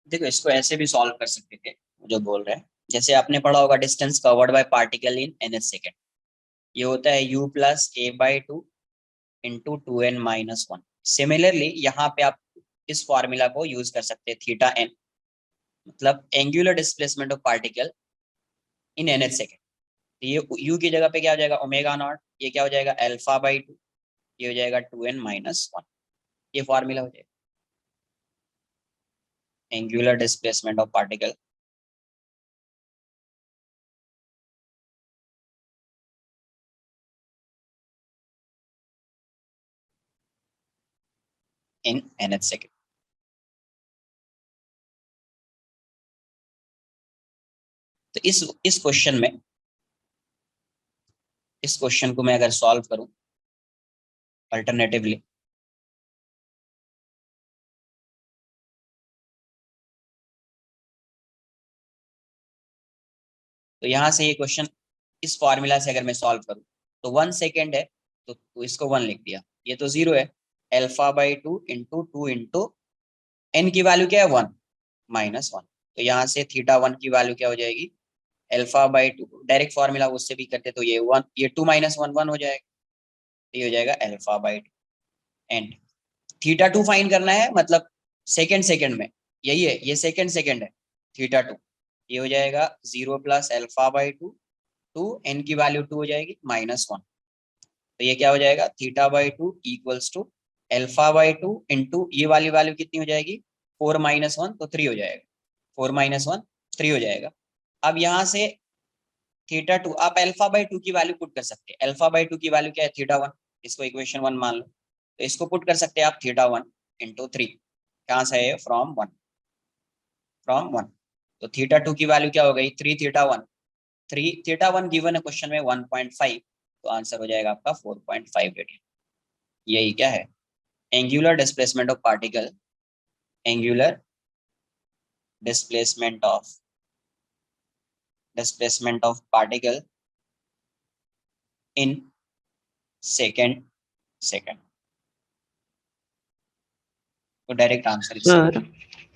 [SPEAKER 1] देखो इसको ऐसे भी सॉल्व कर सकते थे जो बोल रहे हैं, जैसे आपने पढ़ा होगा distance covered by particle in nth second, ये होता है u plus a by two into 2n minus 1। Similarly यहाँ पे आप इस फॉर्मूला को यूज कर सकते हैं, थीटा n मतलब angular displacement of particle in nth second. ये u की जगह पे क्या हो जाएगा ओमेगा नॉट, ये क्या हो जाएगा अल्फा बाई टू, ये हो जाएगा 2n माइनस 1। ये फॉर्मूला हो जाएगा angular displacement of particle in nth second. तो इस क्वेश्चन में, इस क्वेश्चन को मैं अगर सॉल्व करूं अल्टरनेटिवली, तो यहां से ये क्वेश्चन इस फॉर्मूला से अगर मैं सॉल्व करूं तो 1 सेकेंड है तो इसको 1 लिख दिया, ये तो 0 है, alpha by two into two into N की वैल्यू क्या है 1 माइनस 1। तो यहाँ से थीटा 1 की वैल्यू क्या हो जाएगी alpha by to, direct formula उससे भी करते तो ये 1, ये 2 माइनस 1 1 हो जाएगा, ये हो जाएगा alpha by to. And theta 2 find करना है, मतलब सेकेंड सेकेंड में, यही है, ये सेकेंड सेकेंड है थीटा 2, ये हो जाएगा 0 plus alpha by two, two N की वैल्यू 2 हो जाएगी माइनस 1। तो ये क्या हो जाएगा theta by two equals to alpha by two into ये वाली वैल्यू कितनी हो जाएगी 4 माइनस 1 तो 3 हो जाएगा, 4 माइनस 1 3 हो जाएगा। अब यहाँ से थीटा 2 आप अल्फा बाई टू की वैल्यू पुट कर सकते हैं, अल्फा बाई टू की वैल्यू क्या है थीटा 1, इसको इक्वेशन 1 मान लो, तो इसको पुट कर सकते हैं आप थीटा 1 इंटू 3, कहाँ से है फ्रॉम 1, फ्रॉम 1। तो थीटा 2 की वैल्यू क्या हो गई 3 थीटा 1, 3 थीटा 1 गिवन है क्वेश्चन में 1.5, तो आंसर हो जाएगा आपका 4.5 रेडियन। यही क्या है angular displacement of particle, angular displacement of particle in second second. तो direct answer
[SPEAKER 3] sir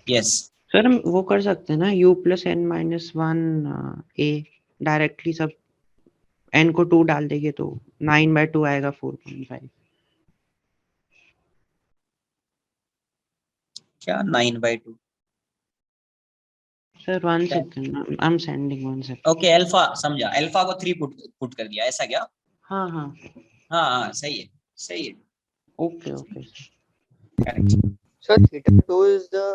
[SPEAKER 1] yes.
[SPEAKER 3] Sir हम वो कर सकते हैं ना u plus N minus 1 a directly, सब n को 2 डाल देंगे तो 9/2 आएगा 4.5।
[SPEAKER 1] क्या 9/2?
[SPEAKER 3] Sir 1 second, I am sending 1 second.
[SPEAKER 1] Okay alpha समझा, अल्फा को 3 पुट कर दिया ऐसा क्या?
[SPEAKER 3] हाँ हाँ
[SPEAKER 1] हाँ हाँ सही है, सही है,
[SPEAKER 3] okay okay
[SPEAKER 1] correct.
[SPEAKER 2] So theta 2 is the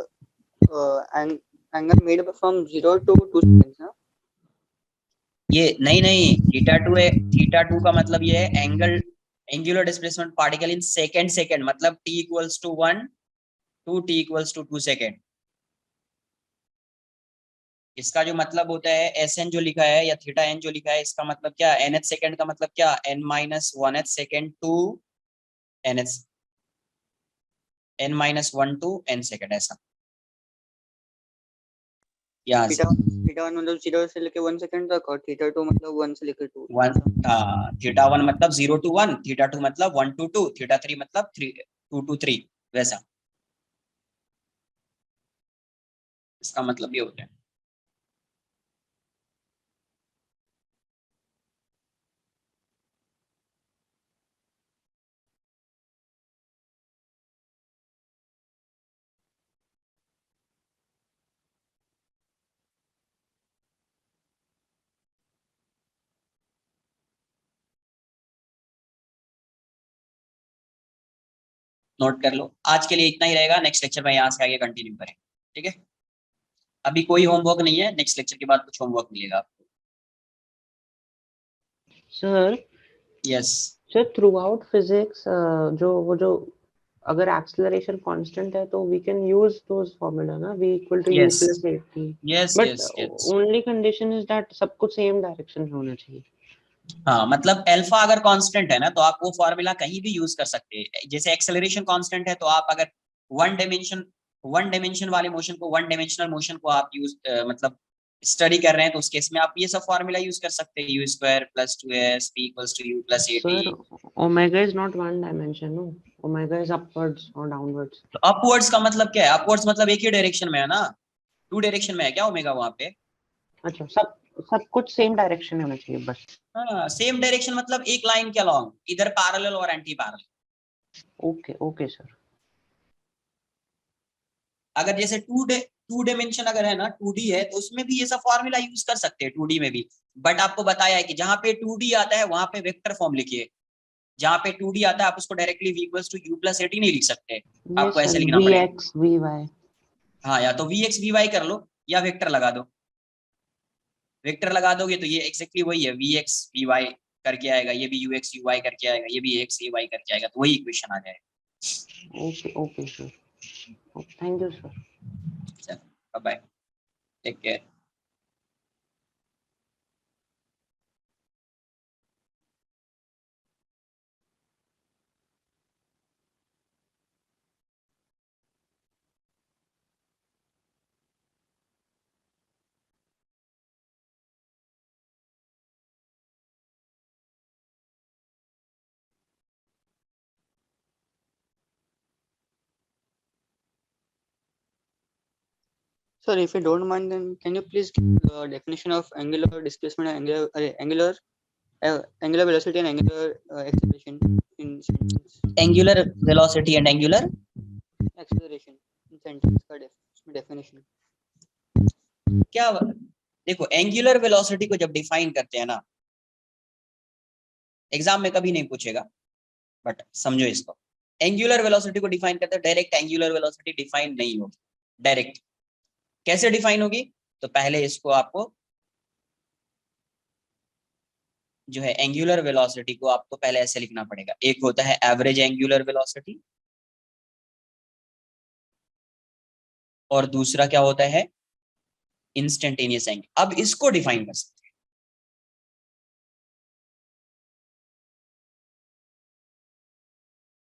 [SPEAKER 2] angle made from 0 to 2 seconds, ना?
[SPEAKER 1] ये नहीं थीटा 2 है, थीटा 2 का मतलब ये है angular displacement particle in second second, मतलब t equals to 1 to t equals to 2 second. इसका जो मतलब होता है Sn जो लिखा है या थीटा n जो लिखा है, इसका मतलब क्या nth सेकेंड का मतलब क्या n minus 1th second to nth, n minus 1 to n second, ऐसा यहाँ से
[SPEAKER 2] थीटा 1 मतलब 0 से लेके 1 सेकंड तक, और थीटा 2 मतलब 1 से लेके 2।
[SPEAKER 1] 1, थीटा 1 मतलब 0 टू 1, थीटा 2 मतलब 1 टू 2, थीटा 3 मतलब 2 टू 3, वैसा इसका मतलब ये होता है। नोट कर लो, आज के लिए इतना ही रहेगा, नेक्स्ट लेक्चर में यहाँ से आगे कंटिन्यू करें, ठीक है? अभी कोई होमवर्क नहीं है, नेक्स्ट लेक्चर के बाद कुछ होमवर्क मिलेगा आपको।
[SPEAKER 3] Sir
[SPEAKER 1] yes
[SPEAKER 3] sir throughout physics जो अगर एक्सेलरेशन कांस्टेंट है तो we can use those formula ना, v equal to u
[SPEAKER 1] Yes.
[SPEAKER 3] Plus 80,
[SPEAKER 1] yes
[SPEAKER 3] but
[SPEAKER 1] yes yes.
[SPEAKER 3] Only condition is that सब कुछ सेम डायरेक्शन में होना चाहिए।
[SPEAKER 1] हाँ मतलब अल्फा अगर कांस्टेंट है ना तो आप वो फॉर्मूला कहीं भी यूज कर सकते हैं, जैसे एक्सेलरेशन कांस्टेंट है तो आप अगर वन डायमेंशन वाले मोशन को, वन डायमेंशनल मोशन को आप यूज मतलब स्टडी कर रहे हैं तो उस केस में आप ये सब फॉर्मूला यूज कर सकते हैं, u square plus 2s p equals to u plus 80।
[SPEAKER 3] Sir omega is not one dimension, no, omega is upwards और डाउनवर्ड्स।
[SPEAKER 1] तो अपवर्ड्स का मतलब क्या है? अपवर्ड्स मतलब एक ही डायरेक्शन में है ना, टू डायरेक्शन में है क्या ओमेगा वहां पे?
[SPEAKER 3] अच्छा, सब कुछ सेम डायरेक्शन में होना चाहिए बस।
[SPEAKER 1] हाँ, सेम डायरेक्शन मतलब एक लाइन के अलॉन्ग, इधर पैरेलल और anti parallel.
[SPEAKER 3] Okay okay sir.
[SPEAKER 1] अगर जैसे टू डायमेंशन अगर है ना, 2D है, तो उसमें भी ये सब फॉर्मूला यूज कर सकते हैं 2D में भी। बट आपको बताया है कि जहां पे 2D आता है वहां पे वेक्टर फॉर्म लिखिए, जहां पे 2D आता है आप उसको directly v equals to u plus 80 नहीं लिख सकते,
[SPEAKER 3] ये
[SPEAKER 1] आपको ऐसे
[SPEAKER 3] सर
[SPEAKER 1] लिखना
[SPEAKER 3] वी
[SPEAKER 1] पड़ेगा।
[SPEAKER 3] X v y.
[SPEAKER 1] हाँ, या तो vx vy कर लो या वेक्टर लगा दो। वेक्टर लगा दोगे तो ये एक्जेक्टली वही है, vx vy करके आएगा, ये भी ux uy करके आएगा, ये भी ax ay करके आएगा, तो वही इक्वेशन आ जाएगा।
[SPEAKER 3] Okay okay sir, thank you sir.
[SPEAKER 1] चलो bye, take care.
[SPEAKER 2] Sir, if you don't mind, then can you please give the definition of angular displacement and angular velocity and angular acceleration in sentence?
[SPEAKER 1] Angular velocity and angular
[SPEAKER 2] Acceleration in sentence का definition.
[SPEAKER 1] क्या? देखो, एंगुलर वेलोसिटी को जब डिफाइन करते हैं ना, एग्जाम में कभी नहीं पूछेगा, बट समझो इसको। एंगुलर वेलोसिटी को डिफाइन करते हैं, डायरेक्ट एंगुलर वेलोसिटी डिफाइन नहीं होगी। डायरेक्ट कैसे डिफाइन होगी? तो पहले इसको आपको जो है एंगुलर वेलोसिटी को आपको पहले ऐसे लिखना पड़ेगा, एक होता है एवरेज एंगुलर वेलोसिटी और दूसरा क्या होता है? Instantaneous angle. अब इसको डिफाइन कर सकते हैं।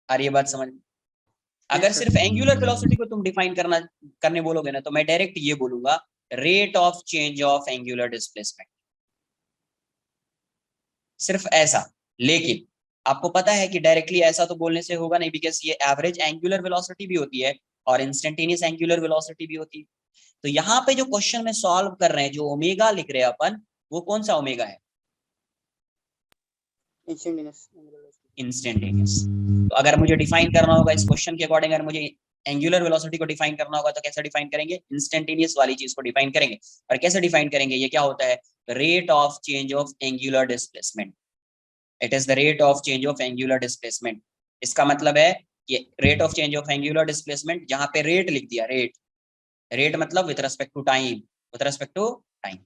[SPEAKER 1] और ये बात समझ, अगर
[SPEAKER 2] sir.
[SPEAKER 1] सिर्फ एंगुलर वेलोसिटी को तुम डिफाइन करने बोलोगे ना, तो मैं डायरेक्ट ये बोलूंगा, rate of change of angular displacement, सिर्फ ऐसा। लेकिन आपको पता है कि डायरेक्टली ऐसा तो बोलने से होगा नहीं, बिकॉज ये एवरेज एंगुलर वेलोसिटी भी होती है और इंस्टेंटेनियस एंगुलर वेलोसिटी भी होती है। तो यहाँ पे जो क्वेश्चन में सॉल्व कर रहे हैं, जो ओमेगा लिख रहे हैं अपन, वो कौन सा ओमेगा है?
[SPEAKER 2] Instantaneous angular velocity.
[SPEAKER 1] इंस्टेंटेनियस। तो अगर मुझे डिफाइन करना होगा इस क्वेश्चन के अकॉर्डिंग, अगर मुझे एंगुलर वेलोसिटी को डिफाइन करना होगा तो कैसे डिफाइन करेंगे? इंस्टेंटेनियस वाली चीज को डिफाइन करेंगे। और कैसे डिफाइन करेंगे? ये क्या होता है? Rate of change of angular displacement. It is the rate of change of angular displacement. इसका मतलब है कि rate of change of angular displacement, जहां पे रेट लिख दिया, रेट, रेट मतलब with respect to time, with respect to time.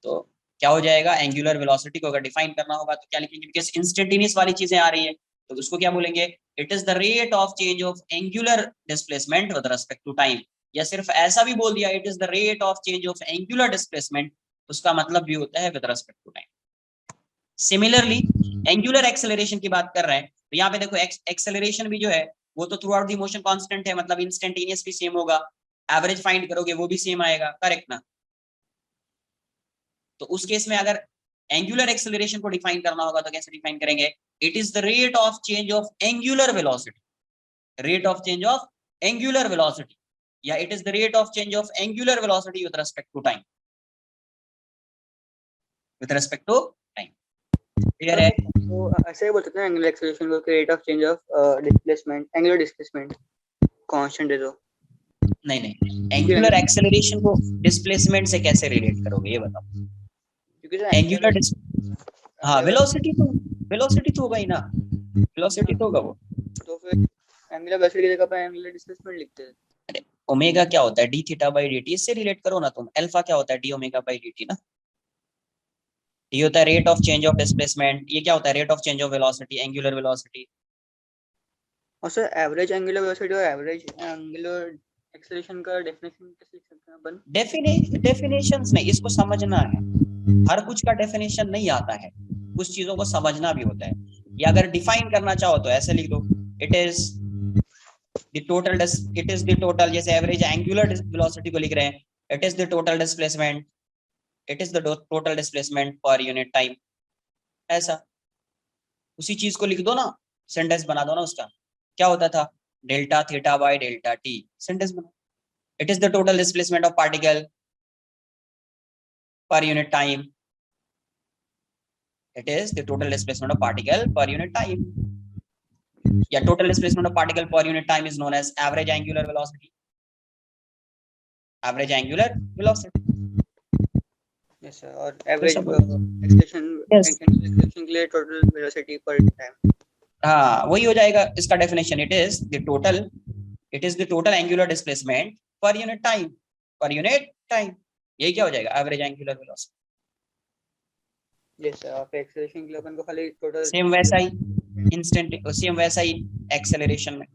[SPEAKER 1] तो क्या हो जाएगा? एंगुलर वेलोसिटी को अगर डिफाइन करना होगा तो क्या लिखेंगे? बिकॉज इंस्टेंटेनियस वाली चीजें आ रही है, तो उसको क्या बोलेंगे? It is the rate of change of angular displacement with respect to time. या सिर्फ ऐसा भी बोल दिया, it is the rate of change of angular displacement, उसका मतलब भी होता है with respect to time. Similarly angular acceleration की बात कर रहे हैं, तो यहाँ पे देखो एक्सेलरेशन भी जो है वो तो through out the motion constant है, मतलब इंस्टेंटेनियस भी सेम होगा, एवरेज फाइंड करोगे वो भी सेम आएगा, करेक्ट ना? तो उस केस में अगर एंगुलर एक्सेलरेशन को डिफाइन करना होगा तो कैसे डिफाइन करेंगे? It is the rate of change of angular velocity, rate of change of angular velocity, या it is the rate of change of angular velocity with respect to time, with respect to time. Clear है?
[SPEAKER 2] तो ऐसे ही बोल सकते हैं angular acceleration को कि rate of change of displacement, angular displacement constant है तो।
[SPEAKER 1] नहीं नहीं, एंगुलर एक्सेलरेशन को डिस्प्लेसमेंट से कैसे रिलेट करोगे ये बताओ?
[SPEAKER 2] क्योंकि जो
[SPEAKER 1] एंगुलर हाँ, वेलोसिटी तो होगा ही ना, वेलोसिटी तो होगा वो।
[SPEAKER 2] तो फिर angular velocity की जगह पे angular displacement लिखते हैं।
[SPEAKER 1] अरे ओमेगा क्या होता है? D theta by D T, इससे रिलेट करो ना तुम। अल्फा क्या होता है? D omega by D T ना। ये होता है rate of change of displacement, ये क्या होता है? Rate of change of velocity, angular velocity.
[SPEAKER 2] और सर एवरेज एंगुलर वेलोसिटी और एवरेज एंगुलर एक्सेलरेशन का डेफिनेशन कैसे लिख सकते हैं अपन?
[SPEAKER 1] डेफिनेशंस नहीं, इसको समझना है। हर कुछ का डेफिनेशन नहीं आता है, कुछ चीजों को समझना भी होता है। या अगर डिफाइन करना चाहो तो ऐसे लिख दो, इट इज द टोटल, जैसे एवरेज एंगुलर वेलोसिटी को लिख रहे हैं, it is the total displacement, it is the total displacement per unit time. ऐसा उसी चीज को लिख दो ना, सेंटेंस बना दो ना उसका। क्या होता था? Delta theta by delta T, sentence बना। It is the total displacement of particle per unit time. It is the total displacement of particle per unit time. Yeah, total displacement of particle per unit time is known as average angular velocity. Average angular velocity.
[SPEAKER 2] yes sir, और एवरेज
[SPEAKER 1] सब-
[SPEAKER 2] एक्सेलरेशन
[SPEAKER 1] Yes.
[SPEAKER 2] एक्सेलरेशन के लिए टोटल वेलोसिटी पर टाइम।
[SPEAKER 1] हाँ वही हो जाएगा इसका definition. It is the total angular displacement per unit time. यही क्या हो जाएगा average angular velocity.
[SPEAKER 2] Yes sir, और एक्सेलरेशन के लिए अपन को खाली टोटल
[SPEAKER 1] सेम वैसा ही इंस्टेंट, सेम वैसा ही एक्सेलरेशन में,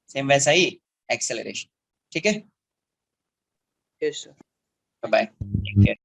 [SPEAKER 1] सेम वैसा ही एक्सेलरेशन। ठीक है,
[SPEAKER 2] yes sir.
[SPEAKER 1] Bye, take care.